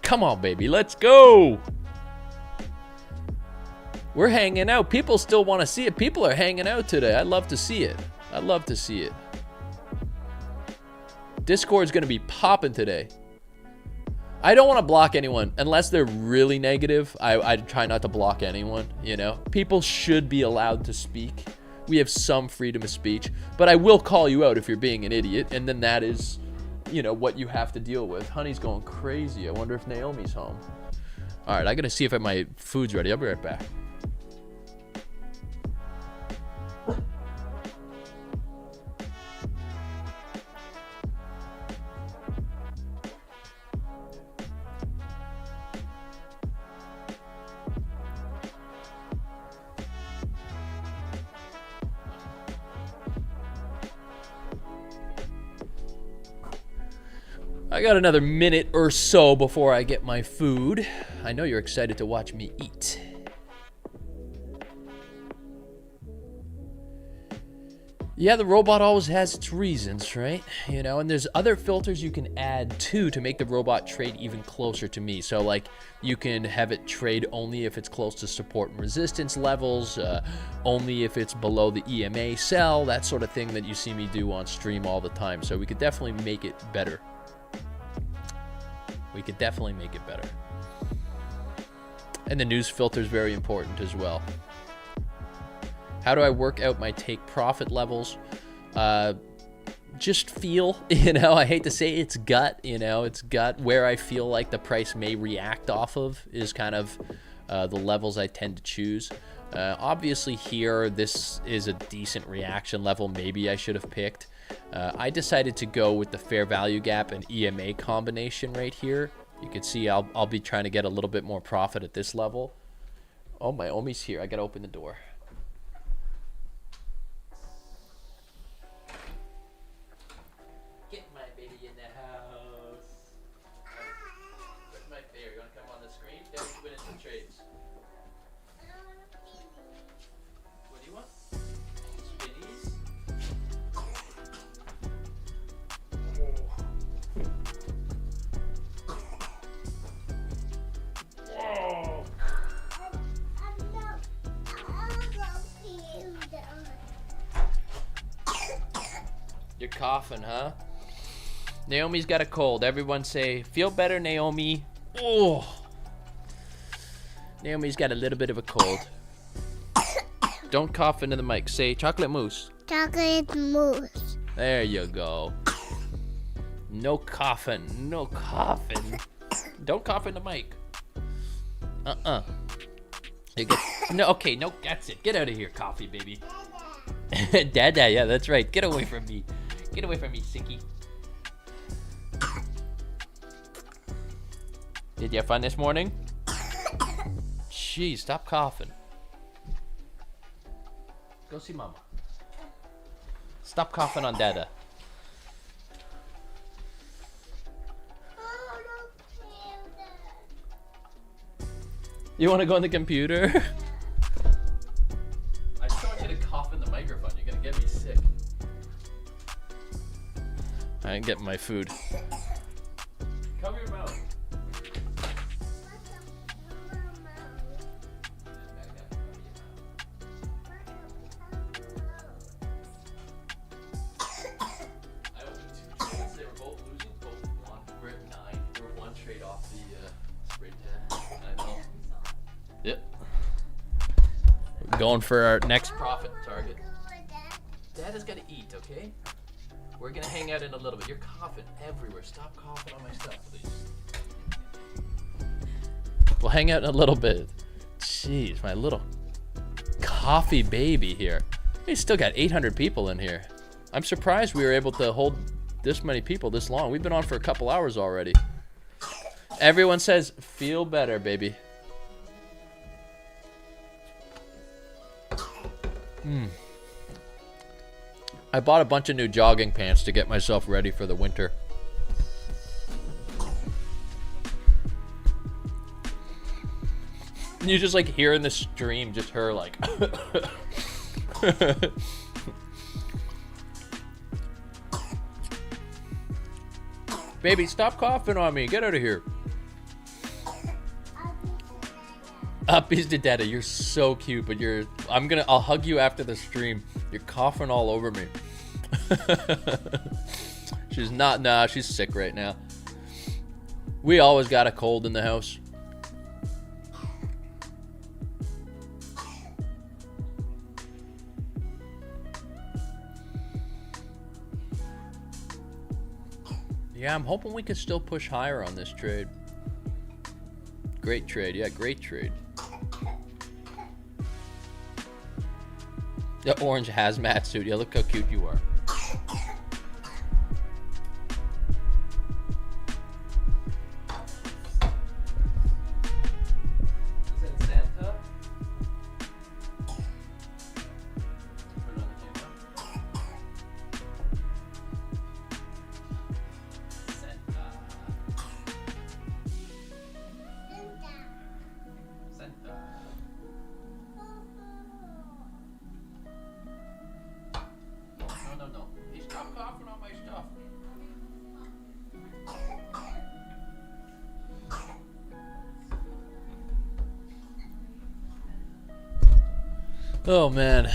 Speaker 1: Come on, baby, let's go. We're hanging out. People still want to see it. People are hanging out today. I'd love to see it. I'd love to see it. Discord's going to be popping today. I don't want to block anyone unless they're really negative. I try not to block anyone, you know. People should be allowed to speak. We have some freedom of speech, but I will call you out if you're being an idiot, and then that is, you know, what you have to deal with. Honey's going crazy. I wonder if Naomi's home. All right, I got to see if my food's ready. I'll be right back. I got another minute or so before I get my food. I know you're excited to watch me eat. Yeah, the robot always has its reasons, right? You know, and there's other filters you can add too to make the robot trade even closer to me. So like you can have it trade only if it's close to support and resistance levels, only if it's below the EMA sell, that sort of thing that you see me do on stream all the time. So we could definitely make it better. We could definitely make it better. And the news filter is very important as well. How do I work out my take profit levels? Just feel, you know, I hate to say it's gut, you know, it's gut. Where I feel like the price may react off of is kind of the levels I tend to choose. Obviously here, this is a decent reaction level. Maybe I should have picked. I decided to go with the fair value gap and EMA combination right here. You can see I'll be trying to get a little bit more profit at this level. Oh, my Omi's here. I got to open the door. Get my baby in the house. Where's my bear? You want to come on the screen? Daddy's winning some trades. What do you want? Spinnies? Whoa. You're coughing, huh? Naomi's got a cold. Everyone say, feel better, Naomi. Oh. Naomi's got a little bit of a cold. Don't cough into the mic. Say chocolate mousse.
Speaker 2: Chocolate mousse.
Speaker 1: There you go. No coughing. No coughing. Don't cough in the mic. You get, no, okay, no, that's it. Get out of here, coffee baby. Dada, yeah, that's right. Get away from me. Get away from me, Sicky. Did you have fun this morning? Jeez, stop coughing. Go see Mama. Stop coughing on Dada. You want to go on the computer? I just don't want you to cough in the microphone. You're going to get me sick. I ain't getting my food. Cover your mouth. I opened 2 trades. They were both losing. Both won. We're at 9. We're 1 trade off the spread 10. Yep. Going for our next profit target. Dad has got to eat, okay? We're gonna hang out in a little bit. You're coughing everywhere. Stop coughing on my stuff, please. We'll hang out in a little bit. Jeez, my little coffee baby here. We still got 800 people in here. I'm surprised we were able to hold this many people this long. We've been on for a couple hours already. Everyone says, feel better, baby. I bought a bunch of new jogging pants to get myself ready for the winter. You just like hear in the stream, just her like. Baby, stop coughing on me. Get out of here. Uppies to Dada, you're so cute, but I'll hug you after the stream. You're coughing all over me. She's not, nah, she's sick right now. We always got a cold in the house. Yeah, I'm hoping we could still push higher on this trade. Great trade, yeah, great trade. The orange hazmat suit, yeah, look how cute you are. Oh man,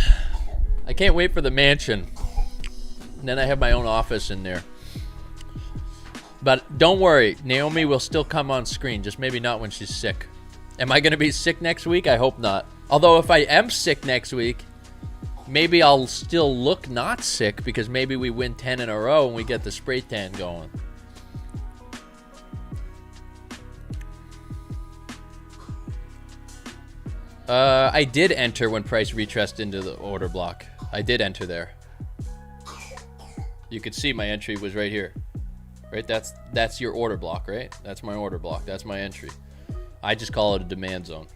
Speaker 1: I can't wait for the mansion. And then I have my own office in there. But don't worry, Naomi will still come on screen, just maybe not when she's sick. Am I going to be sick next week? I hope not. Although if I am sick next week, maybe I'll still look not sick because maybe we win 10 in a row and we get the spray tan going. I did enter when price retraced into the order block. I did enter there. You could see my entry was right here. Right? That's your order block, right? That's my order block. That's my entry. I just call it a demand zone.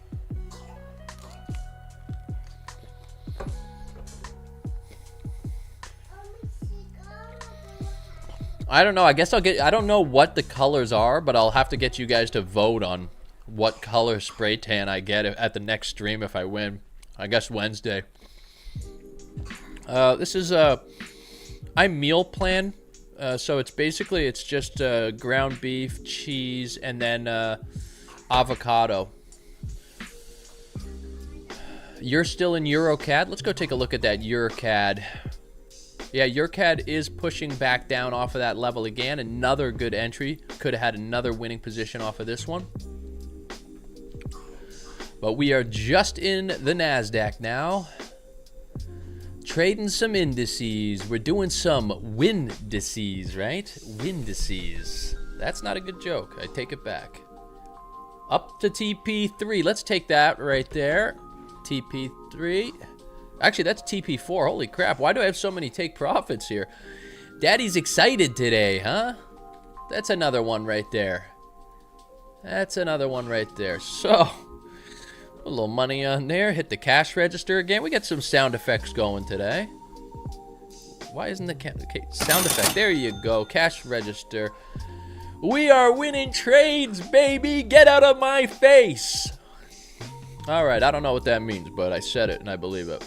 Speaker 1: I don't know. I guess I don't know what the colors are, but I'll have to get you guys to vote on what color spray tan I get at the next stream if I win. I guess Wednesday. This is I meal plan. So it's basically just ground beef, cheese, and then avocado. You're still in EuroCAD? Let's go take a look at that EuroCAD. Yeah, EuroCAD is pushing back down off of that level again. Another good entry. Could have had another winning position off of this one. But we are just in the Nasdaq now. Trading some indices. We're doing some windices, right? Windices. That's not a good joke. I take it back. Up to TP3. Let's take that right there. TP3. Actually, that's TP4. Holy crap. Why do I have so many take profits here? Daddy's excited today, huh? That's another one right there. That's another one right there. So, a little money on there. Hit the cash register again. We got some sound effects going today. Why isn't the sound effect? There you go. Cash register. We are winning trades, baby. Get out of my face. All right. I don't know what that means, but I said it and I believe it.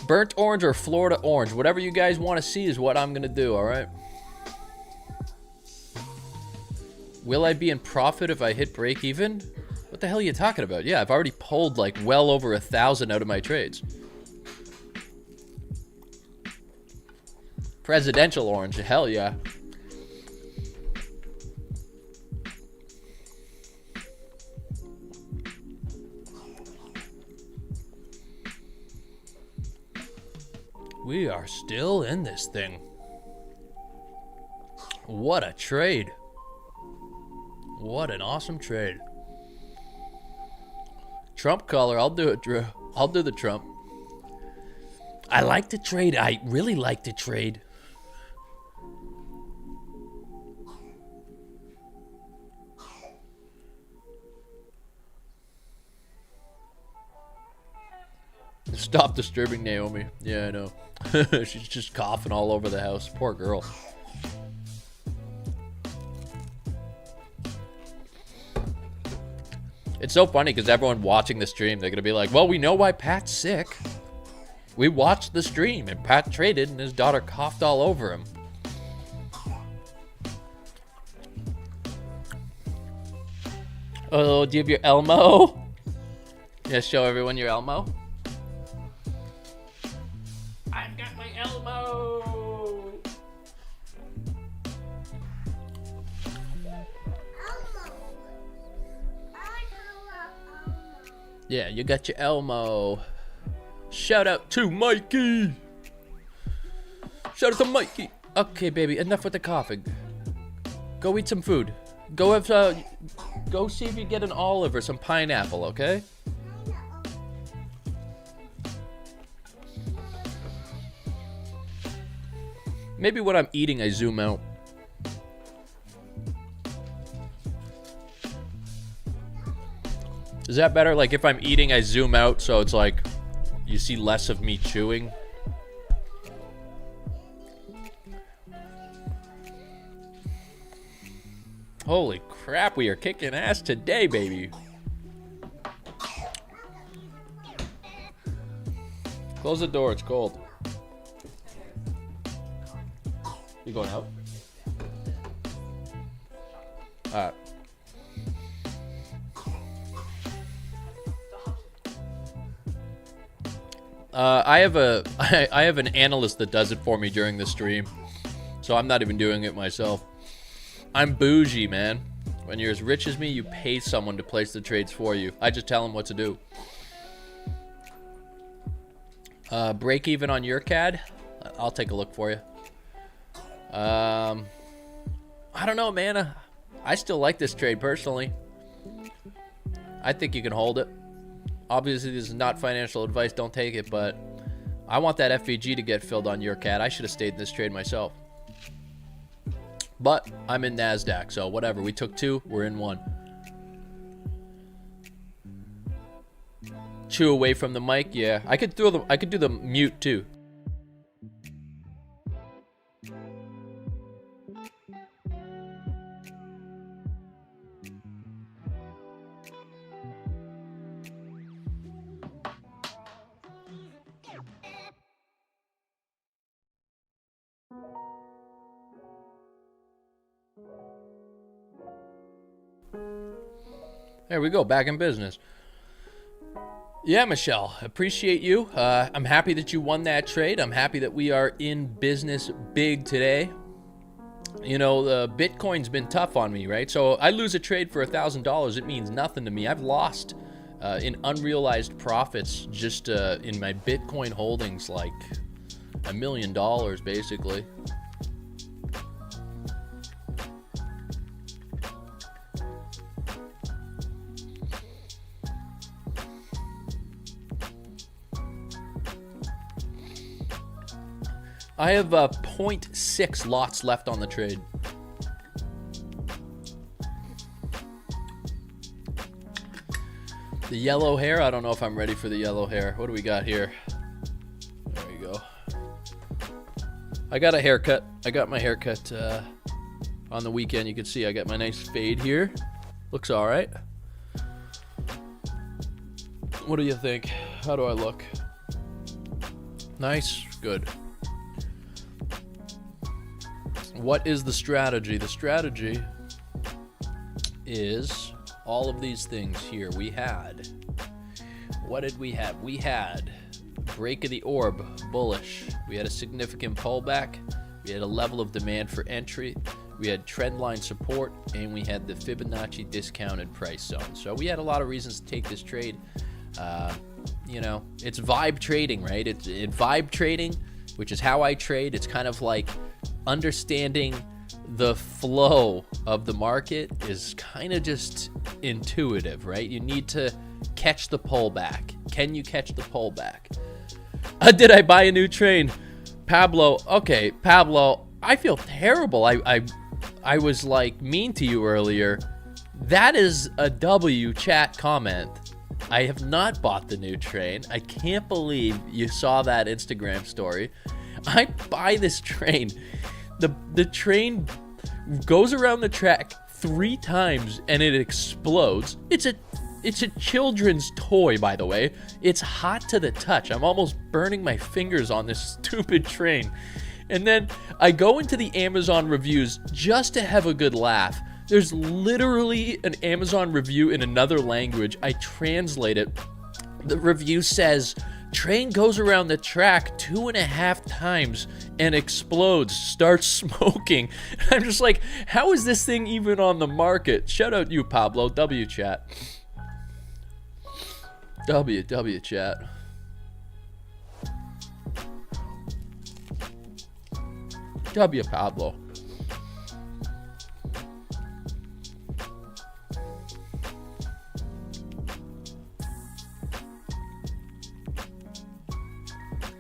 Speaker 1: Burnt orange or Florida orange. Whatever you guys want to see is what I'm going to do, all right? Will I be in profit if I hit break even? What the hell are you talking about? Yeah, I've already pulled like well over 1,000 out of my trades. Presidential orange, hell yeah. We are still in this thing. What a trade. What an awesome trade. Trump color. I'll do it, Drew. I'll do the Trump. I like the trade. I really like the trade. Stop disturbing Naomi. Yeah, I know. She's just coughing all over the house. Poor girl. It's so funny because everyone watching the stream, they're going to be like, well, we know why Pat's sick. We watched the stream and Pat traded and his daughter coughed all over him. Oh, do you have your Elmo? Yeah, show everyone your Elmo. I've got my Elmo. Yeah, you got your Elmo. Shout out to Mikey. Shout out to Mikey. Okay, baby, enough with the coughing. Go eat some food. Go have go see if you get an olive or some pineapple, okay? Maybe when I'm eating, I zoom out. Is that better? Like if I'm eating, I zoom out so it's like you see less of me chewing. Holy crap, we are kicking ass today, baby. Close the door, it's cold. You going out? Alright. I have an analyst that does it for me during the stream, so I'm not even doing it myself. I'm bougie, man. When you're as rich as me, you pay someone to place the trades for you. I just tell them what to do. Break even on your CAD? I'll take a look for you. I don't know, man. I still like this trade personally. I think you can hold it. Obviously, this is not financial advice. Don't take it, but I want that FVG to get filled on your CAD. I should have stayed in this trade myself. But I'm in Nasdaq, so whatever. We took two. We're in one. Chew away from the mic. Yeah, I could do the mute too. There we go, back in business. Yeah, Michelle, appreciate you. I'm happy that you won that trade. I'm happy that we are in business big today. You know, the Bitcoin's been tough on me, right? So I lose a trade for $1,000. It means nothing to me. I've lost in unrealized profits just in my Bitcoin holdings like $1 million, basically. I have 0.6 lots left on the trade. The yellow hair, I don't know if I'm ready for the yellow hair. What do we got here? There you go. I got a haircut. I got my haircut on the weekend. You can see I got my nice fade here. Looks all right. What do you think? How do I look? Nice? Good. What is the strategy? The strategy is all of these things here. We had, what did we have? We had break of the orb, bullish. We had a significant pullback. We had a level of demand for entry. We had trend line support, and we had the Fibonacci discounted price zone. So we had a lot of reasons to take this trade. You know, it's vibe trading, right? Vibe trading. which is how I trade. It's kind of like understanding the flow of the market is kind of just intuitive, right? You need to catch the pullback. Can you catch the pullback? Did I buy a new train? Pablo, okay, Pablo, I feel terrible. I was like mean to you earlier. That is a W chat comment. I have not bought the new train. I can't believe you saw that Instagram story. I buy this train. The train goes around the track 3 times and it explodes. It's a children's toy, by the way. It's hot to the touch. I'm almost burning my fingers on this stupid train. And then I go into the Amazon reviews just to have a good laugh. There's literally an Amazon review in another language. I translate it. The review says, train goes around the track 2.5 times and explodes, starts smoking. I'm just like, how is this thing even on the market? Shout out you, Pablo. W chat. W chat. W Pablo.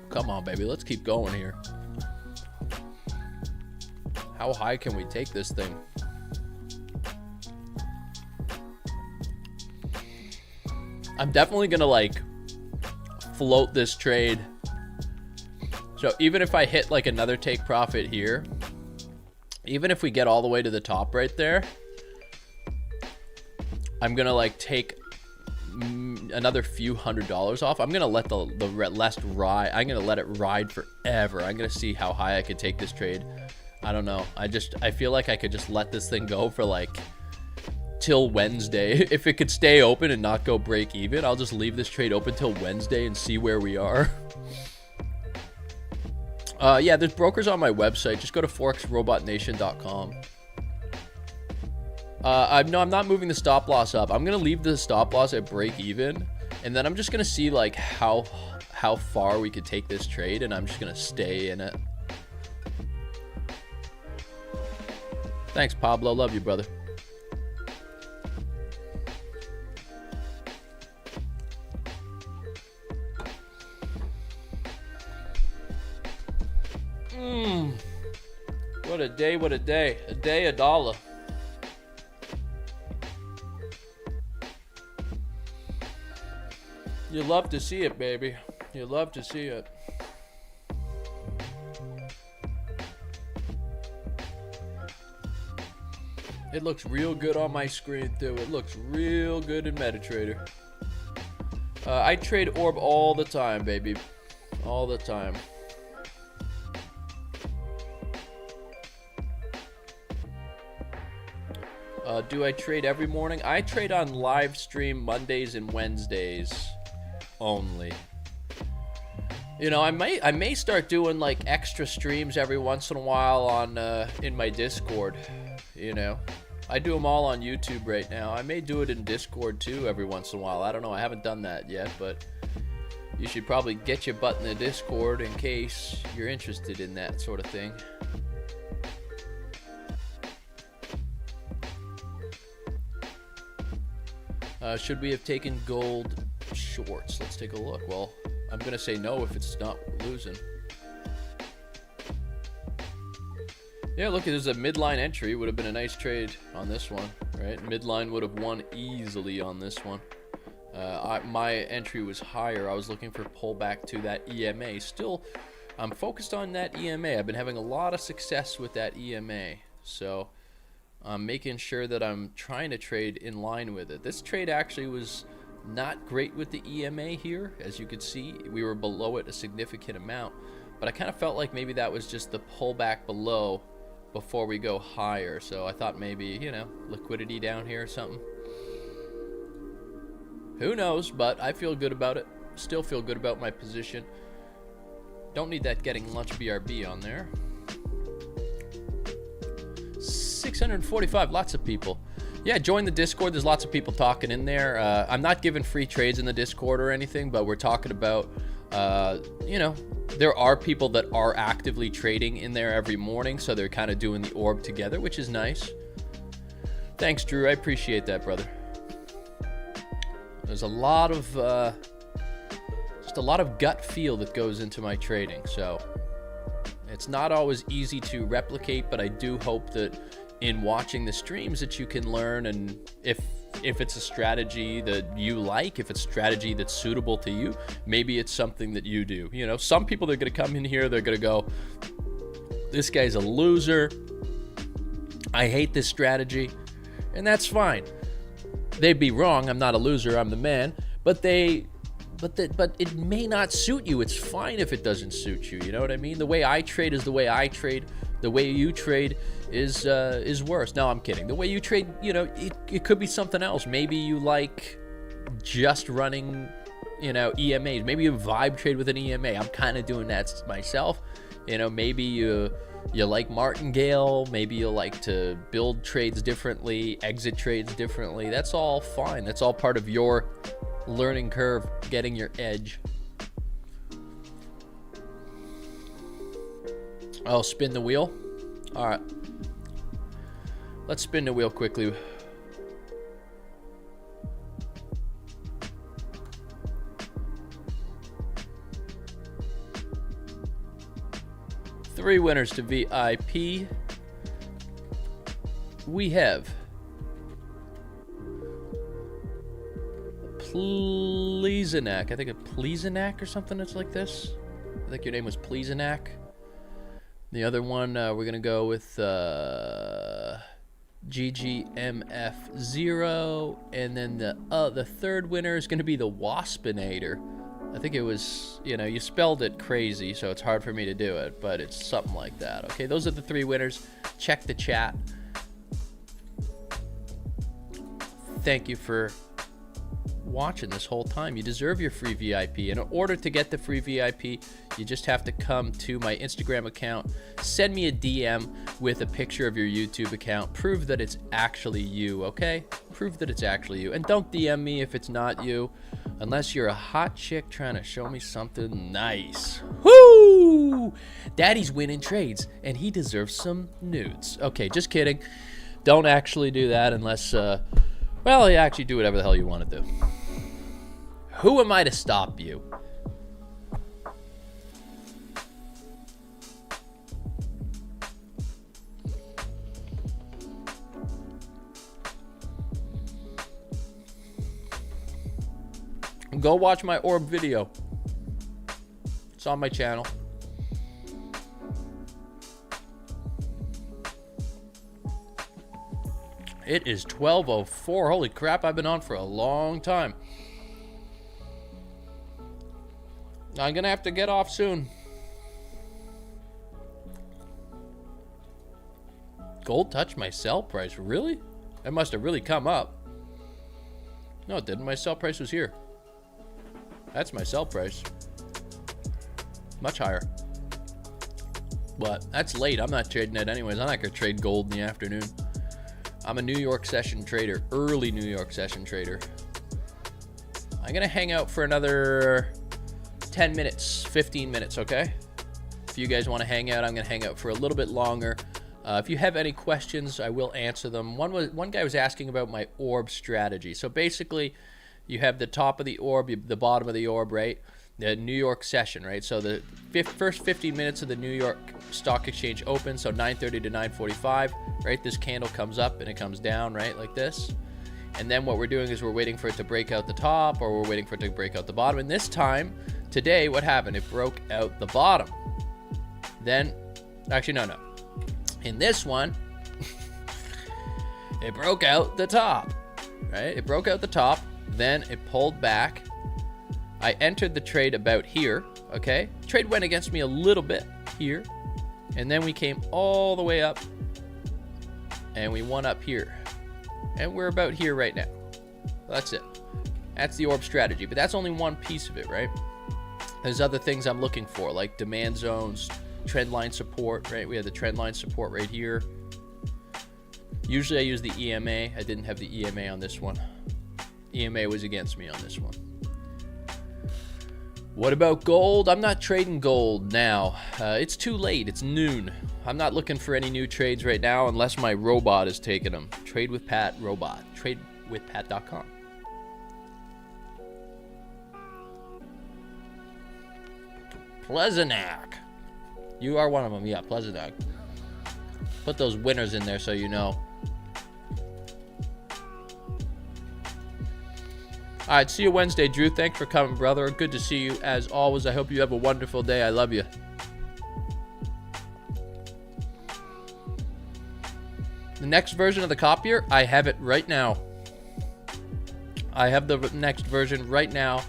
Speaker 1: Come on, baby. Let's keep going here. How high can we take this thing? I'm definitely gonna like float this trade. So even if I hit like another take profit here, even if we get all the way to the top right there, I'm gonna like take another few $100s off. I'm gonna let the rest ride. I'm gonna let it ride forever. I'm gonna see how high I could take this trade. I don't know. I feel like I could just let this thing go for like till Wednesday. If it could stay open and not go break even, I'll just leave this trade open till Wednesday and see where we are. Yeah, there's brokers on my website. Just go to forexrobotnation.com. No, I'm not moving the stop loss up. I'm gonna leave the stop loss at break even, and then I'm just gonna see like how far we could take this trade, and I'm just gonna stay in it. Thanks, Pablo. Love you, brother. What a day, what a day. A day, a dollar. You love to see it, baby. You love to see it. It looks real good on my screen, too. It looks real good in MetaTrader. I trade orb all the time, baby. All the time. Do I trade every morning? I trade on live stream Mondays and Wednesdays only. You know, I may start doing like extra streams every once in a while on in my Discord. You know, I do them all on YouTube right now. I may do it in Discord too every once in a while. I don't know. I haven't done that yet, but you should probably get your butt in the Discord in case you're interested in that sort of thing. Should we have taken gold shorts? Let's take a look. Well, I'm going to say no if it's not losing. Yeah, look, there's a midline entry. Would have been a nice trade on this one, right? Midline would have won easily on this one. My entry was higher. I was looking for pullback to that EMA. Still, I'm focused on that EMA. I've been having a lot of success with that EMA. So I'm making sure that I'm trying to trade in line with it. This trade actually was not great with the EMA here. As you could see, we were below it a significant amount. But I kind of felt like maybe that was just the pullback below before we go higher. So I thought maybe, you know, liquidity down here or something. Who knows, but I feel good about it. Still feel good about my position. Don't need that getting lunch BRB on there. 645, lots of people. Yeah, join the Discord. There's lots of people talking in there. I'm not giving free trades in the Discord or anything, but we're talking about, you know, There are people that are actively trading in there every morning, so they're kind of doing the orb together, which is nice. Thanks, Drew. I appreciate that, brother. There's a lot of just a lot of gut feel that goes into my trading, so it's not always easy to replicate, but I do hope that in watching the streams that you can learn, and if it's a strategy that you like, if it's a strategy that's suitable to you, maybe it's something that you do. You know, some people, they're going to come in here, they're going to go, this guy's a loser, I hate this strategy, and that's fine. They'd be wrong. I'm not a loser, I'm the man, but it may not suit you. It's fine if it doesn't suit you. You know what I mean? The way I trade is the way I trade. The way you trade is worse. No, I'm kidding. The way you trade, you know, it could be something else. Maybe you like just running, you know, EMAs. Maybe you vibe trade with an EMA. I'm kind of doing that myself. You know, maybe you like martingale. Maybe you like to build trades differently, exit trades differently. That's all fine. That's all part of your learning curve, getting your edge. Oh, spin the wheel. All right, let's spin the wheel quickly. Three winners to VIP. We have Pleasenac. I think a Pleasenac or something that's like this. I think your name was Pleasenac. The other one, we're going to go with GGMF0. And then the third winner is going to be the Waspinator. I think it was, you know, you spelled it crazy, so it's hard for me to do it, but it's something like that. Okay, those are the three winners. Check the chat. Thank you for watching this whole time. You deserve your free VIP. In order to get the free VIP, you just have to come to my Instagram account, send me a DM with a picture of your YouTube account, prove that it's actually you, okay? Prove that it's actually you. And don't DM me if it's not you, unless you're a hot chick trying to show me something nice. Woo! Daddy's winning trades, and he deserves some nudes. Okay, just kidding. Don't actually do that unless, well, you actually do whatever the hell you want to do. Who am I to stop you? Go watch my orb video. It's on my channel. It is 12:04. Holy crap, I've been on for a long time. I'm gonna have to get off soon. Gold touched my sell price, really? It must have really come up. No, it didn't. My sell price was here. That's my sell price. Much higher. But that's late. I'm not trading it anyways. I'm not gonna trade gold in the afternoon. I'm a New York session trader, early New York session trader. I'm gonna hang out for another 10 minutes, 15 minutes, okay? If you guys want to hang out, I'm gonna hang out for a little bit longer. If you have any questions, I will answer them. One guy was asking about my orb strategy. So basically, you have the top of the orb, the bottom of the orb, right? The New York session, right? So the first 15 minutes of the New York Stock Exchange opens, so 9:30 to 9:45, right? This candle comes up and it comes down, right? Like this. And then what we're doing is we're waiting for it to break out the top, or we're waiting for it to break out the bottom. And this time, today, what happened? It broke out the bottom. Then, actually, no. In this one, it broke out the top, right? It broke out the top, then it pulled back. I entered the trade about here, okay? Trade went against me a little bit here, and then we came all the way up, and we won up here. And we're about here right now. That's it. That's the orb strategy, but that's only one piece of it, right? There's other things I'm looking for, like demand zones, trend line support, right? We have the trend line support right here. Usually I use the EMA. I didn't have the EMA on this one. EMA was against me on this one. What about gold? I'm not trading gold now. It's too late. It's noon. I'm not looking for any new trades right now unless my robot is taking them. Trade with Pat robot. Tradewithpat.com. Pleasanack. You are one of them. Yeah, Pleasanack. Put those winners in there so you know. All right, see you Wednesday, Drew. Thanks for coming, brother. Good to see you as always. I hope you have a wonderful day. I love you. The next version of the copier, I have it right now. I have the next version right now.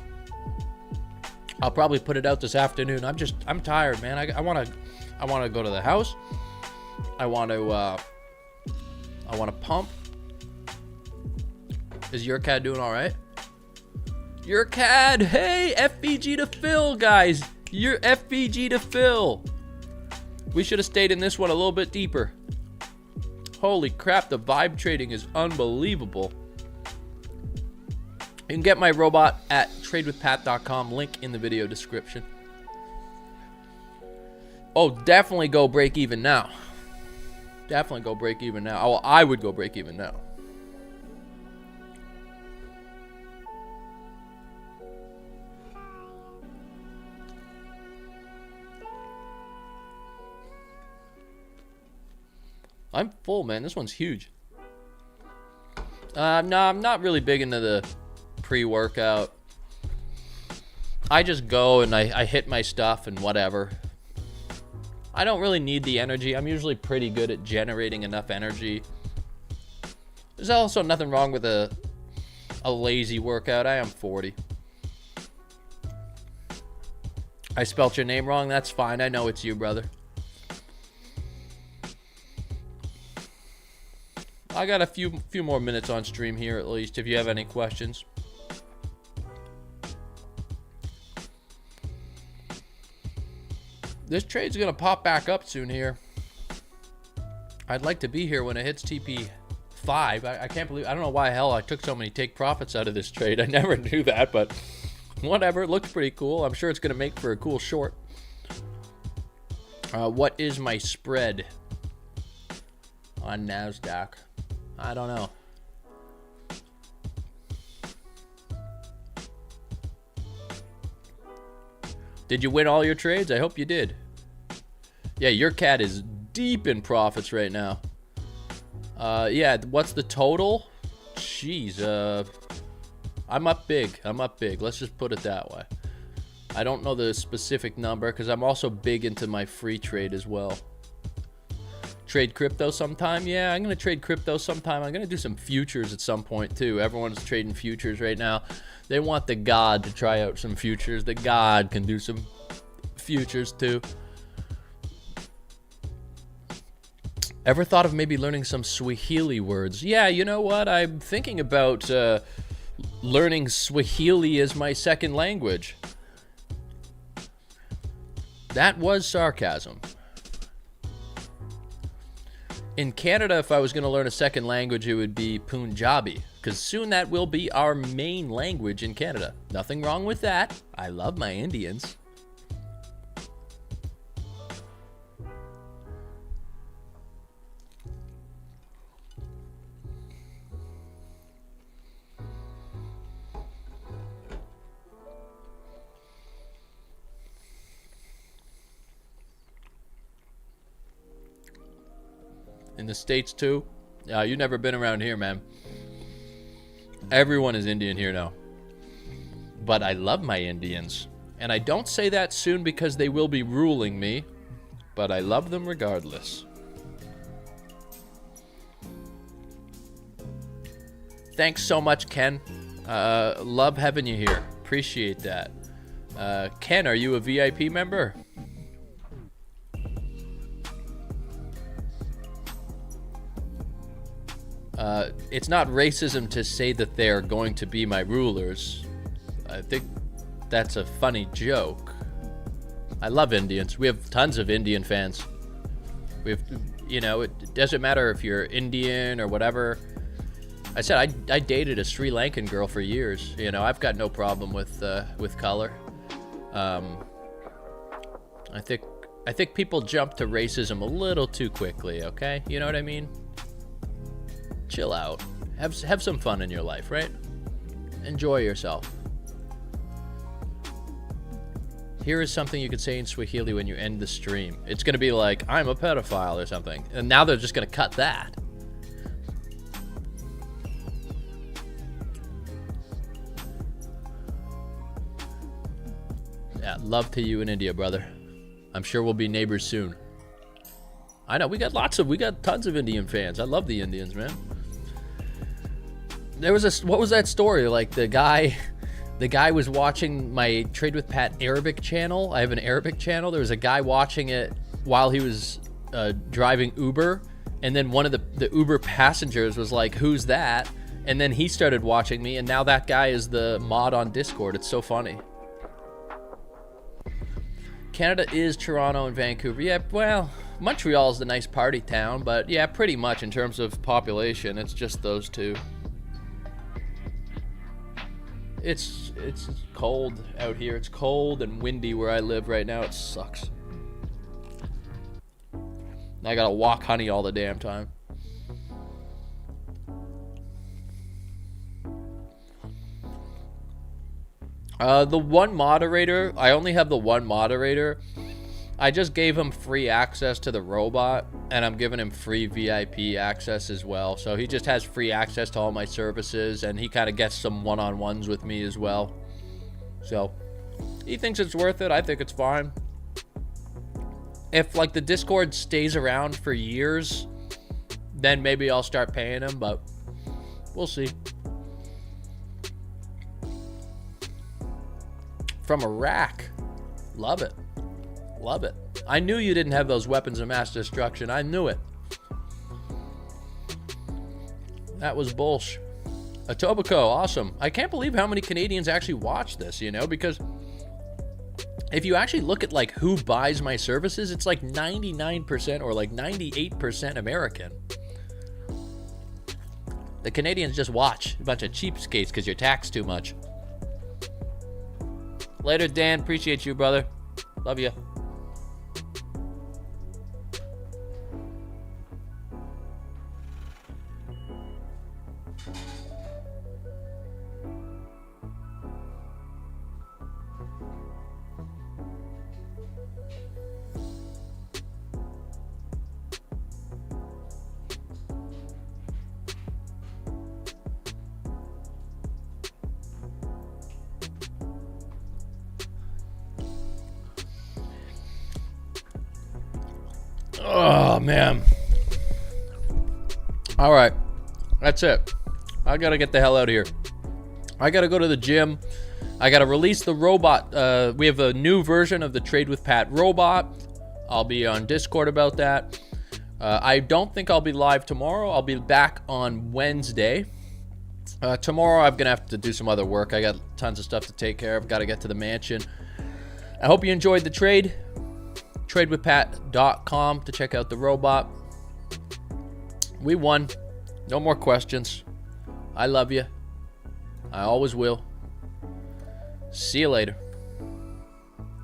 Speaker 1: I'll probably put it out this afternoon. I'm tired, man. I want to go to the house. I want to pump. Is your cat doing all right? Your cat, hey, FVG to Phil, guys. Your FVG to Phil. We should have stayed in this one a little bit deeper. Holy crap, the vibe trading is unbelievable. You can get my robot at tradewithpat.com, link in the video description. Oh, definitely go break even now. Definitely go break even now. Oh, I would go break even now. I'm full, man. This one's huge. No, I'm not really big into the pre-workout. I just go and I hit my stuff and whatever. I don't really need the energy. I'm usually pretty good at generating enough energy. There's also nothing wrong with a lazy workout. I am 40. I spelt your name wrong. That's fine. I know it's you, brother. I got a few more minutes on stream here at least if you have any questions. This trade's gonna pop back up soon here. I'd like to be here when it hits TP5. I can't believe, I don't know why hell I took so many take profits out of this trade. I never knew that, but whatever. It looks pretty cool. I'm sure it's gonna make for a cool short. What is my spread on Nasdaq? I don't know. Did you win all your trades? I hope you did. Yeah, your cat is deep in profits right now. Yeah, what's the total? Jeez, I'm up big. I'm up big. Let's just put it that way. I don't know the specific number because I'm also big into my free trade as well. Trade crypto sometime? Yeah, I'm going to trade crypto sometime. I'm going to do some futures at some point too. Everyone's trading futures right now. They want the God to try out some futures. The God can do some futures too. Ever thought of maybe learning some Swahili words? Yeah, you know what? I'm thinking about learning Swahili as my second language. That was sarcasm. In Canada, if I was going to learn a second language, it would be Punjabi, because soon that will be our main language in Canada. Nothing wrong with that. I love my Indians. In the States too? You've never been around here, man. Everyone is Indian here now. But I love my Indians. And I don't say that soon because they will be ruling me. But I love them regardless. Thanks so much, Ken. Love having you here. Appreciate that. Ken, are you a VIP member? It's not racism to say that they're going to be my rulers. I think that's a funny joke. I love Indians. We have tons of Indian fans. We have, you know, it doesn't matter if you're Indian or whatever. I said I dated a Sri Lankan girl for years. You know, I've got no problem with color. I think people jump to racism a little too quickly, okay? You know what I mean? Chill out. Have some fun in your life, right? Enjoy yourself. Here is something you could say in Swahili when you end the stream. It's going to be like, I'm a pedophile or something. And now they're just going to cut that. Yeah, love to you in India, brother. I'm sure we'll be neighbors soon. I know, we got tons of Indian fans. I love the Indians, man. There was what was that story? Like the guy was watching my Trade with Pat Arabic channel. I have an Arabic channel. There was a guy watching it while he was driving Uber. And then one of the Uber passengers was like, who's that? And then he started watching me. And now that guy is the mod on Discord. It's so funny. Canada is Toronto and Vancouver. Yeah, well, Montreal is the nice party town. But yeah, pretty much in terms of population, it's just those two. It's cold out here. It's cold and windy where I live right now. It sucks. I gotta walk honey all the damn time. The one moderator, I only have the one moderator. I just gave him free access to the robot, and I'm giving him free VIP access as well. So he just has free access to all my services, and he kind of gets some one-on-ones with me as well. So he thinks it's worth it. I think it's fine. If like the Discord stays around for years, then maybe I'll start paying him, but we'll see. From Iraq. Love it. Love it. I knew you didn't have those weapons of mass destruction. I knew it. That was bullshit. Etobicoke, awesome. I can't believe how many Canadians actually watch this, you know, because if you actually look at like who buys my services, it's like 99% or like 98% American. The Canadians just watch. A bunch of cheapskates because you're taxed too much. Later, Dan. Appreciate you, brother. Love you. Oh, man. All right. That's it. I got to get the hell out of here. I got to go to the gym. I got to release the robot. We have a new version of the Trade with Pat robot. I'll be on Discord about that. I don't think I'll be live tomorrow. I'll be back on Wednesday. Tomorrow I'm going to have to do some other work. I got tons of stuff to take care of. Got to get to the mansion. I hope you enjoyed the trade. TradeWithPat.com to check out the robot. We won. No more questions. I love you. I always will. See you later.